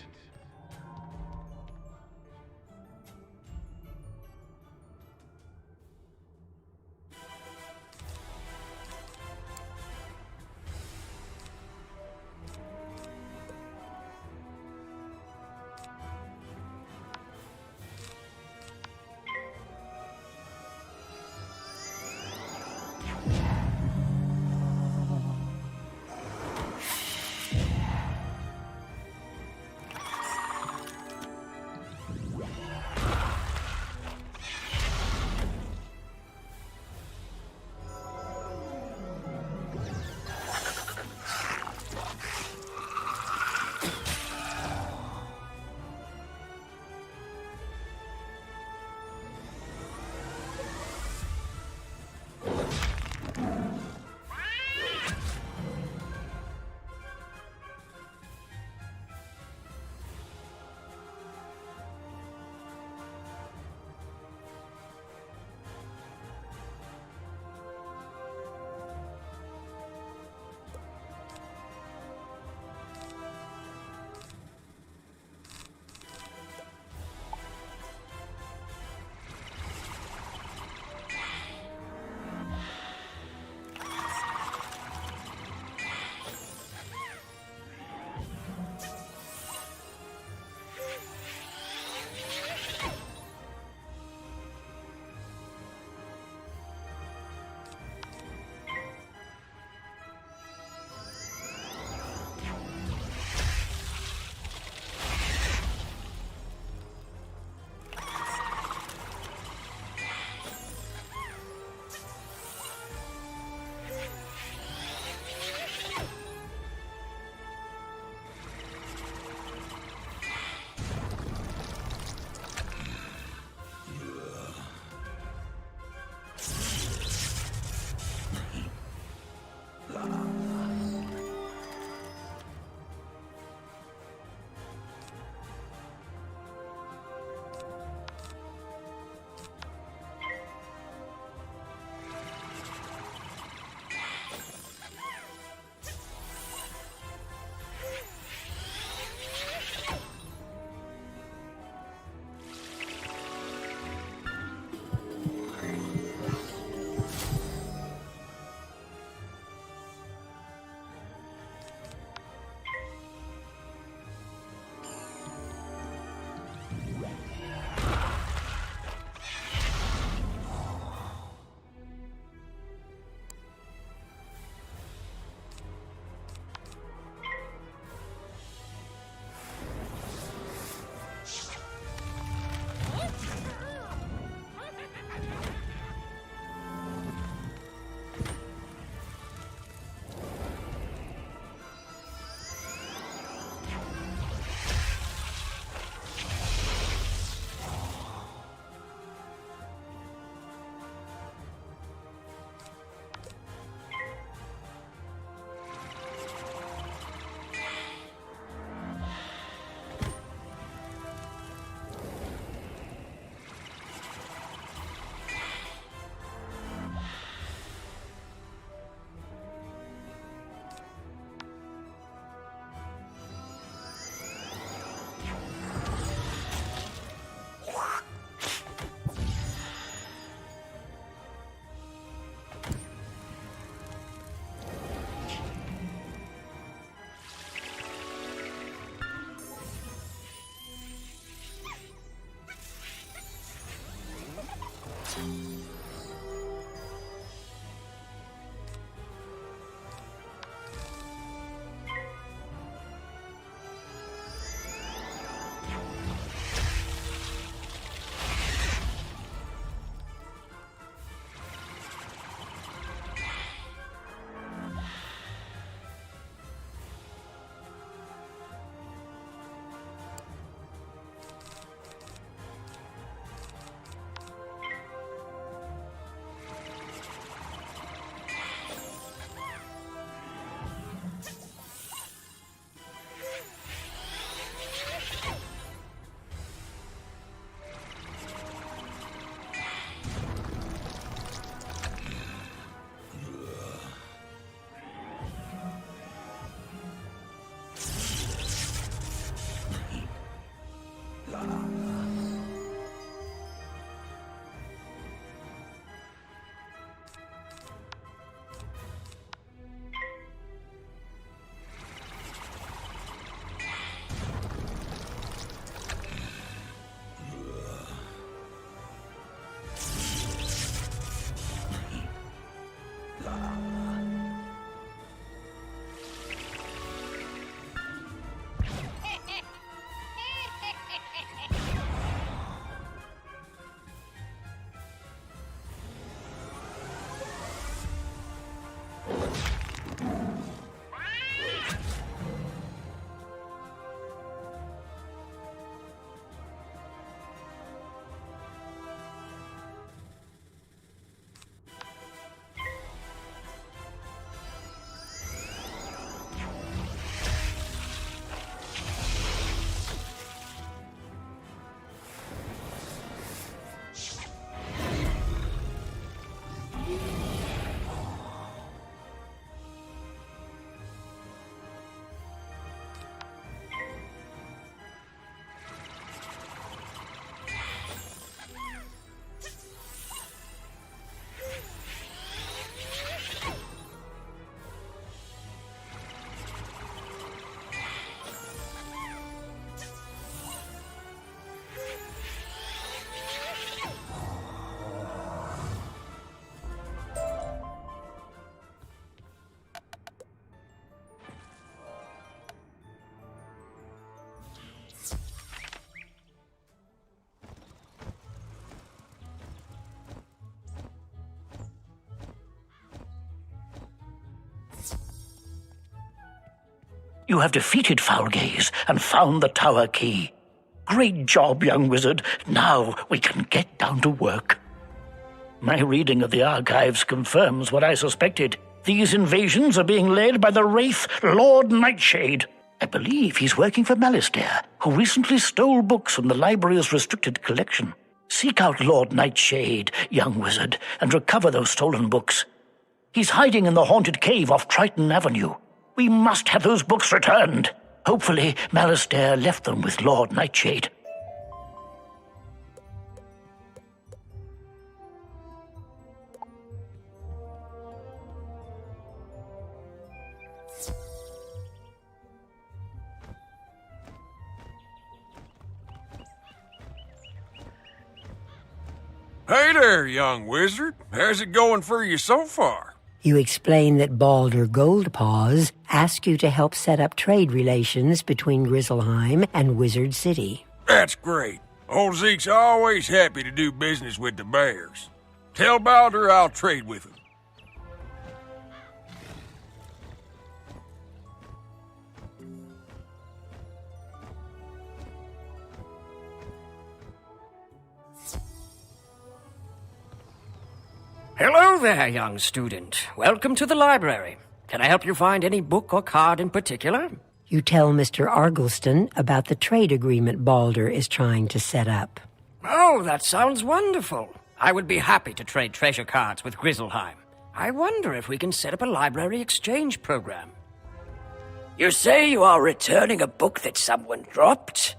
You have defeated Foulgaze and found the tower key. Great job, young wizard. Now we can get down to work. My reading of the archives confirms what I suspected. These invasions are being led by the Wraith Lord Nightshade. I believe he's working for Malistaire, who recently stole books from the library's restricted collection. Seek out Lord Nightshade, young wizard, and recover those stolen books. He's hiding in the haunted cave off Triton Avenue. We must have those books returned. Hopefully, Malistaire left them with Lord Nightshade. Hey there, young wizard. How's it going for you so far? You explain that Balder Goldpaws asked you to help set up trade relations between Grizzleheim and Wizard City. That's great. Old Zeke's always happy to do business with the bears. Tell Balder I'll trade with him. Hello there, young student. Welcome to the library. Can I help you find any book or card in particular? You tell Mr. Argleston about the trade agreement Balder is trying to set up. Oh, that sounds wonderful. I would be happy to trade treasure cards with Grizzleheim. I wonder if we can set up a library exchange program. You say you are returning a book that someone dropped?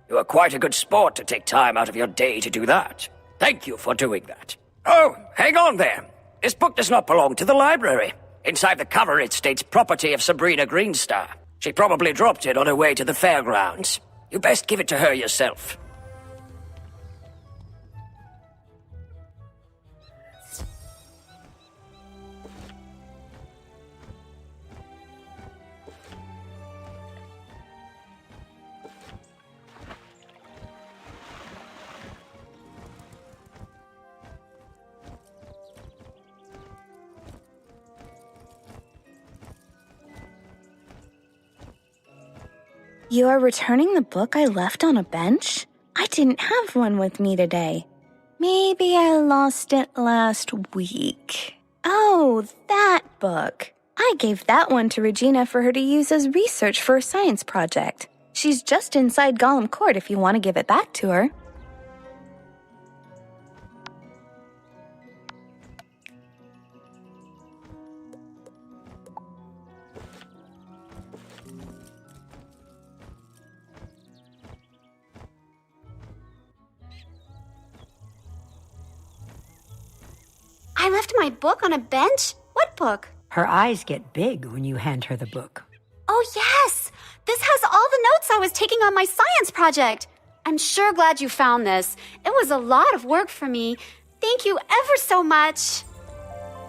You are quite a good sport to take time out of your day to do that. Thank you for doing that. Oh, hang on there. This book does not belong to the library. Inside the cover it states property of Sabrina Greenstar. She probably dropped it on her way to the fairgrounds. You best give it to her yourself. You are returning the book I left on a bench? I didn't have one with me today. Maybe I lost it last week. Oh, that book. I gave that one to Regina for her to use as research for a science project. She's just inside Gollum Court if you want to give it back to her. I left my book on a bench? What book? Her eyes get big when you hand her the book. Oh, yes! This has all the notes I was taking on my science project. I'm sure glad you found this. It was a lot of work for me. Thank you ever so much.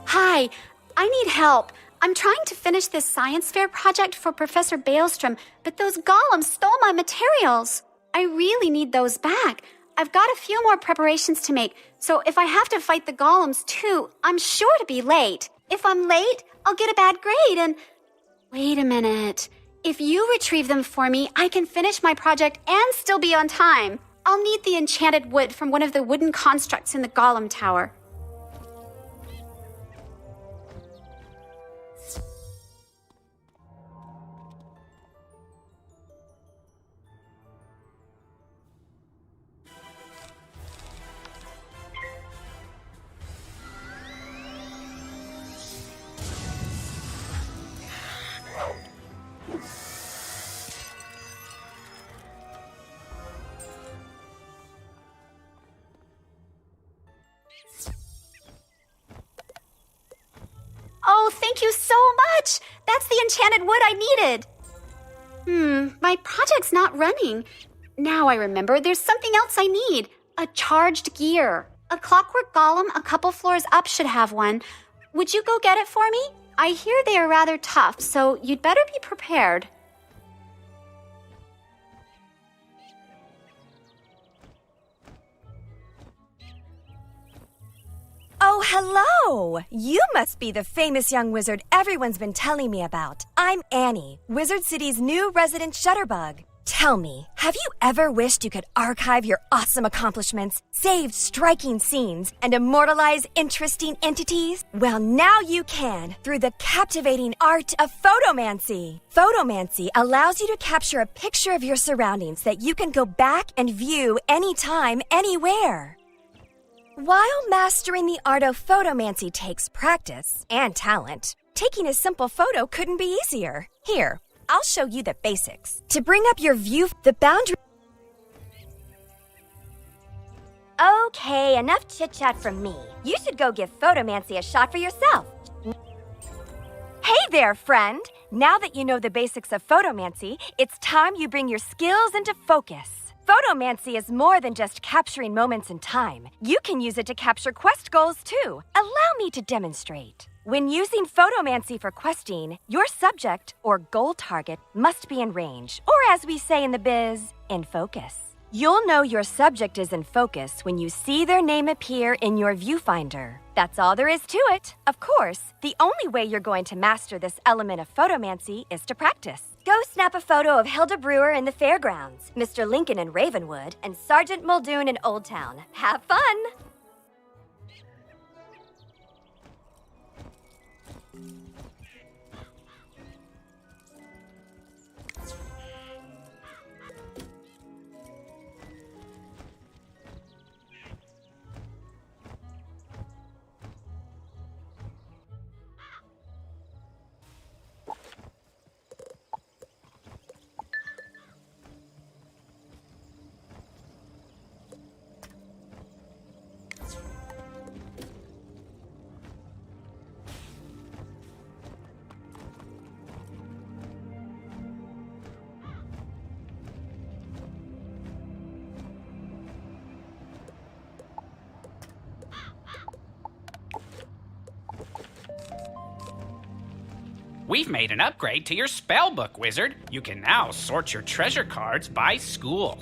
Hi, I need help. I'm trying to finish this science fair project for Professor Baelstrom, but those golems stole my materials. I really need those back. I've got a few more preparations to make, so if I have to fight the golems too, I'm sure to be late. If I'm late, I'll get a bad grade and... Wait a minute. If you retrieve them for me, I can finish my project and still be on time. I'll need the enchanted wood from one of the wooden constructs in the Golem Tower. Oh, thank you so much! That's the enchanted wood I needed. My project's not running. Now I remember, there's something else I need. A charged gear. A clockwork golem a couple floors up should have one. Would you go get it for me? I hear they are rather tough, so you'd better be prepared. Oh, hello! You must be the famous young wizard everyone's been telling me about. I'm Annie, Wizard City's new resident shutterbug. Tell me, have you ever wished you could archive your awesome accomplishments, save striking scenes, and immortalize interesting entities? Well, now you can through the captivating art of photomancy. Photomancy allows you to capture a picture of your surroundings that you can go back and view anytime, anywhere. While mastering the art of photomancy takes practice and talent, taking a simple photo couldn't be easier. Here, I'll show you the basics. To bring up your view, the boundary... Okay, enough chit-chat from me. You should go give photomancy a shot for yourself. Hey there, friend! Now that you know the basics of photomancy, it's time you bring your skills into focus. Photomancy is more than just capturing moments in time. You can use it to capture quest goals, too. Allow me to demonstrate. When using photomancy for questing, your subject, or goal target, must be in range, or as we say in the biz, in focus. You'll know your subject is in focus when you see their name appear in your viewfinder. That's all there is to it. Of course, the only way you're going to master this element of photomancy is to practice. Go snap a photo of Hilda Brewer in the fairgrounds, Mr. Lincoln in Ravenwood, and Sergeant Muldoon in Old Town. Have fun! We've made an upgrade to your spellbook, Wizard. You can now sort your treasure cards by school.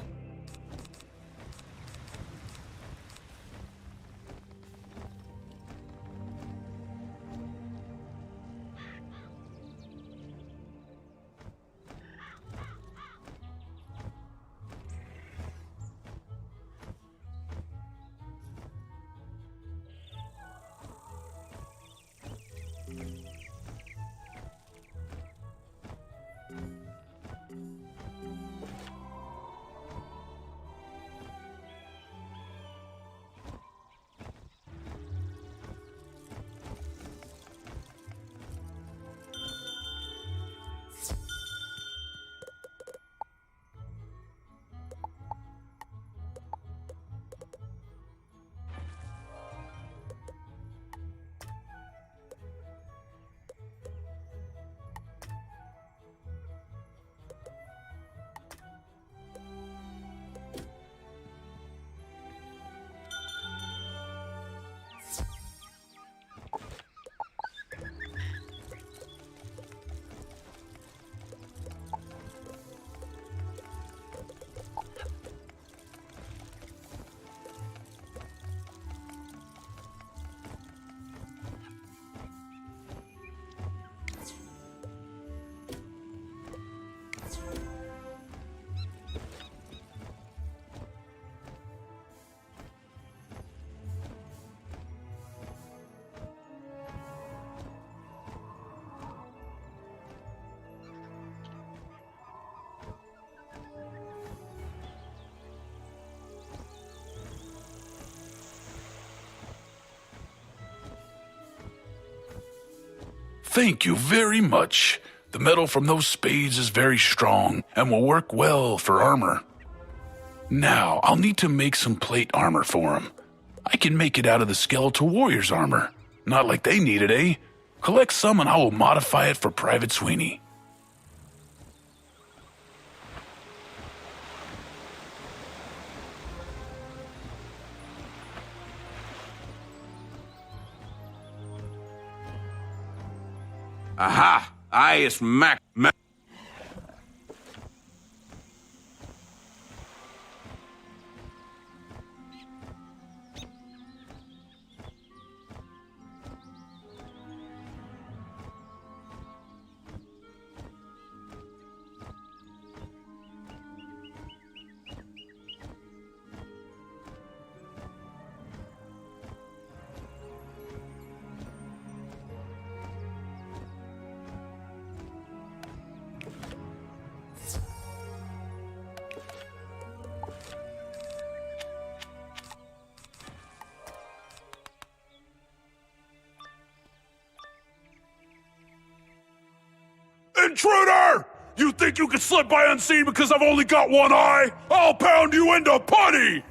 Thank you very much. The metal from those spades is very strong and will work well for armor. Now, I'll need to make some plate armor for him. I can make it out of the skeletal warrior's armor. Not like they need it, eh? Collect some and I will modify it for Private Sweeney. Aha! I is Mac. intruder! You think you can slip by unseen because I've only got one eye? I'll pound you into putty!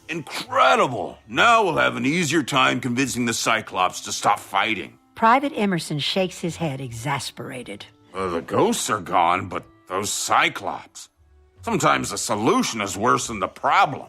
Incredible! Now we'll have an easier time convincing the Cyclops to stop fighting. Private Emerson shakes his head, exasperated. The ghosts are gone, but those Cyclops. Sometimes the solution is worse than the problem.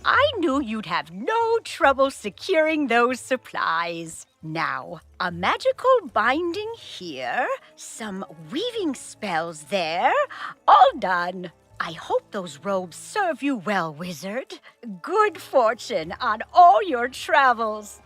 I knew you'd have no trouble securing those supplies. Now, a magical binding here, some weaving spells there, all done. I hope those robes serve you well, wizard. Good fortune on all your travels.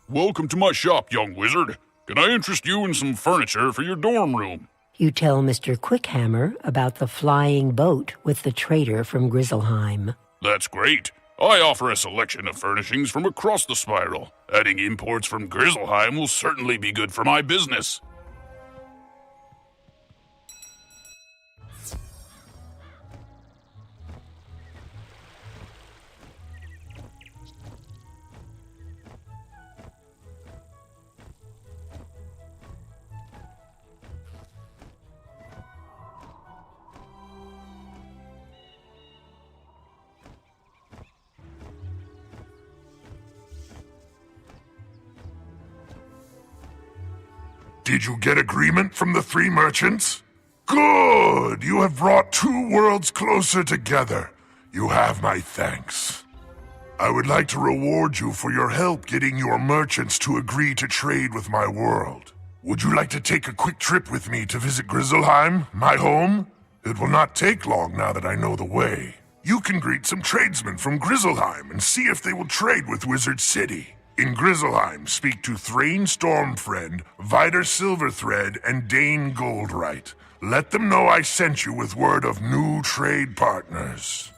Welcome to my shop, young wizard. Can I interest you in some furniture for your dorm room? You tell Mr. Quickhammer about the flying boat with the trader from Grizzleheim. That's great. I offer a selection of furnishings from across the spiral. Adding imports from Grizzleheim will certainly be good for my business. Did you get agreement from the 3 merchants? Good! You have brought 2 worlds closer together. You have my thanks. I would like to reward you for your help getting your merchants to agree to trade with my world. Would you like to take a quick trip with me to visit Grizzleheim, my home? It will not take long now that I know the way. You can greet some tradesmen from Grizzleheim and see if they will trade with Wizard City. In Grizzleheim, speak to Thrain Stormfriend, Vider Silverthread, and Dane Goldright. Let them know I sent you with word of new trade partners.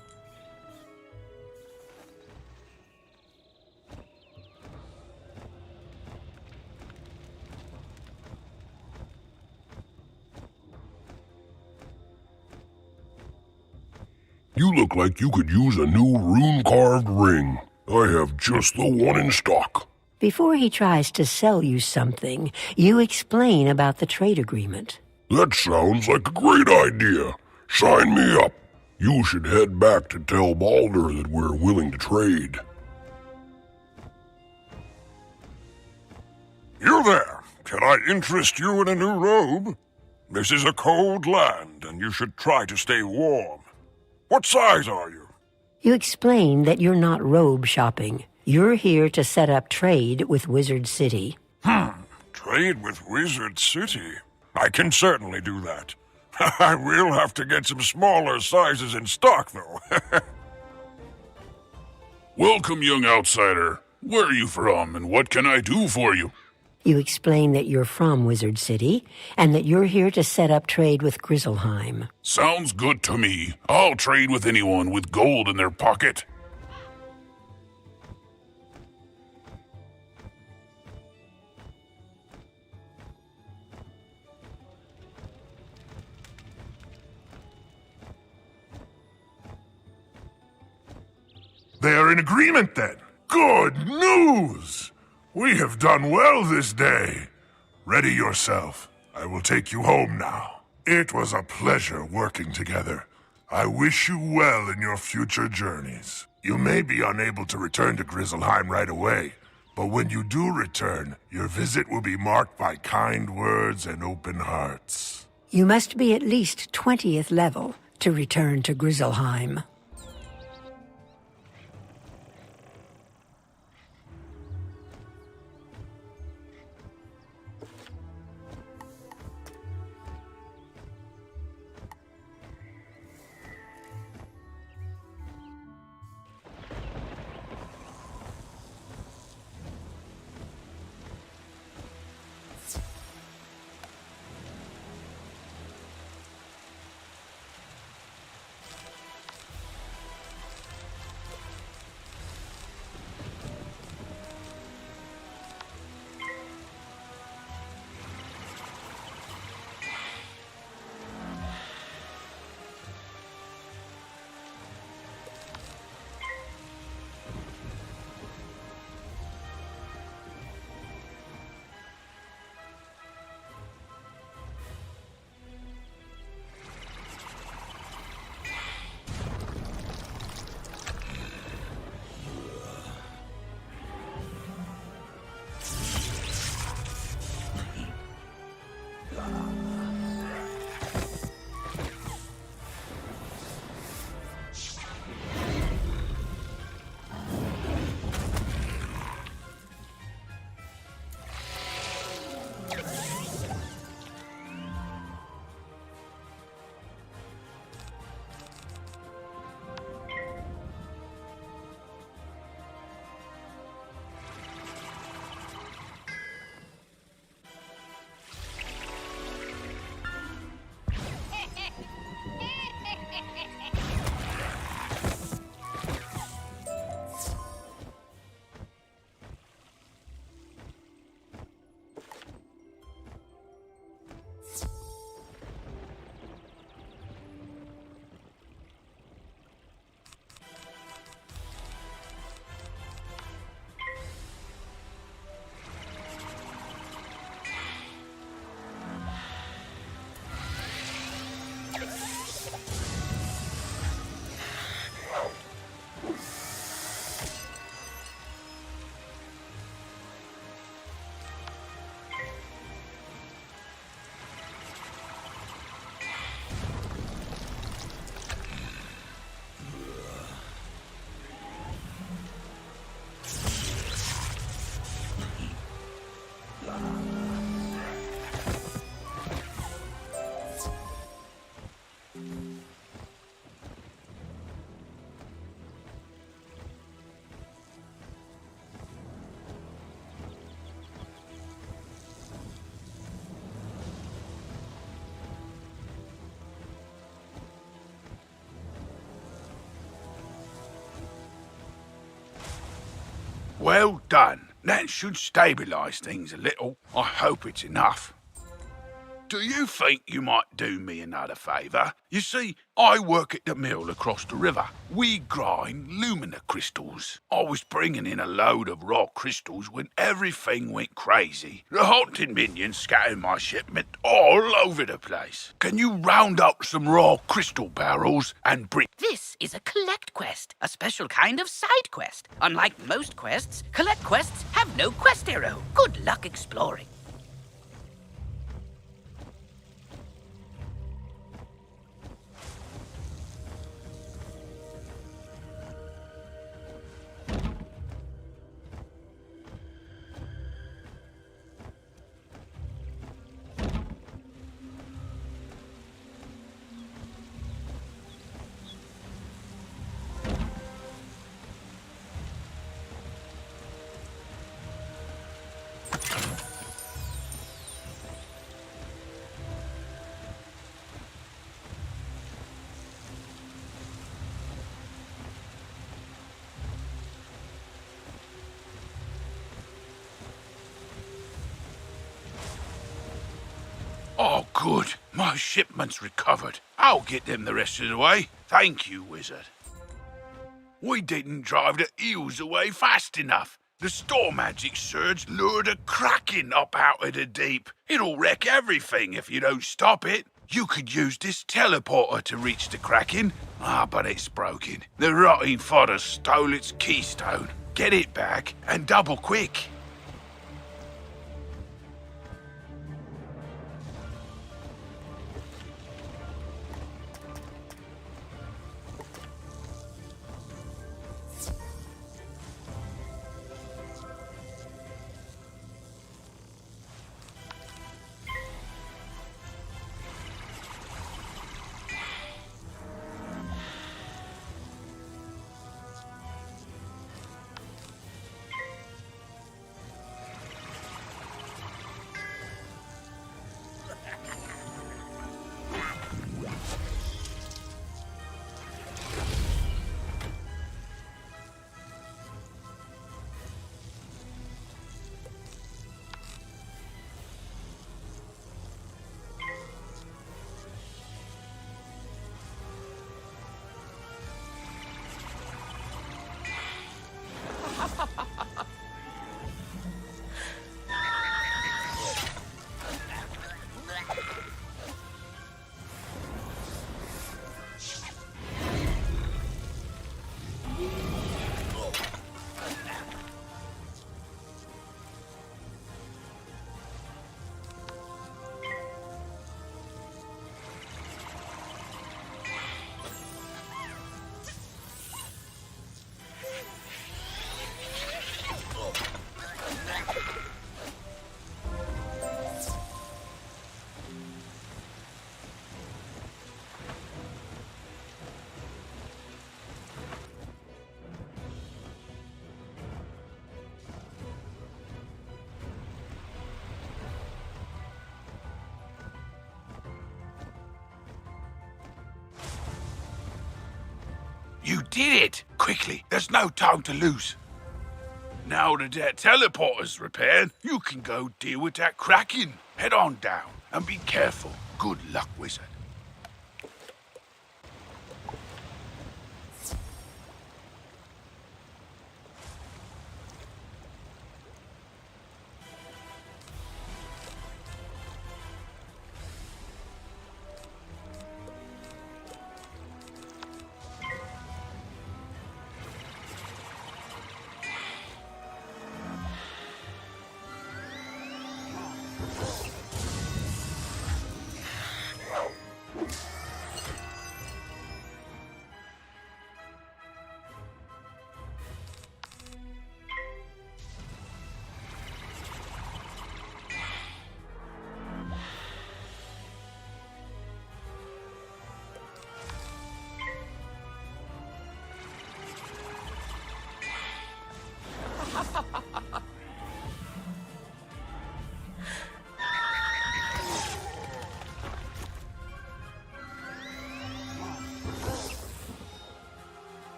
You look like you could use a new rune-carved ring. I have just the one in stock. Before he tries to sell you something, you explain about the trade agreement. That sounds like a great idea. Sign me up. You should head back to tell Balder that we're willing to trade. You there! Can I interest you in a new robe? This is a cold land, and you should try to stay warm. What size are you? You explain that you're not robe shopping. You're here to set up trade with Wizard City. Trade with Wizard City? I can certainly do that. I will have to get some smaller sizes in stock, though. Welcome, young outsider. Where are you from, and what can I do for you? You explain that you're from Wizard City, and that you're here to set up trade with Grizzleheim. Sounds good to me. I'll trade with anyone with gold in their pocket. They are in agreement then. Good news! We have done well this day. Ready yourself. I will take you home now. It was a pleasure working together. I wish you well in your future journeys. You may be unable to return to Grizzleheim right away, but when you do return, your visit will be marked by kind words and open hearts. You must be at least 20th level to return to Grizzleheim. Well done. That should stabilize things a little. I hope it's enough. Do you think you might do me another favour? You see, I work at the mill across the river. We grind lumina crystals. I was bringing in a load of raw crystals when everything went crazy. The haunted minions scattered my shipment all over the place. Can you round up some raw crystal barrels and bring... This is a collect quest, a special kind of side quest. Unlike most quests, collect quests have no quest arrow. Good luck exploring. Oh, good. My shipment's recovered. I'll get them the rest of the way. Thank you, Wizard. We didn't drive the eels away fast enough. The storm magic surge lured a kraken up out of the deep. It'll wreck everything if you don't stop it. You could use this teleporter to reach the kraken. But it's broken. The rotting fodder stole its keystone. Get it back, and double quick. You did it! Quickly, there's no time to lose. Now that that teleporter's repaired, you can go deal with that kraken. Head on down, and be careful. Good luck, Wizard.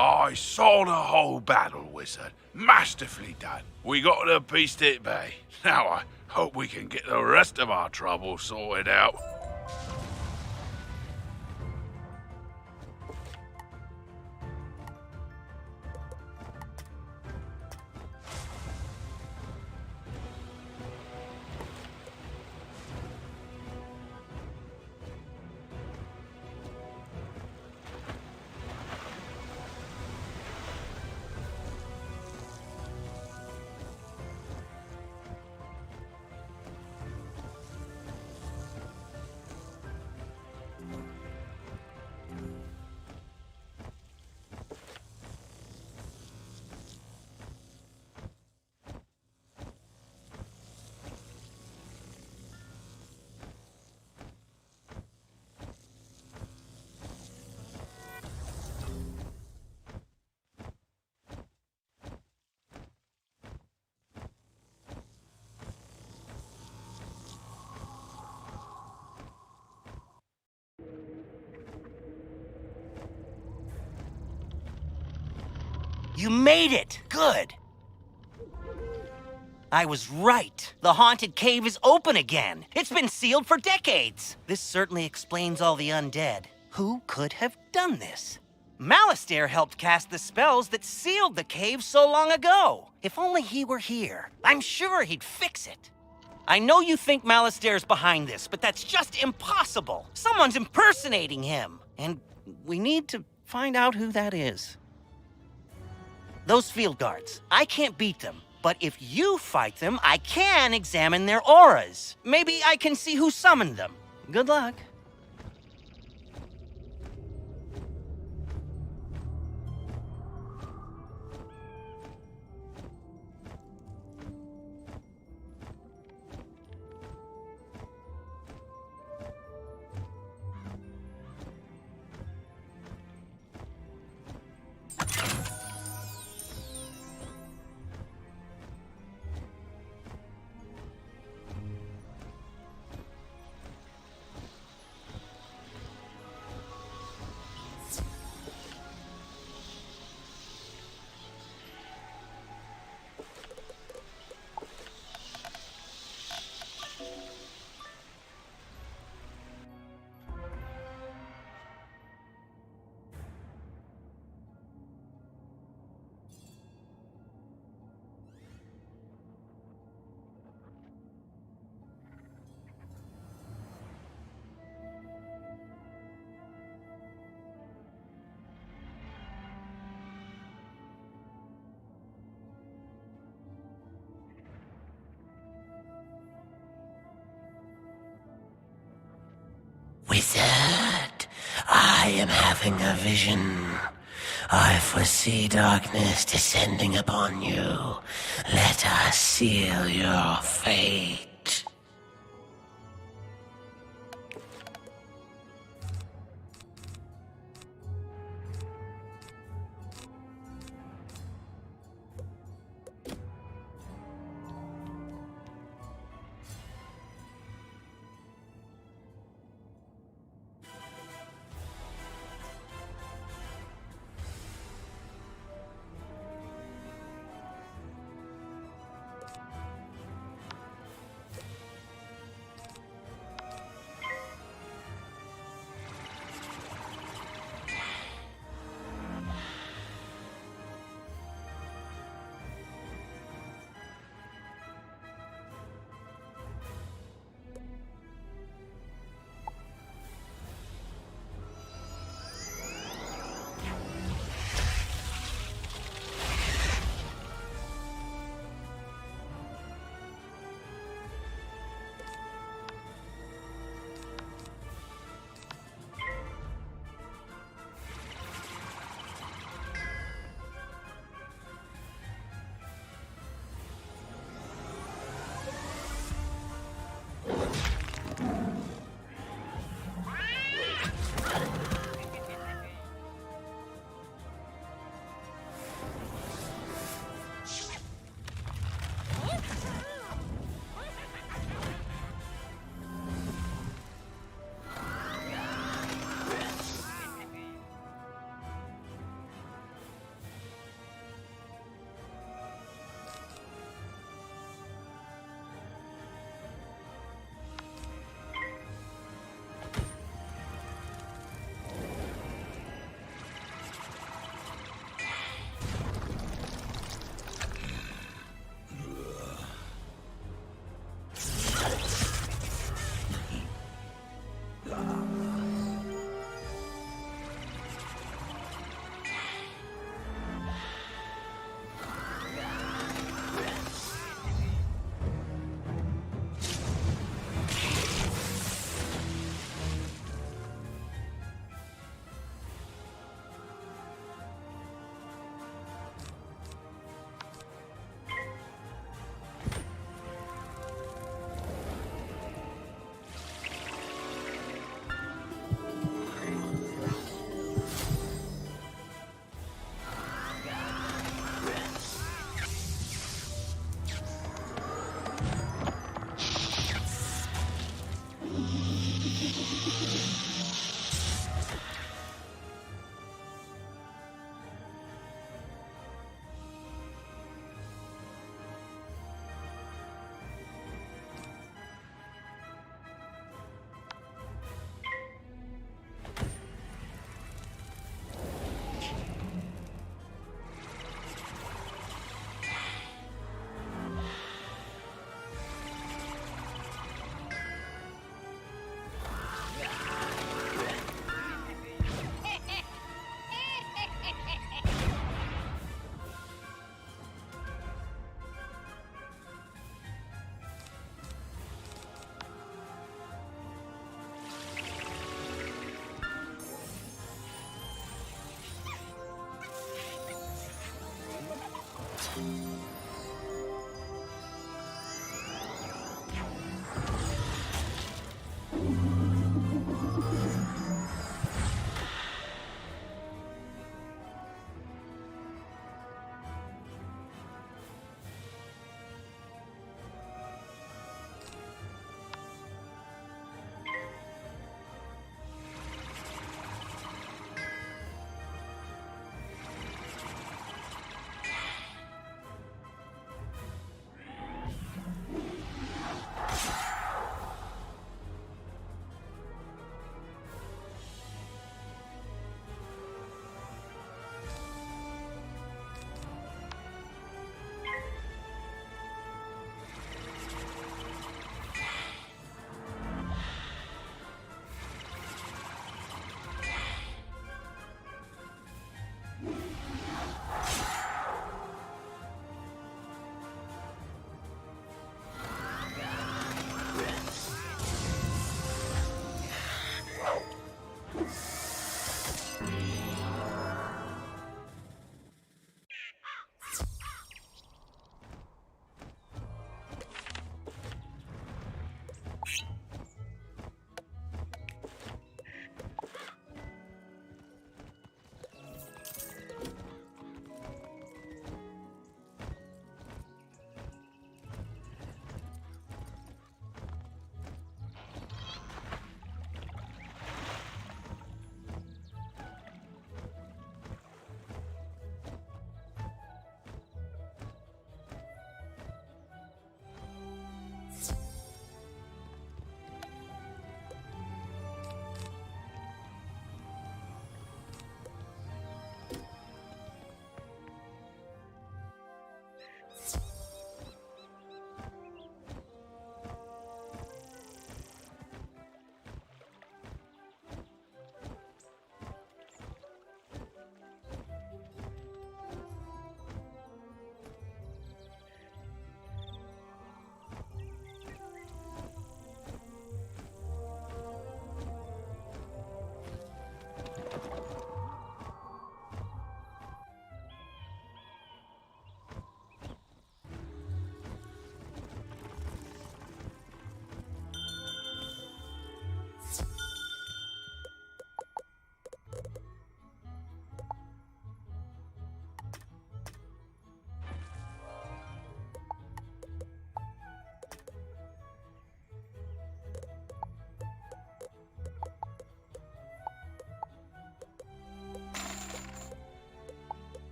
I saw the whole battle, Wizard. Masterfully done. We got the beast at bay. Now I hope we can get the rest of our trouble sorted out. You made it! Good! I was right. The haunted cave is open again. It's been sealed for decades. This certainly explains all the undead. Who could have done this? Malastare helped cast the spells that sealed the cave so long ago. If only he were here. I'm sure he'd fix it. I know you think Malastare's behind this, but that's just impossible. Someone's impersonating him. And we need to find out who that is. Those field guards, I can't beat them. But if you fight them, I can examine their auras. Maybe I can see who summoned them. Good luck. Wizard, I am having a vision. I foresee darkness descending upon you. Let us seal your fate.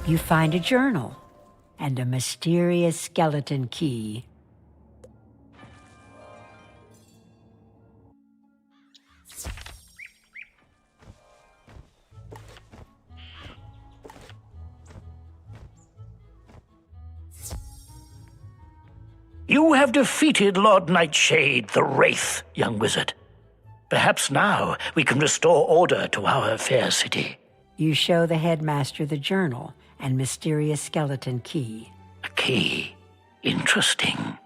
You find a journal and a mysterious skeleton key. You have defeated Lord Nightshade, the Wraith, young wizard. Perhaps now we can restore order to our fair city. You show the headmaster the journal and mysterious skeleton key. A key. Interesting.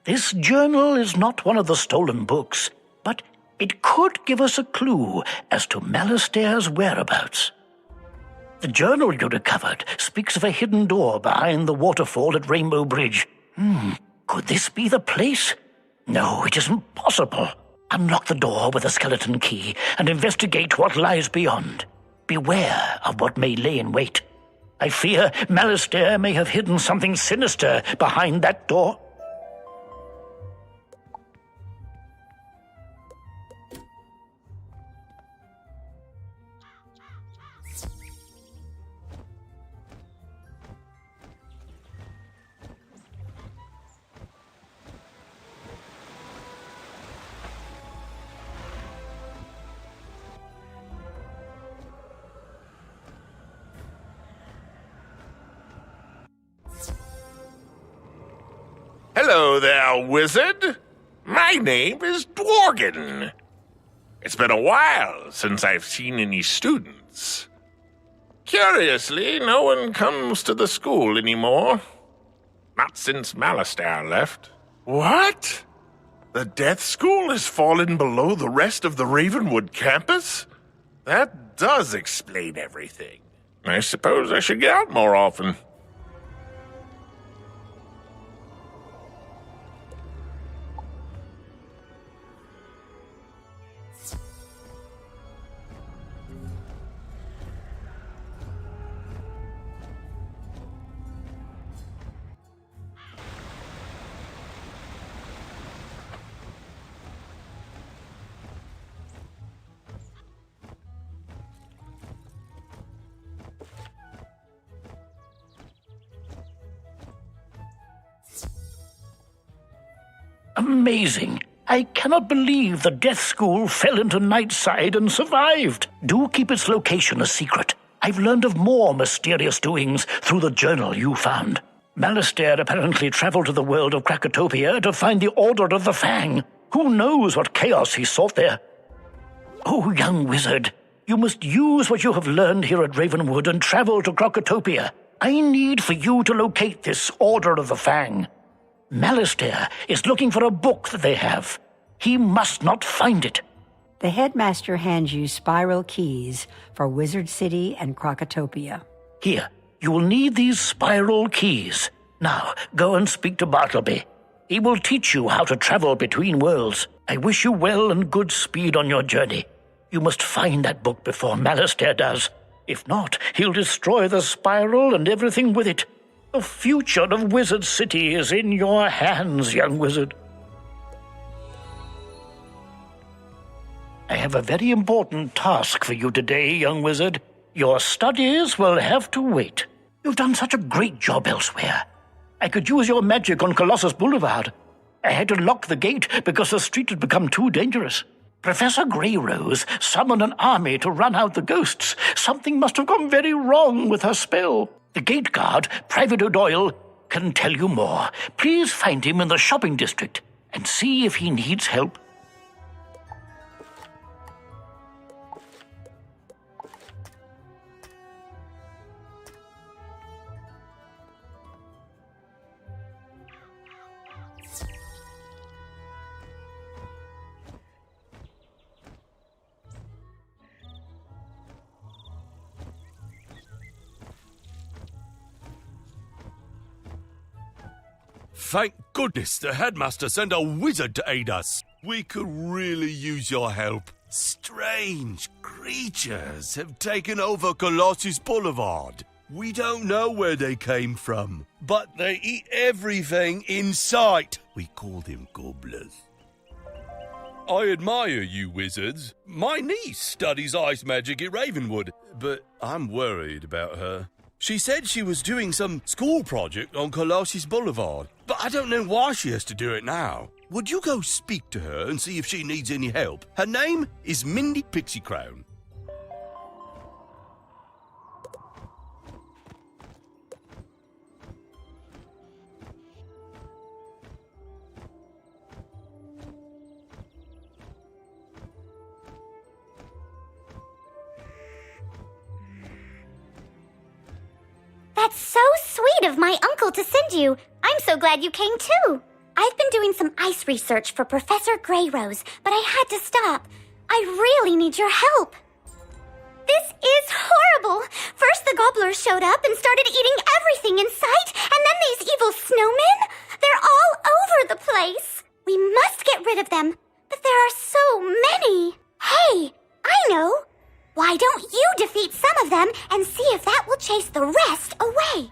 This journal is not one of the stolen books, but it could give us a clue as to Malastair's whereabouts. The journal you recovered speaks of a hidden door behind the waterfall at Rainbow Bridge. Could this be the place? No, it isn't possible. Unlock the door with a skeleton key and investigate what lies beyond. Beware of what may lay in wait. I fear Malastair may have hidden something sinister behind that door. Hello there, wizard. My name is Dworgen. It's been a while since I've seen any students. Curiously, no one comes to the school anymore. Not since Malastair left. What? The Death School has fallen below the rest of the Ravenwood campus? That does explain everything. I suppose I should get out more often. Amazing. I cannot believe the Death School fell into Nightside and survived. Do keep its location a secret. I've learned of more mysterious doings through the journal you found. Malastair apparently traveled to the world of Krakatopia to find the Order of the Fang. Who knows what chaos he sought there? Oh, young wizard, you must use what you have learned here at Ravenwood and travel to Krakatopia. I need for you to locate this Order of the Fang. Malastair is looking for a book that they have. He must not find it. The headmaster hands you spiral keys for Wizard City and Krakatopia. Here, you will need these spiral keys. Now, go and speak to Bartleby. He will teach you how to travel between worlds. I wish you well and good speed on your journey. You must find that book before Malastair does. If not, he'll destroy the spiral and everything with it. The future of Wizard City is in your hands, young wizard. I have a very important task for you today, young wizard. Your studies will have to wait. You've done such a great job elsewhere. I could use your magic on Colossus Boulevard. I had to lock the gate because the street had become too dangerous. Professor Greyrose summoned an army to run out the ghosts. Something must have gone very wrong with her spell. The gate guard, Private O'Doyle, can tell you more. Please find him in the shopping district and see if he needs help. Thank goodness the headmaster sent a wizard to aid us. We could really use your help. Strange creatures have taken over Colossus Boulevard. We don't know where they came from, but they eat everything in sight. We call them gobblers. I admire you wizards. My niece studies ice magic at Ravenwood, but I'm worried about her. She said she was doing some school project on Colossus Boulevard, but I don't know why she has to do it now. Would you go speak to her and see if she needs any help? Her name is Mindy Pixie Crown. That's so sweet of my uncle to send you. I'm so glad you came too. I've been doing some ice research for Professor Greyrose, but I had to stop. I really need your help. This is horrible. First the gobblers showed up and started eating everything in sight, and then these evil snowmen. They're all over the place. We must get rid of them, but there are so many. Hey, I know. Why don't you defeat some of them and see if that will chase the rest away?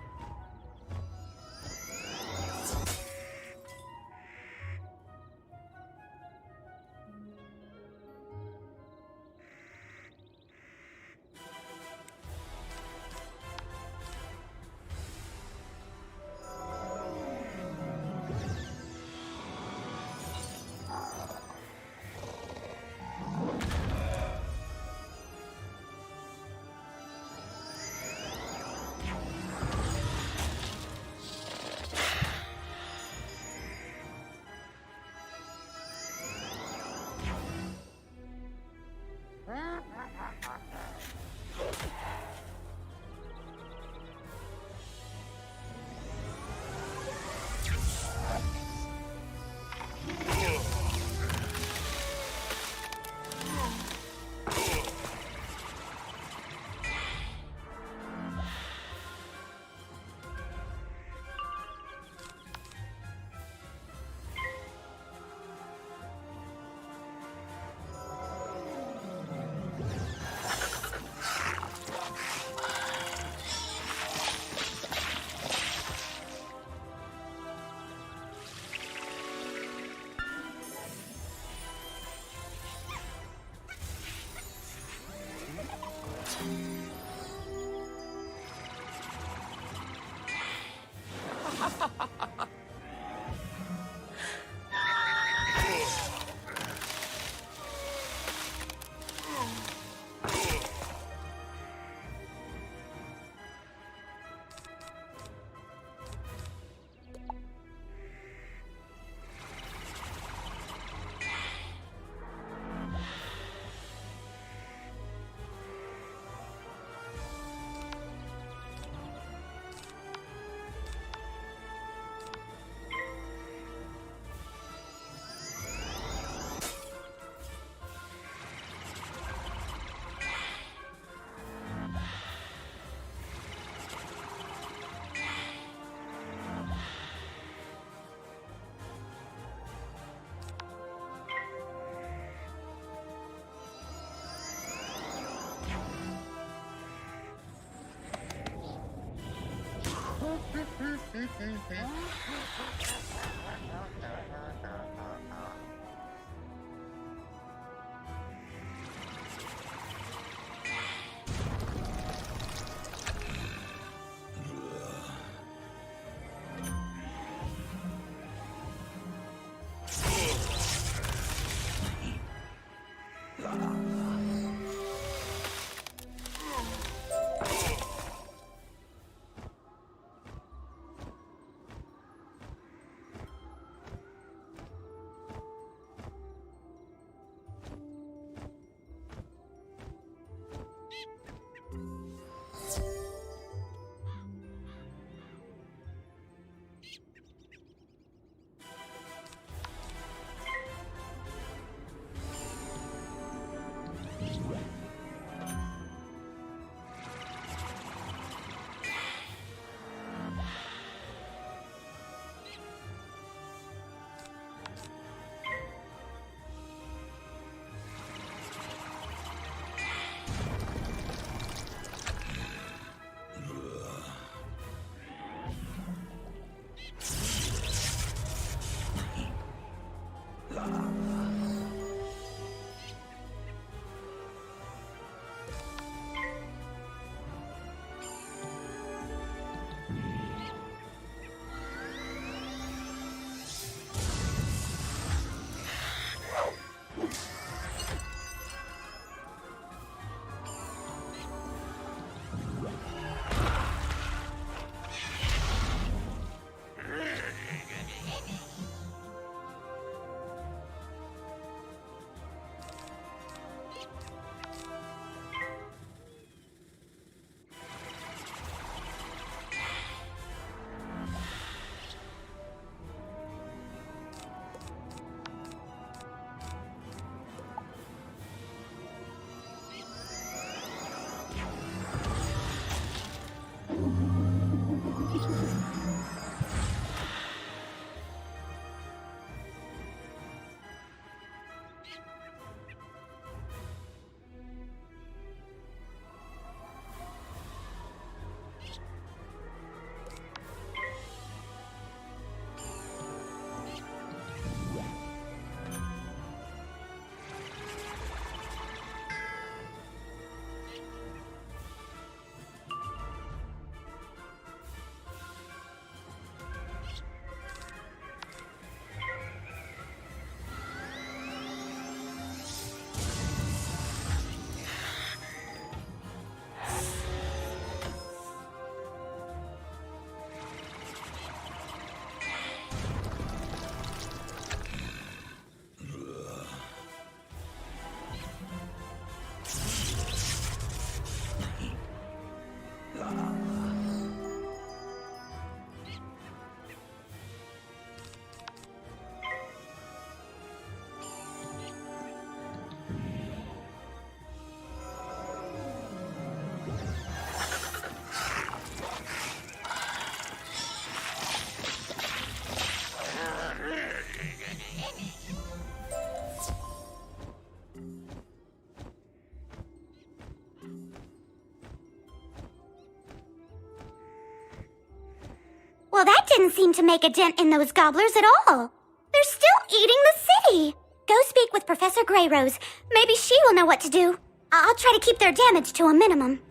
Well, that didn't seem to make a dent in those gobblers at all. They're still eating the city. Go speak with Professor Greyrose. Maybe she will know what to do. I'll try to keep their damage to a minimum.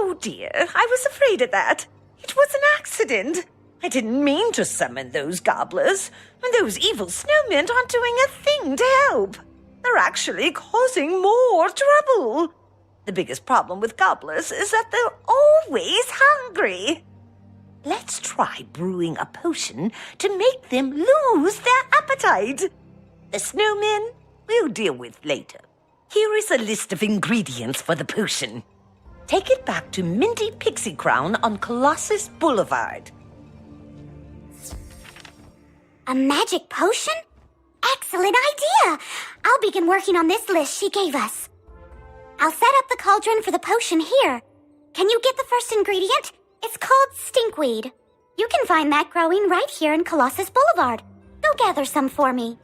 Oh dear, I was afraid of that. It was an accident. I didn't mean to summon those gobblers, and those evil snowmen aren't doing a thing to help. They're actually causing more trouble. The biggest problem with gobblers is that they're always hungry. Let's try brewing a potion to make them lose their appetite. The snowmen we'll deal with later. Here is a list of ingredients for the potion. Take it back to Minty Pixie Crown on Colossus Boulevard. A magic potion? Excellent idea! I'll begin working on this list she gave us. I'll set up the cauldron for the potion here. Can you get the first ingredient? It's called stinkweed. You can find that growing right here in Colossus Boulevard. Go gather some for me.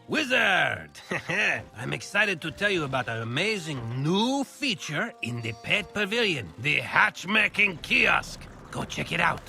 Wizard! I'm excited to tell you about an amazing new feature in the Pet Pavilion, the Hatchmaking Kiosk. Go check it out.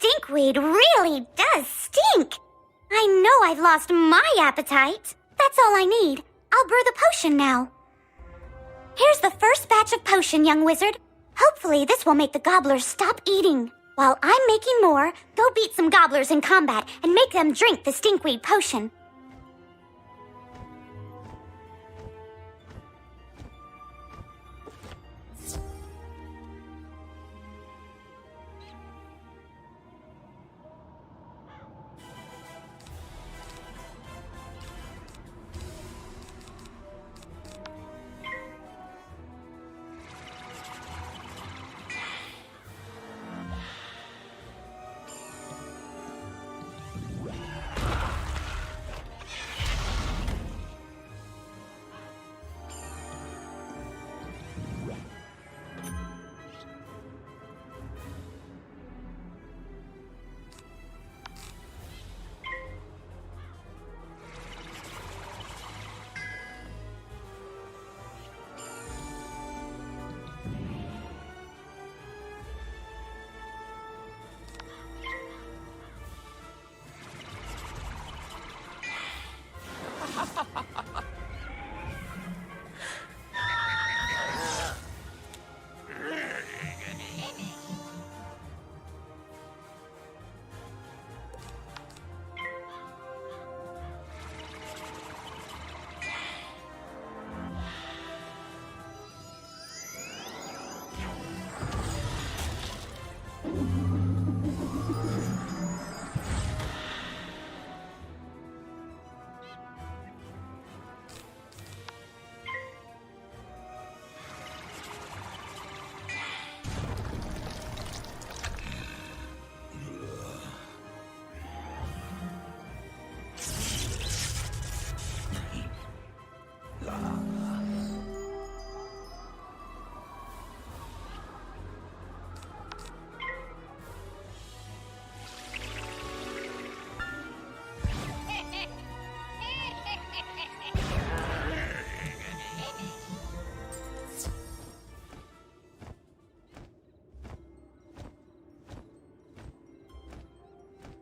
Stinkweed really does stink. I know I've lost my appetite. That's all I need. I'll brew the potion now. Here's the first batch of potion, young wizard. Hopefully this will make the gobblers stop eating. While I'm making more, go beat some gobblers in combat and make them drink the stinkweed potion.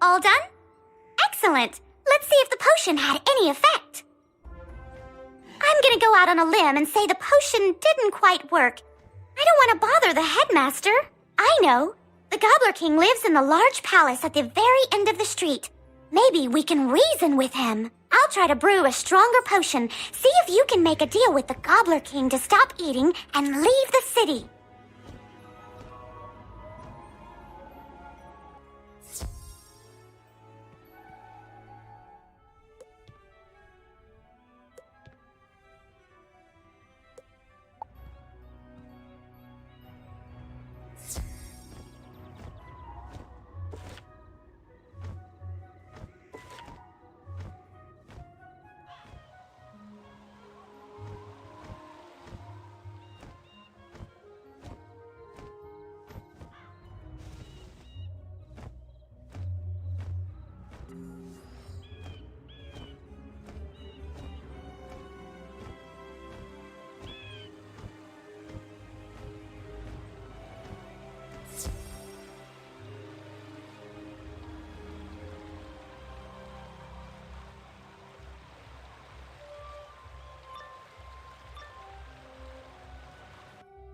All done? Excellent! Let's see if the potion had any effect. I'm gonna go out on a limb and say the potion didn't quite work. I don't want to bother the headmaster. I know. The Gobbler King lives in the large palace at the very end of the street. Maybe we can reason with him. I'll try to brew a stronger potion. See if you can make a deal with the Gobbler King to stop eating and leave the city.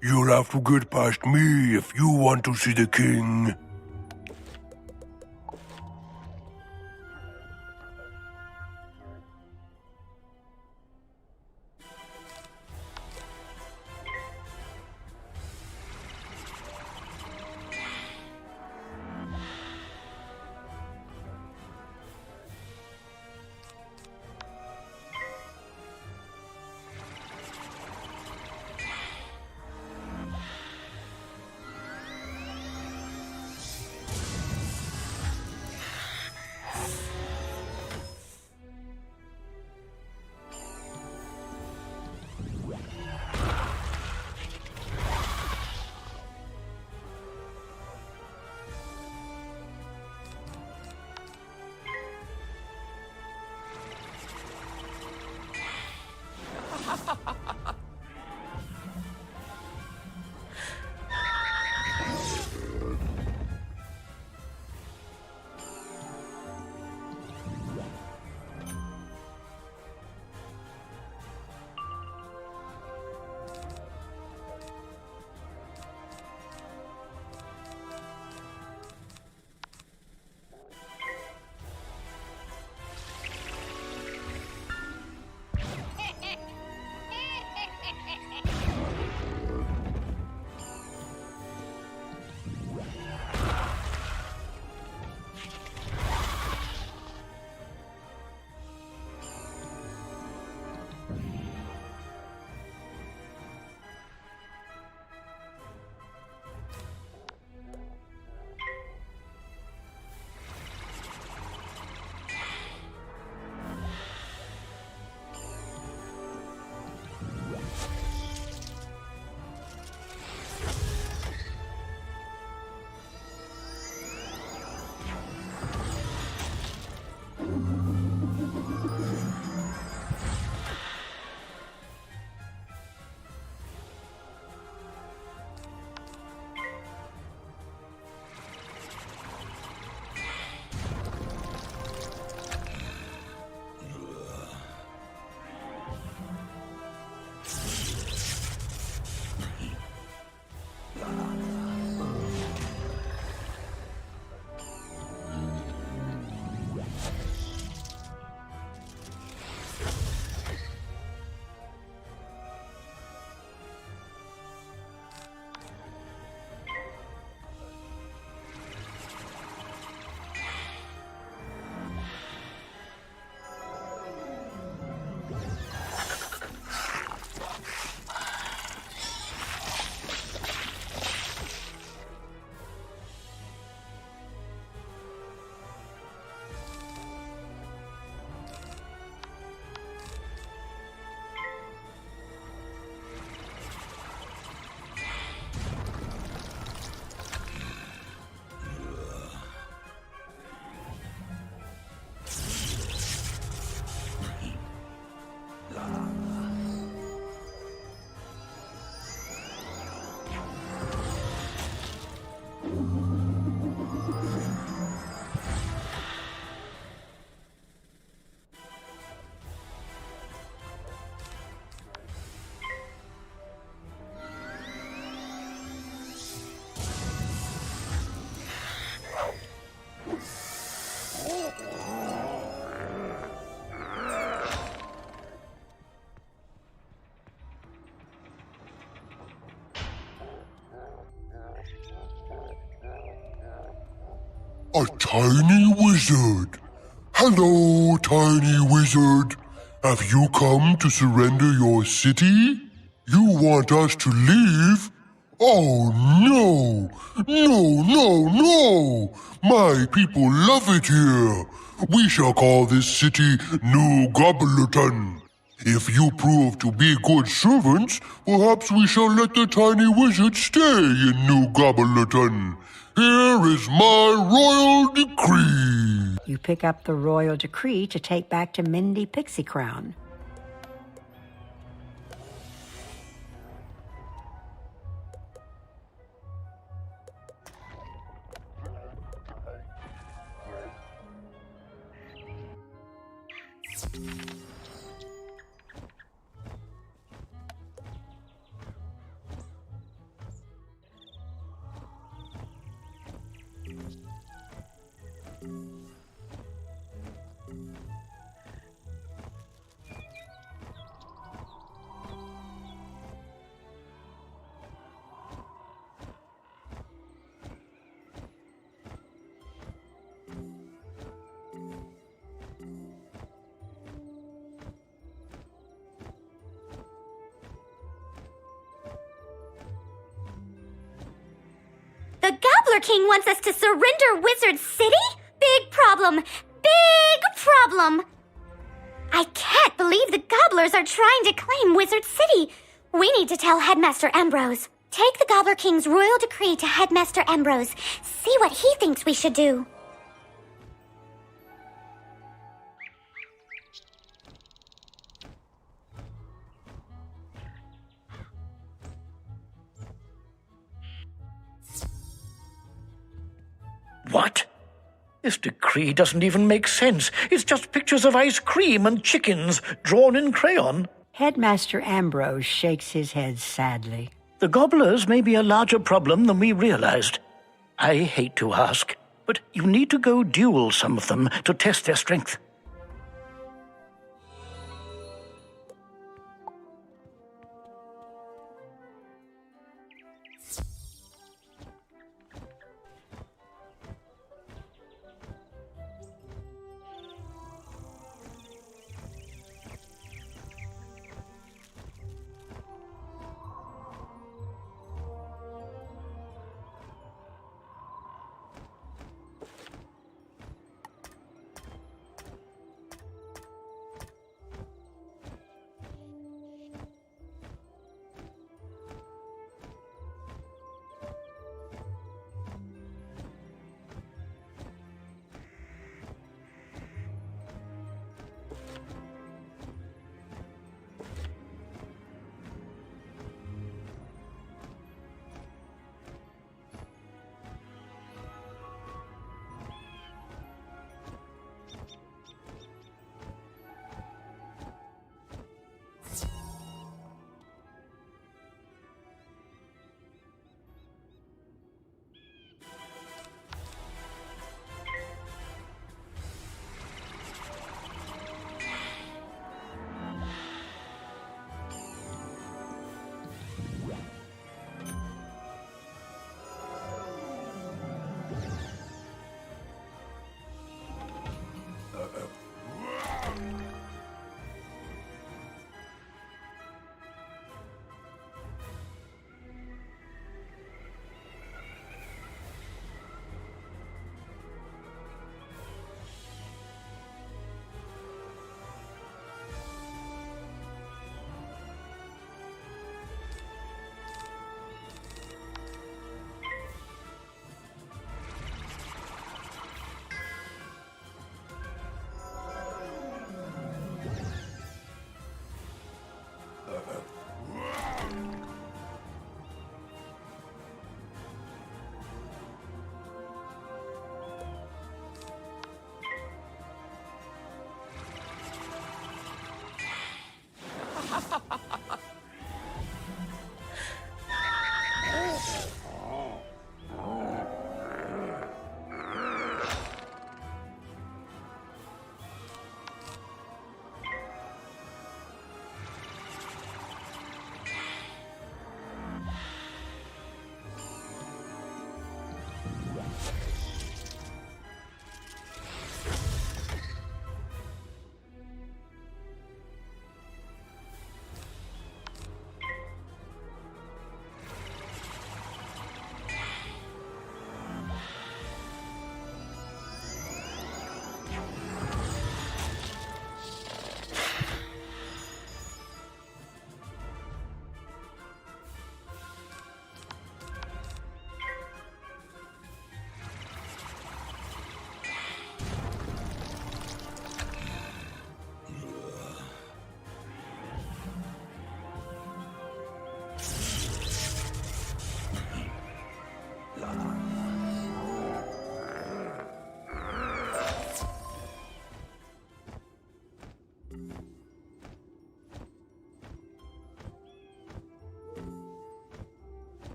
You'll have to get past me if you want to see the king. A tiny wizard. Hello, tiny wizard. Have you come to surrender your city? You want us to leave? Oh, no! No, no, no! My people love it here. We shall call this city New Gobblerton. If you prove to be good servants, perhaps we shall let the tiny wizard stay in New Gobblerton. Here is my royal decree. You pick up the royal decree to take back to Mindy Pixie Crown. The Gobbler King wants us to surrender Wizard City? Big problem! Big problem! I can't believe the Gobblers are trying to claim Wizard City. We need to tell Headmaster Ambrose. Take the Gobbler King's royal decree to Headmaster Ambrose. See what he thinks we should do. What? This decree doesn't even make sense. It's just pictures of ice cream and chickens drawn in crayon. Headmaster Ambrose shakes his head sadly. The gobblers may be a larger problem than we realized. I hate to ask, but you need to go duel some of them to test their strength.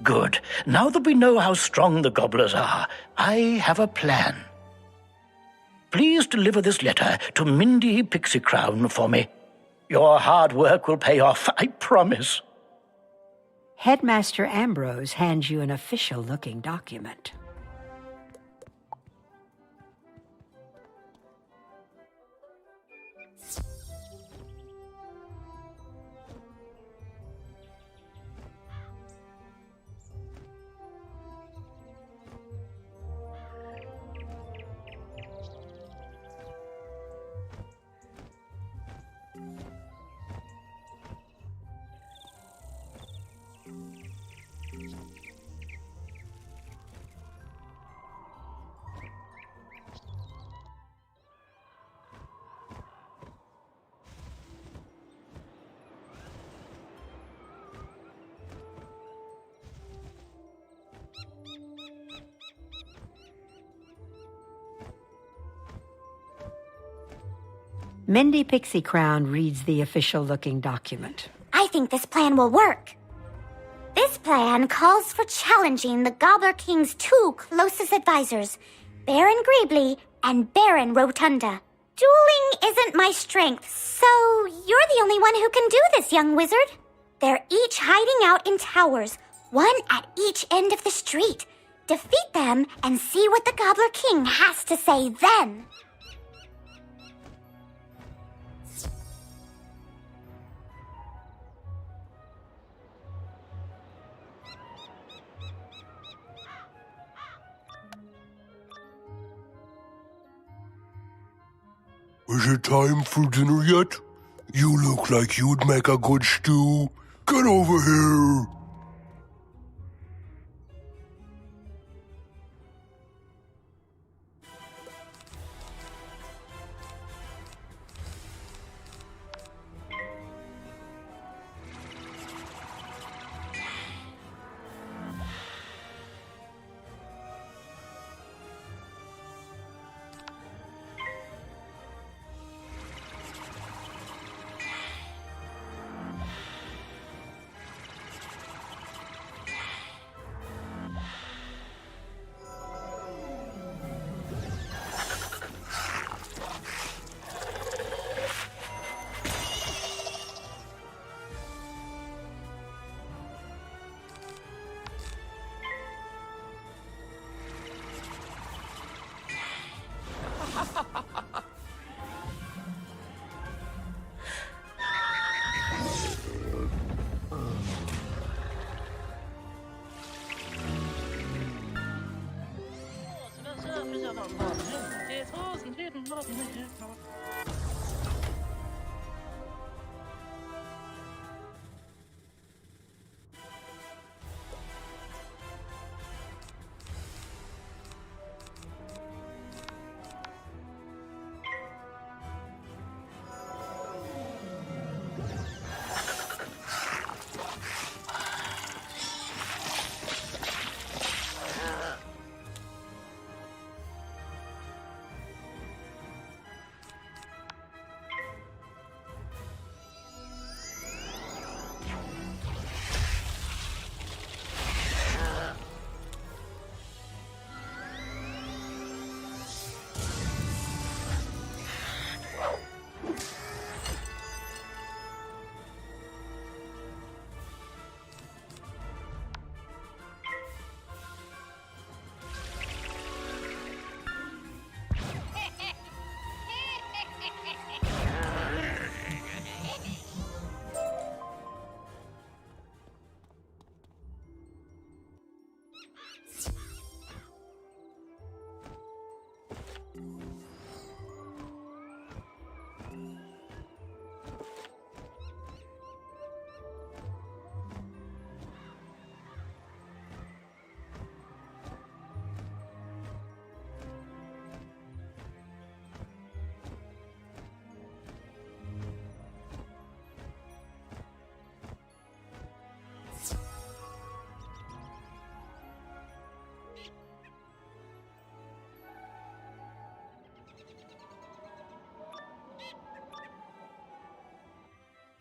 Good. Now that we know how strong the gobblers are, I have a plan. Please deliver this letter to Mindy Pixie Crown for me. Your hard work will pay off, I promise. Headmaster Ambrose hands you an official-looking document. Mindy Pixie Crown reads the official-looking document. I think this plan will work. This plan calls for challenging the Gobbler King's two closest advisors, Baron Greebly and Baron Rotunda. Dueling isn't my strength, so you're the only one who can do this, young wizard. They're each hiding out in towers, one at each end of the street. Defeat them and see what the Gobbler King has to say then. Is it time for dinner yet? You look like you'd make a good stew. Get over here.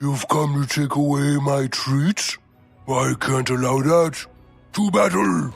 You've come to take away my treats? I can't allow that. To battle!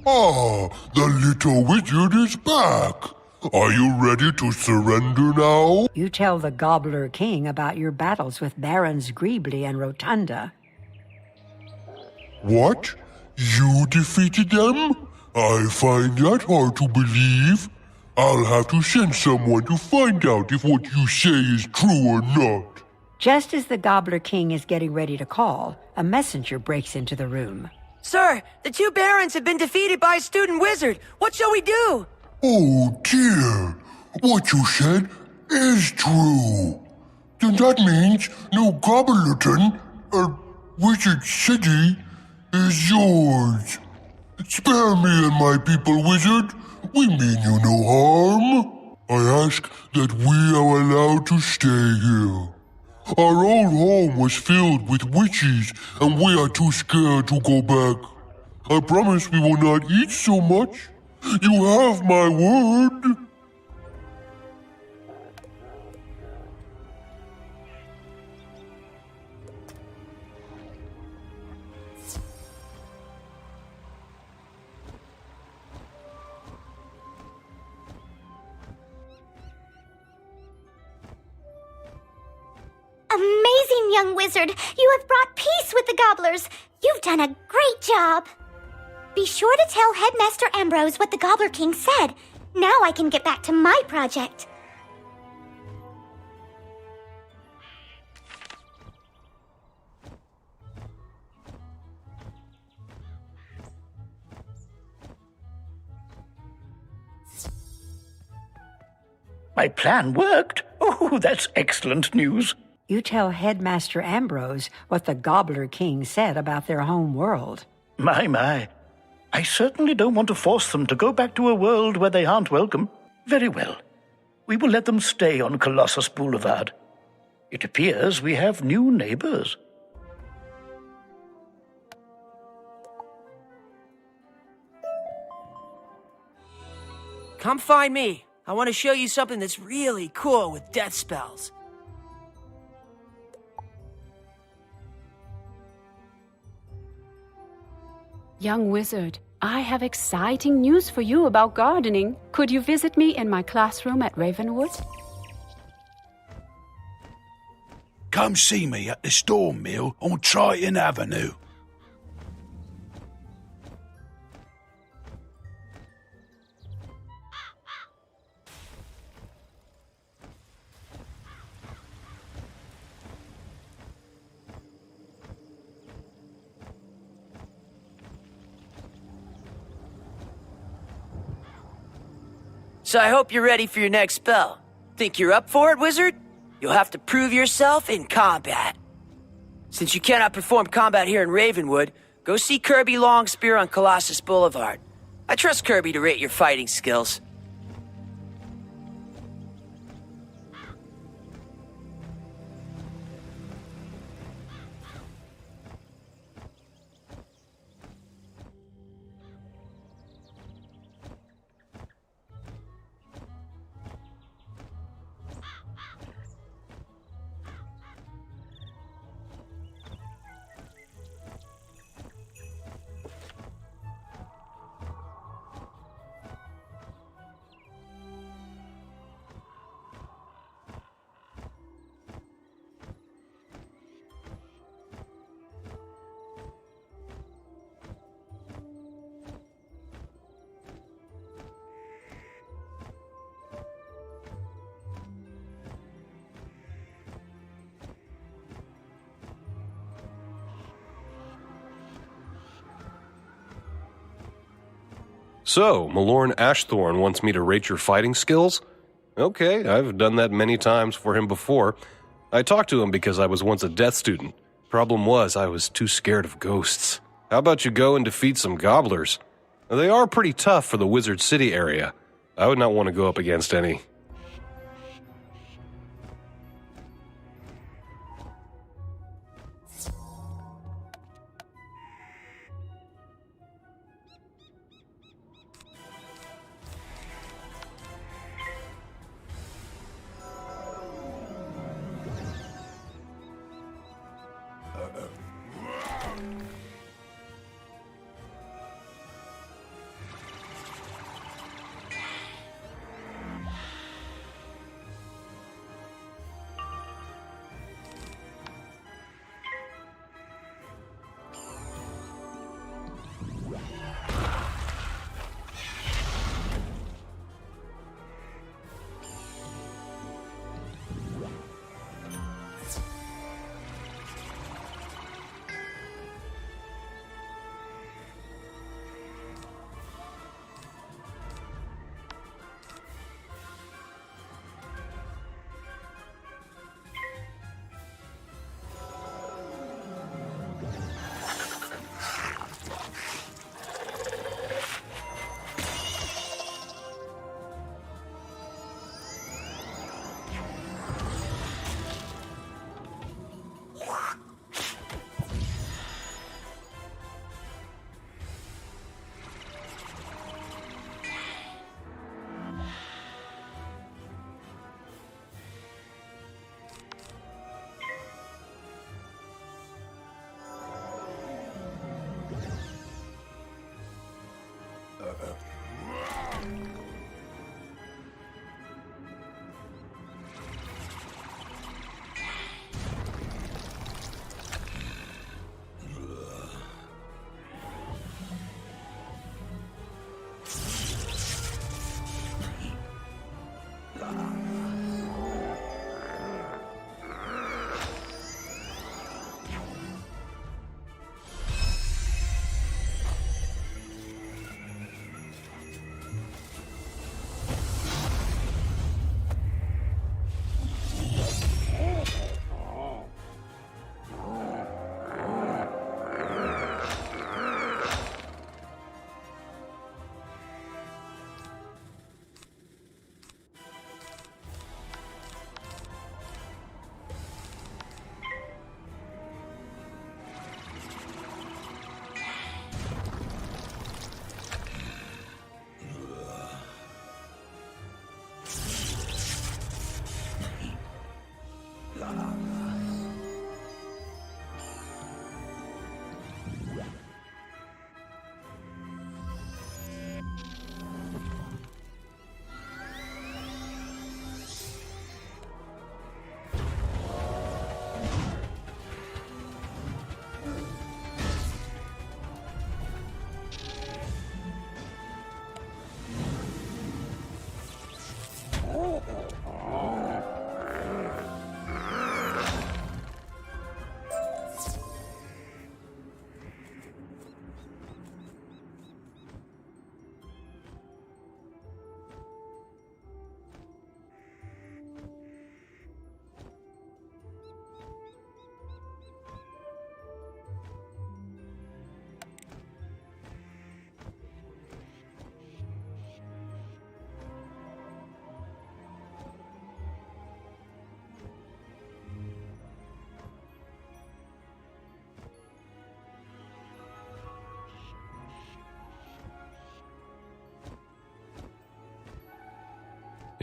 Ah, the little wizard is back. Are you ready to surrender now? You tell the Gobbler King about your battles with Barons Greebly and Rotunda. What? You defeated them? I find that hard to believe. I'll have to send someone to find out if what you say is true or not. Just as the Gobbler King is getting ready to call, a messenger breaks into the room. Sir, the two barons have been defeated by a student wizard. What shall we do? Oh dear. What you said is true. Then that means New Gobblerton, Wizard City, is yours. Spare me and my people, wizard. We mean you no harm. I ask that we are allowed to stay here. Our old home was filled with witches, and we are too scared to go back. I promise we will not eat so much. You have my word. Amazing, young wizard! You have brought peace with the gobblers! You've done a great job! Be sure to tell Headmaster Ambrose what the Gobbler King said. Now I can get back to my project. My plan worked. Oh, that's excellent news. You tell Headmaster Ambrose what the Gobbler King said about their home world. My. I certainly don't want to force them to go back to a world where they aren't welcome. Very well. We will let them stay on Colossus Boulevard. It appears we have new neighbors. Come find me. I want to show you something that's really cool with death spells. Young wizard, I have exciting news for you about gardening. Could you visit me in my classroom at Ravenwood? Come see me at the Storm Mill on Triton Avenue. So I hope you're ready for your next spell. Think you're up for it, wizard? you'll have to prove yourself in combat. Since you cannot perform combat here in Ravenwood, go see Kirby Longspear on Colossus Boulevard. I trust Kirby to rate your fighting skills. So, Malorn Ashthorn wants me to rate your fighting skills? Okay, I've done that many times for him before. I talked to him because I was once a death student. Problem was, I was too scared of ghosts. How about you go and defeat some gobblers? They are pretty tough for the Wizard City area. I would not want to go up against any.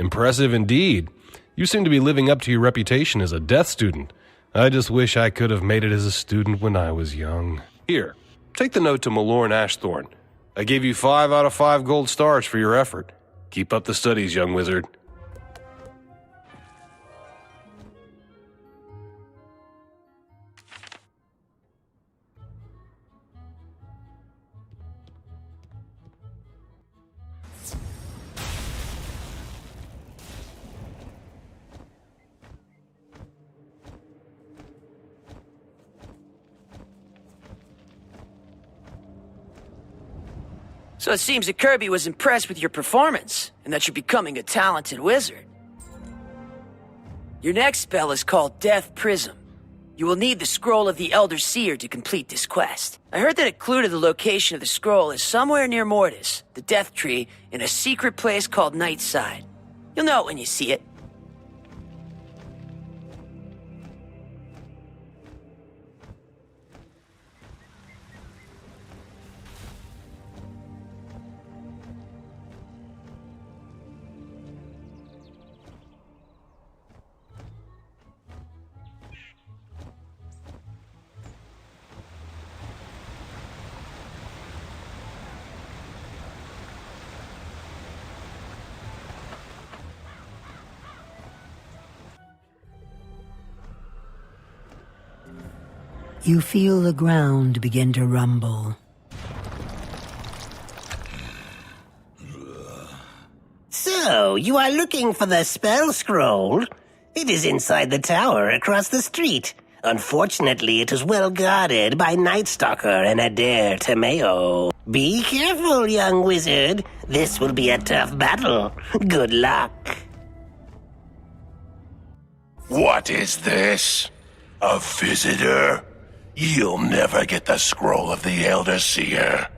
Impressive indeed. You seem to be living up to your reputation as a death student. I just wish I could have made it as a student when I was young. Here, take the note to Malorn Ashthorn. I gave you 5 out of 5 gold stars for your effort. Keep up the studies, young wizard. So it seems that Kirby was impressed with your performance, and that you're becoming a talented wizard. Your next spell is called Death Prism. You will need the Scroll of the Elder Seer to complete this quest. I heard that a clue to the location of the scroll is somewhere near Mortis, the Death Tree, in a secret place called Nightside. You'll know it when you see it. You feel the ground begin to rumble. So, you are looking for the spell scroll? It is inside the tower across the street. Unfortunately, it is well guarded by Night Stalker and Adair Tameo. Be careful, young wizard. This will be a tough battle. Good luck. What is this? A visitor? You'll never get the Scroll of the Elder Seer.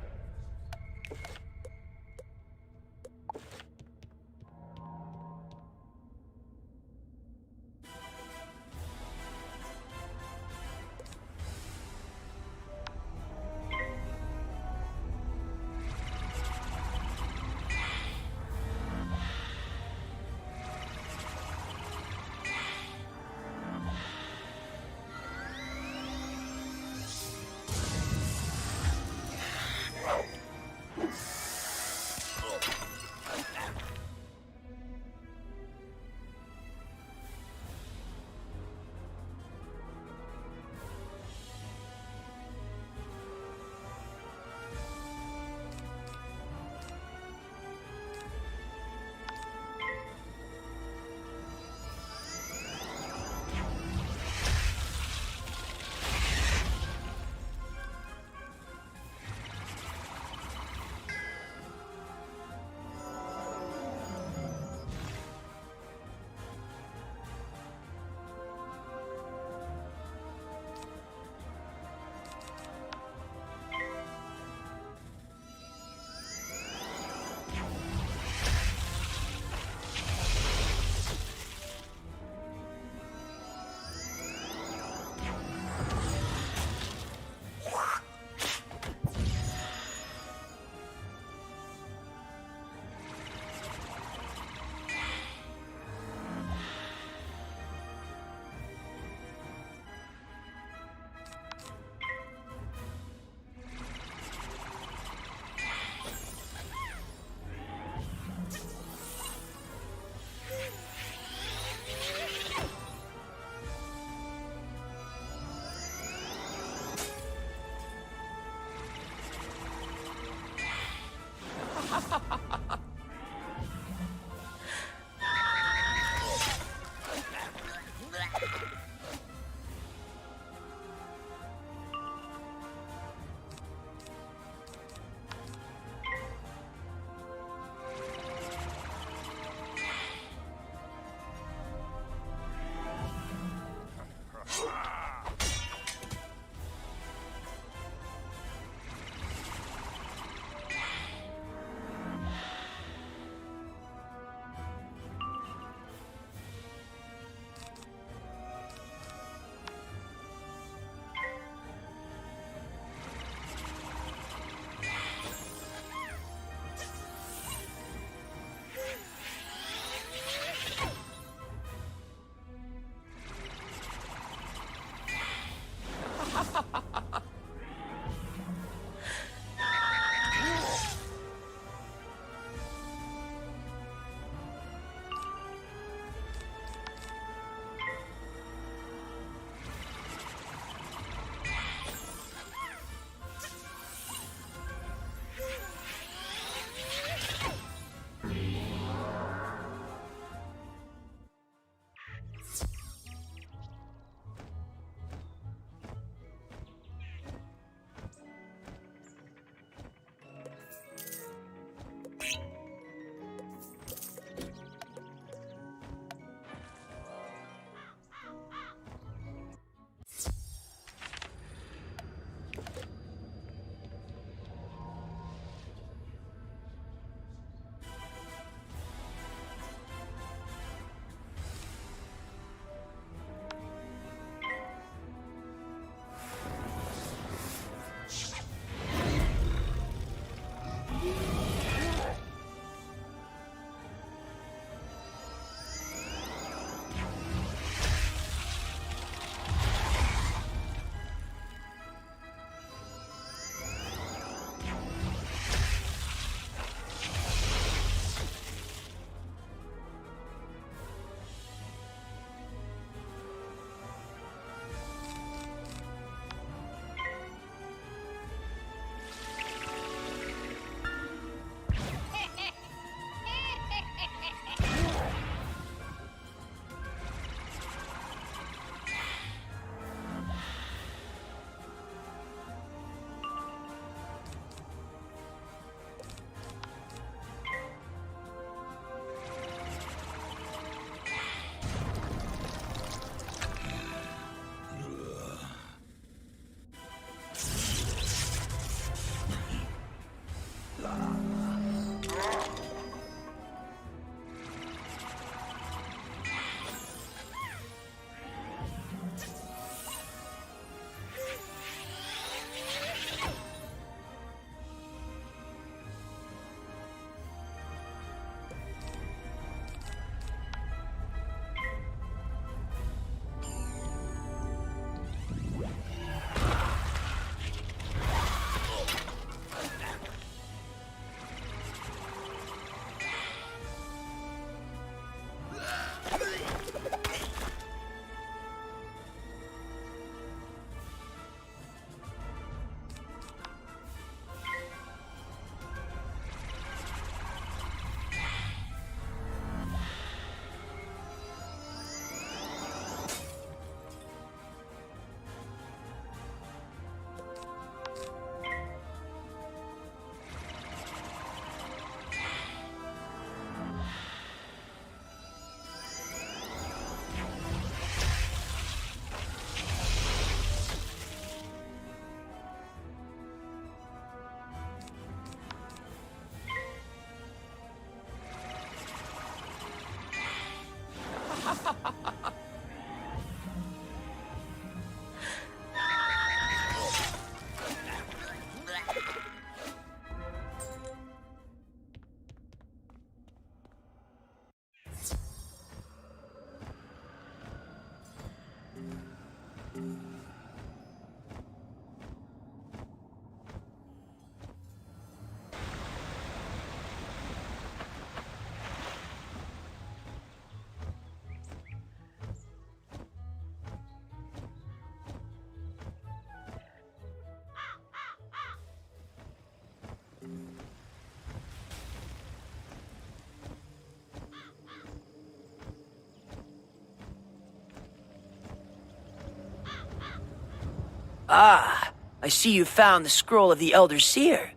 Ah, I see you found the scroll of the Elder Seer.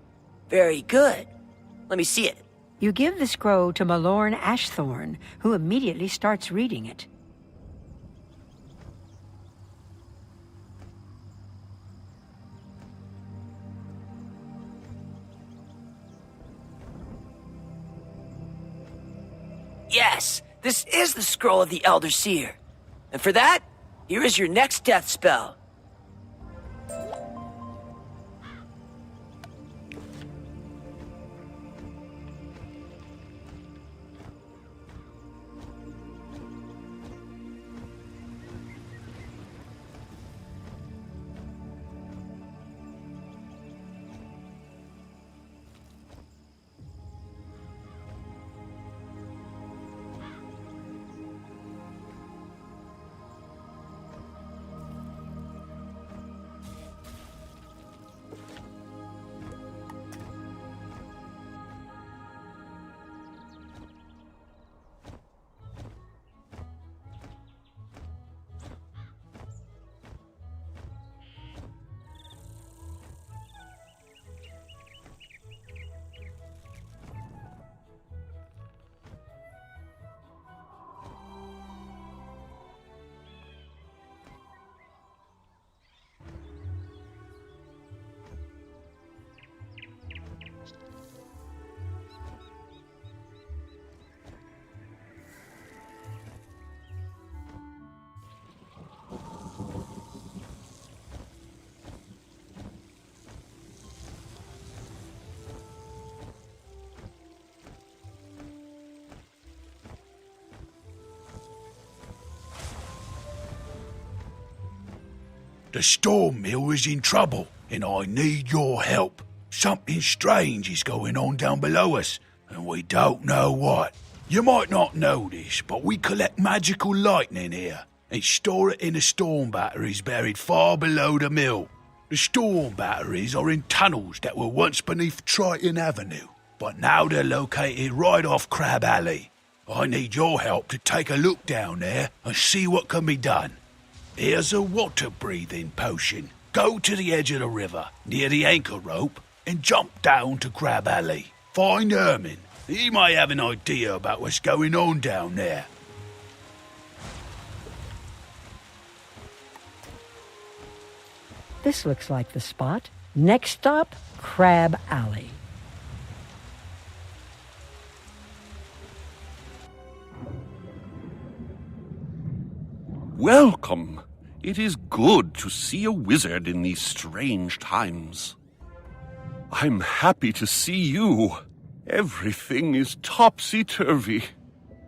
Very good. Let me see it. You give the scroll to Malorn Ashthorn, who immediately starts reading it. Yes, this is the scroll of the Elder Seer. And for that, here is your next death spell. The storm mill is in trouble, and I need your help. Something strange is going on down below us, and we don't know what. You might not know this, but we collect magical lightning here, and store it in the storm batteries buried far below the mill. The storm batteries are in tunnels that were once beneath Triton Avenue, but now they're located right off Crab Alley. I need your help to take a look down there and see what can be done. Here's a water-breathing potion. Go to the edge of the river, near the anchor rope, and jump down to Crab Alley. Find Ermin. He might have an idea about what's going on down there. This looks like the spot. Next stop, Crab Alley. Welcome. It is good to see a wizard in these strange times. I'm happy to see you. Everything is topsy-turvy.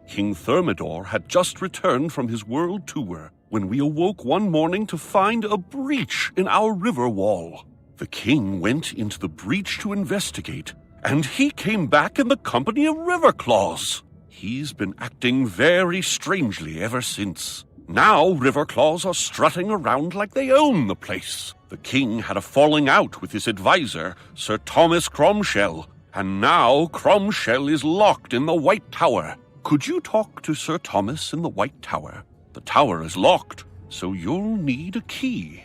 King Thermidor had just returned from his world tour when we awoke one morning to find a breach in our river wall. The king went into the breach to investigate, and he came back in the company of Riverclaws. He's been acting very strangely ever since. Now Riverclaws are strutting around like they own the place. The king had a falling out with his advisor, Sir Thomas Cromshell, and now Cromshell is locked in the White Tower. Could you talk to Sir Thomas in the White Tower? The tower is locked, so you'll need a key.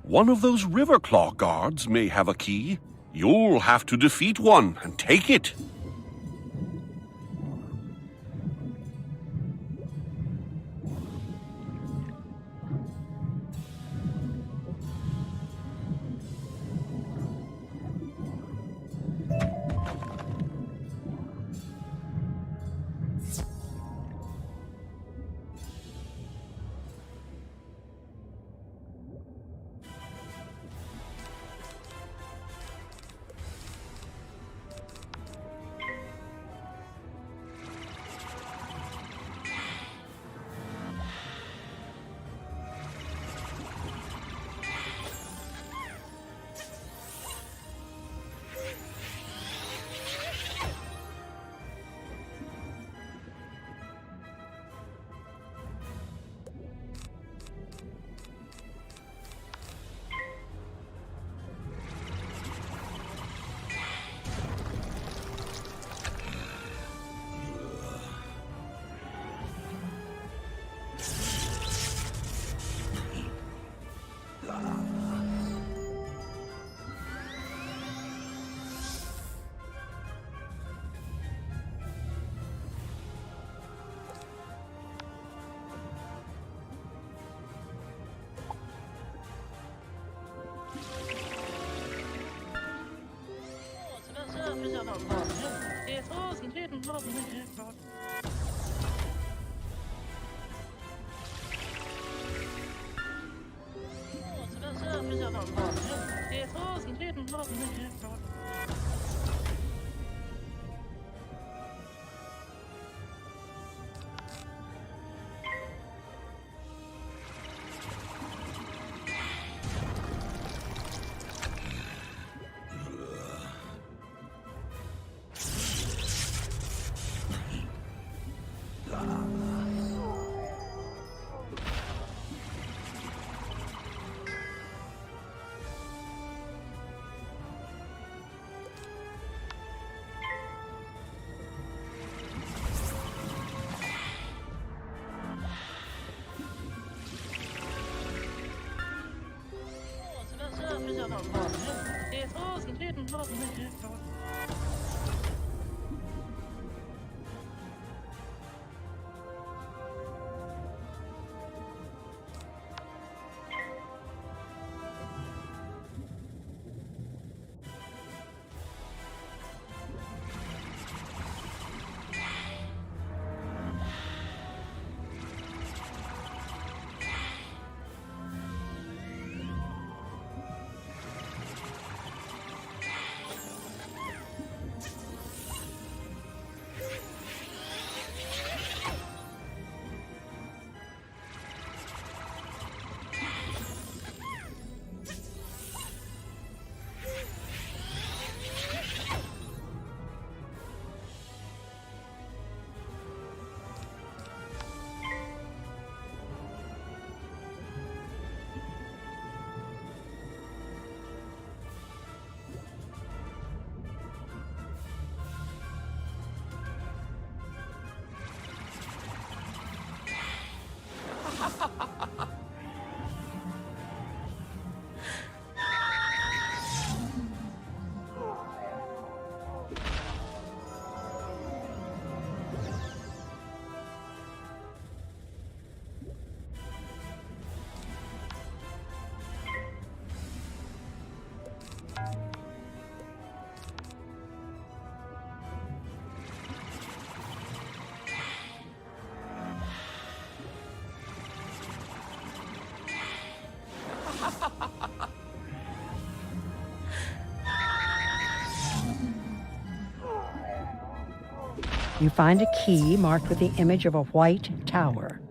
One of those Riverclaw guards may have a key. You'll have to defeat one and take it. You find a key marked with the image of a white tower.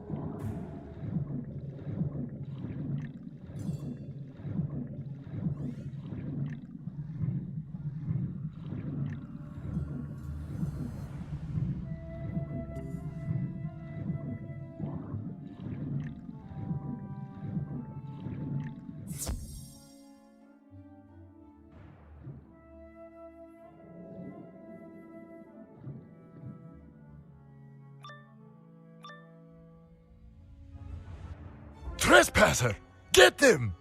Trespasser! Get them!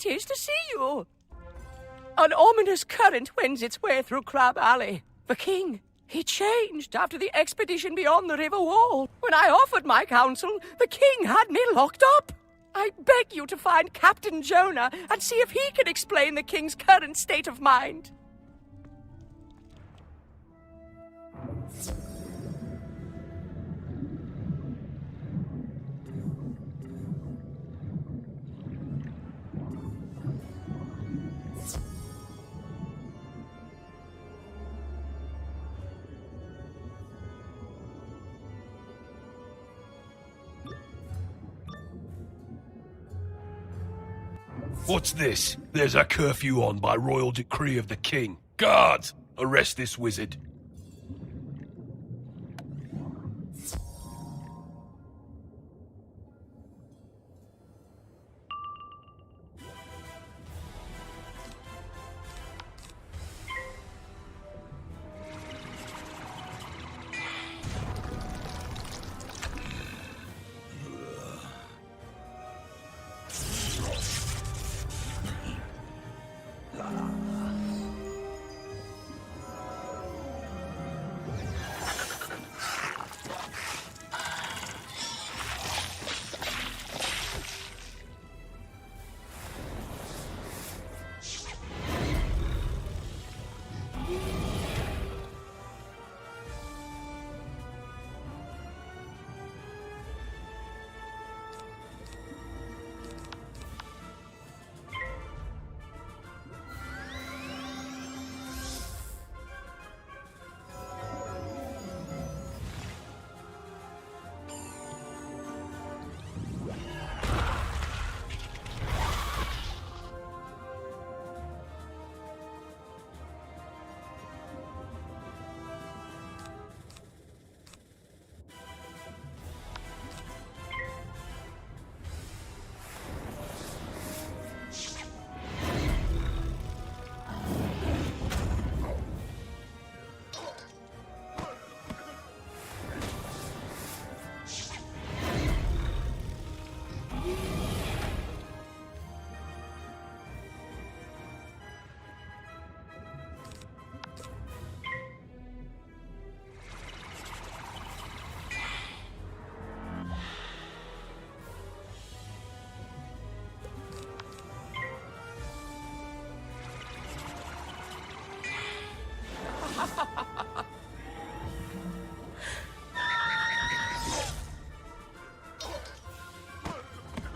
it is to see you. An ominous current wends its way through Crab Alley. The king, he changed after the expedition beyond the river wall. When I offered my counsel, the king had me locked up. I beg you to find Captain Jonah and see if he can explain the king's current state of mind. What's this? There's a curfew on by royal decree of the king. Guards, arrest this wizard.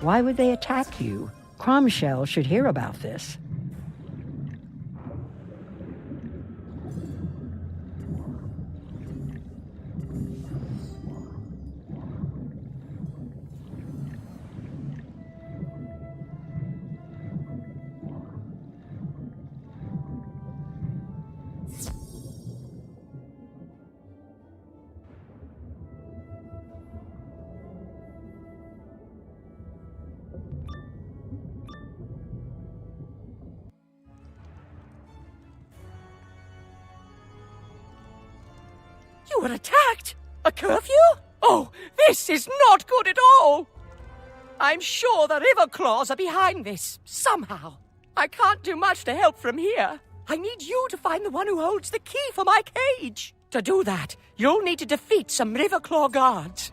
Why would they attack you? Cromshell should hear about this. You were attacked? A curfew? Oh, this is not good at all! I'm sure the River Claws are behind this, somehow. I can't do much to help from here. I need you to find the one who holds the key for my cage. To do that, you'll need to defeat some River Claw guards.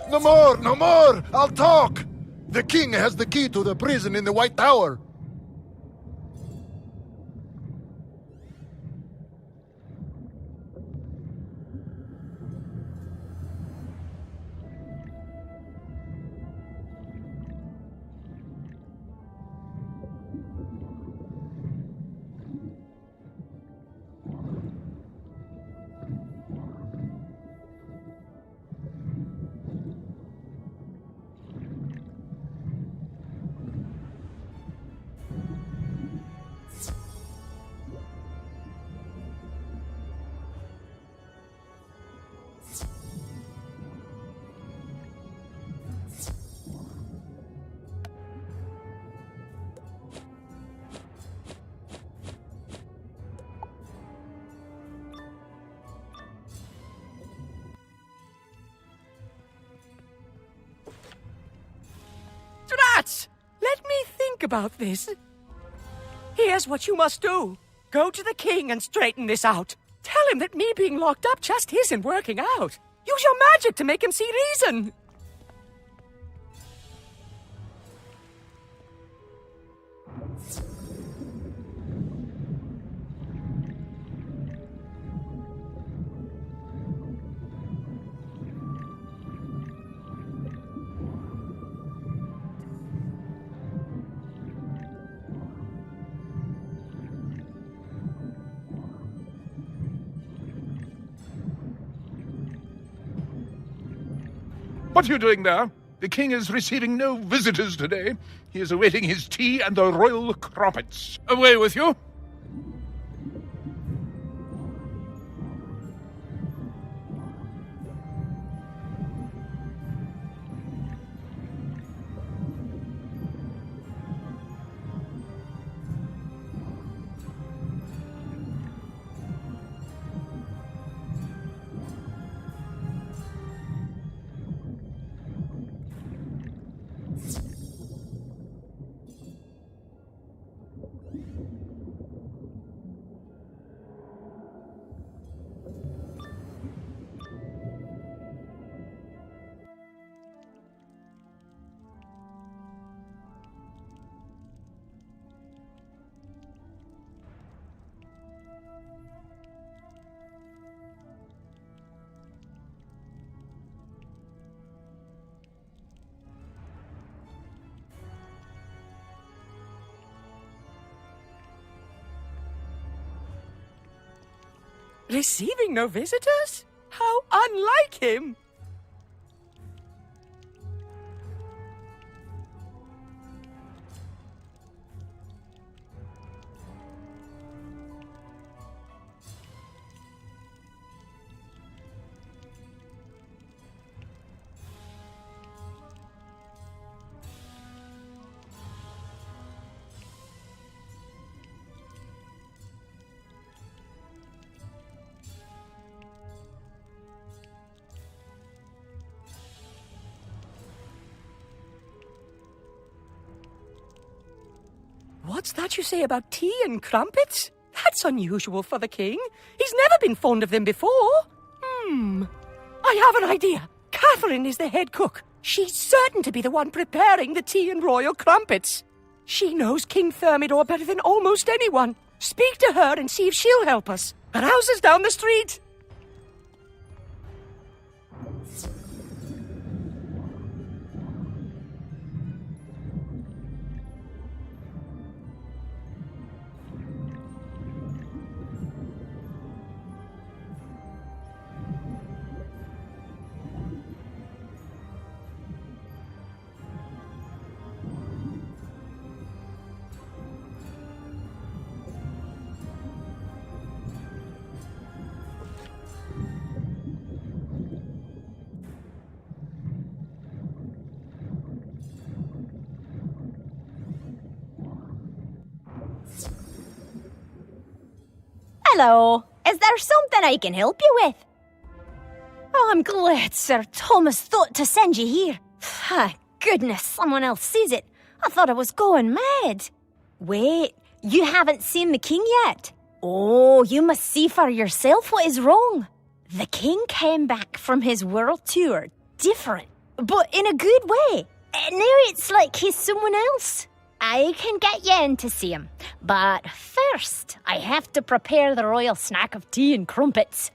No more, no more! I'll talk! The king has the key to the prison in the White Tower. Drats! Let me think about this. Here's what you must do. Go to the king and straighten this out. Tell him that me being locked up just isn't working out. Use your magic to make him see reason. What are you doing there? The king is receiving no visitors today. He is awaiting his tea and the royal crumpets. Away with you! Receiving no visitors? How unlike him! What's that you say about tea and crumpets? That's unusual for the king. He's never been fond of them before. I have an idea. Catherine is the head cook. She's certain to be the one preparing the tea and royal crumpets. She knows King Thermidor better than almost anyone. Speak to her and see if she'll help us. Her house is down the street. Hello. Is there something I can help you with? Oh, I'm glad Sir Thomas thought to send you here. Thank goodness someone else sees it. I thought I was going mad. Wait, you haven't seen the king yet? Oh, you must see for yourself what is wrong. The king came back from his world tour different, but in a good way. Now it's like he's someone else. I can get you in to see him, but first I have to prepare the royal snack of tea and crumpets.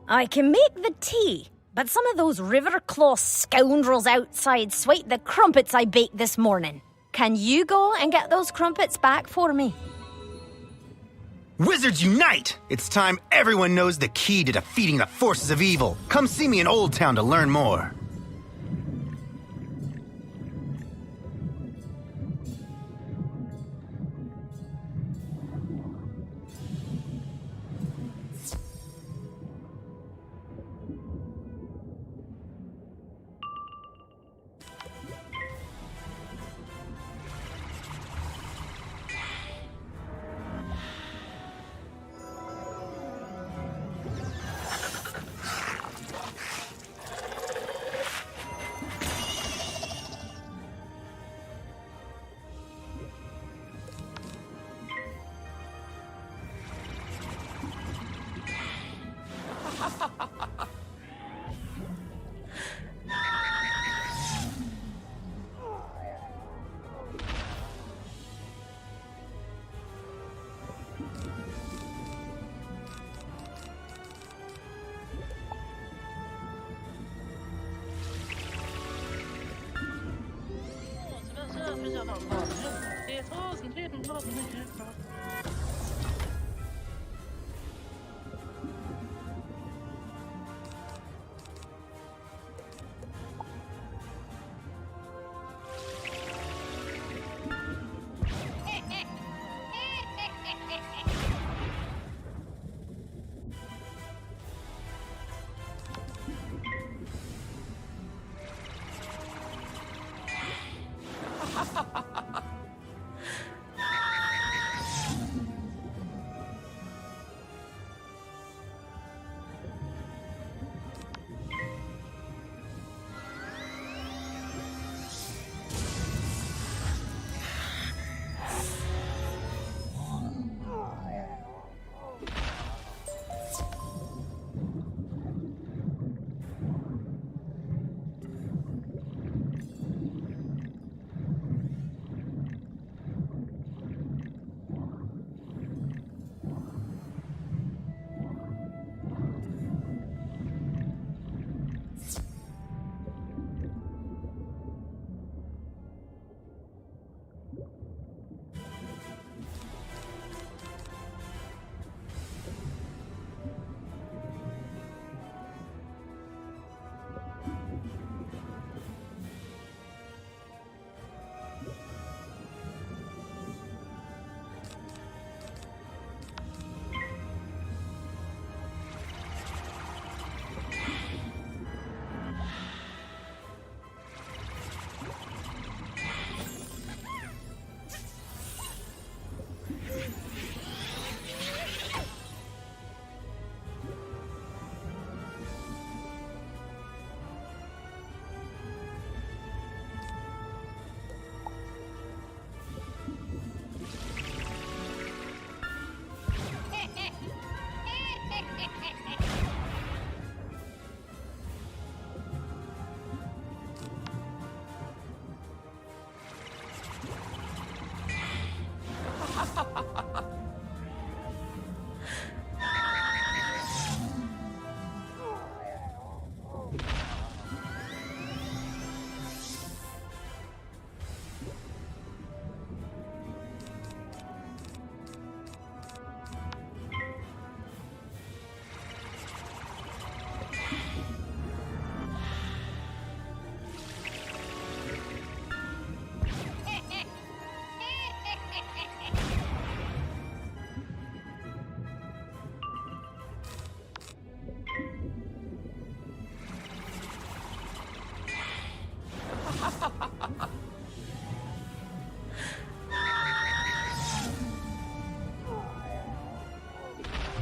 I can make the tea, but some of those Riverclaw scoundrels outside swiped the crumpets I baked this morning. Can you go and get those crumpets back for me? Wizards unite! It's time everyone knows the key to defeating the forces of evil. Come see me in Old Town to learn more.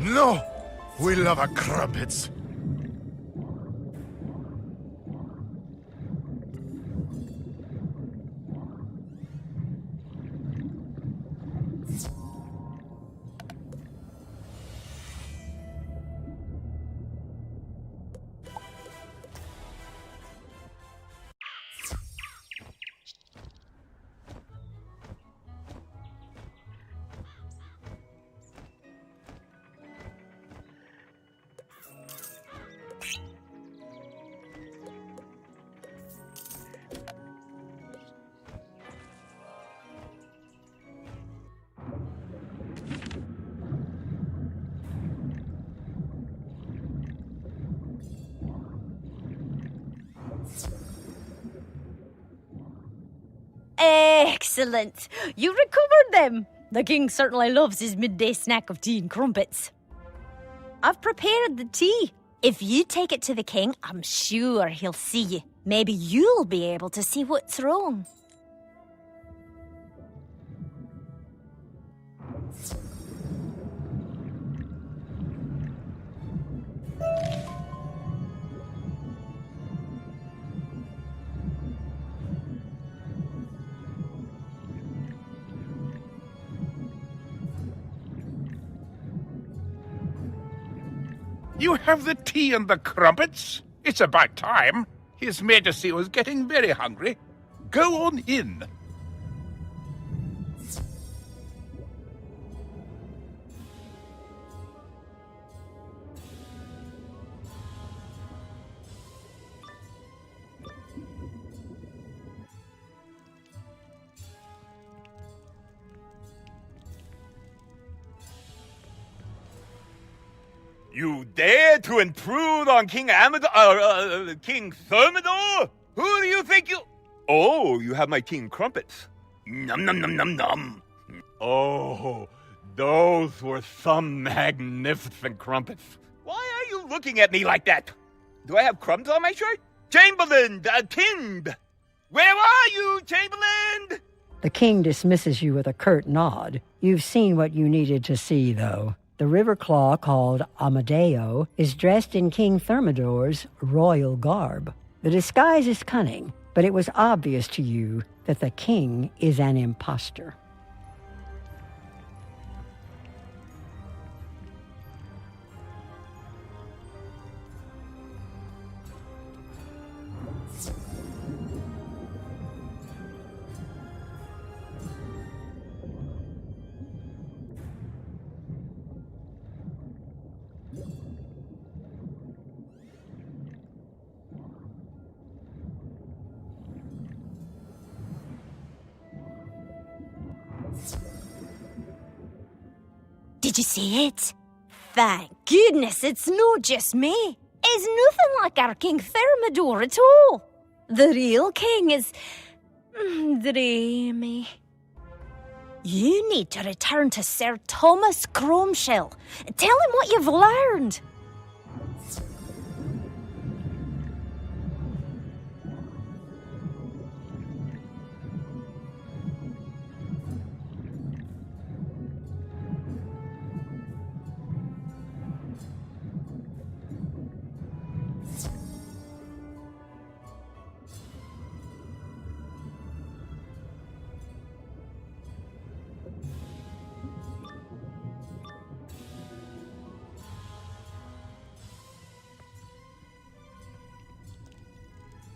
No, we love our crumpets. Excellent. You recovered them. The king certainly loves his midday snack of tea and crumpets. I've prepared the tea. If you take it to the king, I'm sure he'll see you. Maybe you'll be able to see what's wrong. You have the tea and the crumpets? It's about time. His Majesty was getting very hungry. Go on in. You dare to intrude on King King Thermidor? Who do you think you... Oh, you have my tea and crumpets. Num num num num num. Oh, those were some magnificent crumpets. Why are you looking at me like that? Do I have crumbs on my shirt? Chamberlain, Tind! Where are you, Chamberlain? The king dismisses you with a curt nod. You've seen what you needed to see, though. The river claw called Amadeo is dressed in King Thermidor's royal garb. The disguise is cunning, but it was obvious to you that the king is an imposter. Did you see it? Thank goodness it's not just me. It's nothing like our King Thermidor at all. The real king is... dreamy. You need to return to Sir Thomas Cromshell. Tell him what you've learned.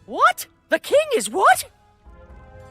What? The king is what?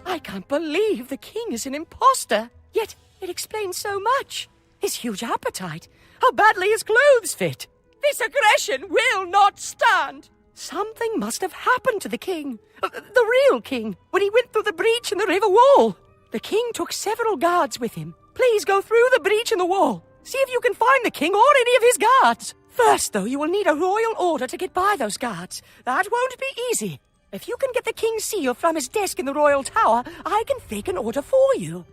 I can't believe the king is an imposter. Yet it explains so much. His huge appetite, how badly his clothes fit. This aggression will not stand. Something must have happened to the king, the real king, when he went through the breach in the river wall. The king took several guards with him. Please go through the breach in the wall. See if you can find the king or any of his guards. First, though, you will need a royal order to get by those guards. That won't be easy. If you can get the king's seal from his desk in the royal tower, I can fake an order for you.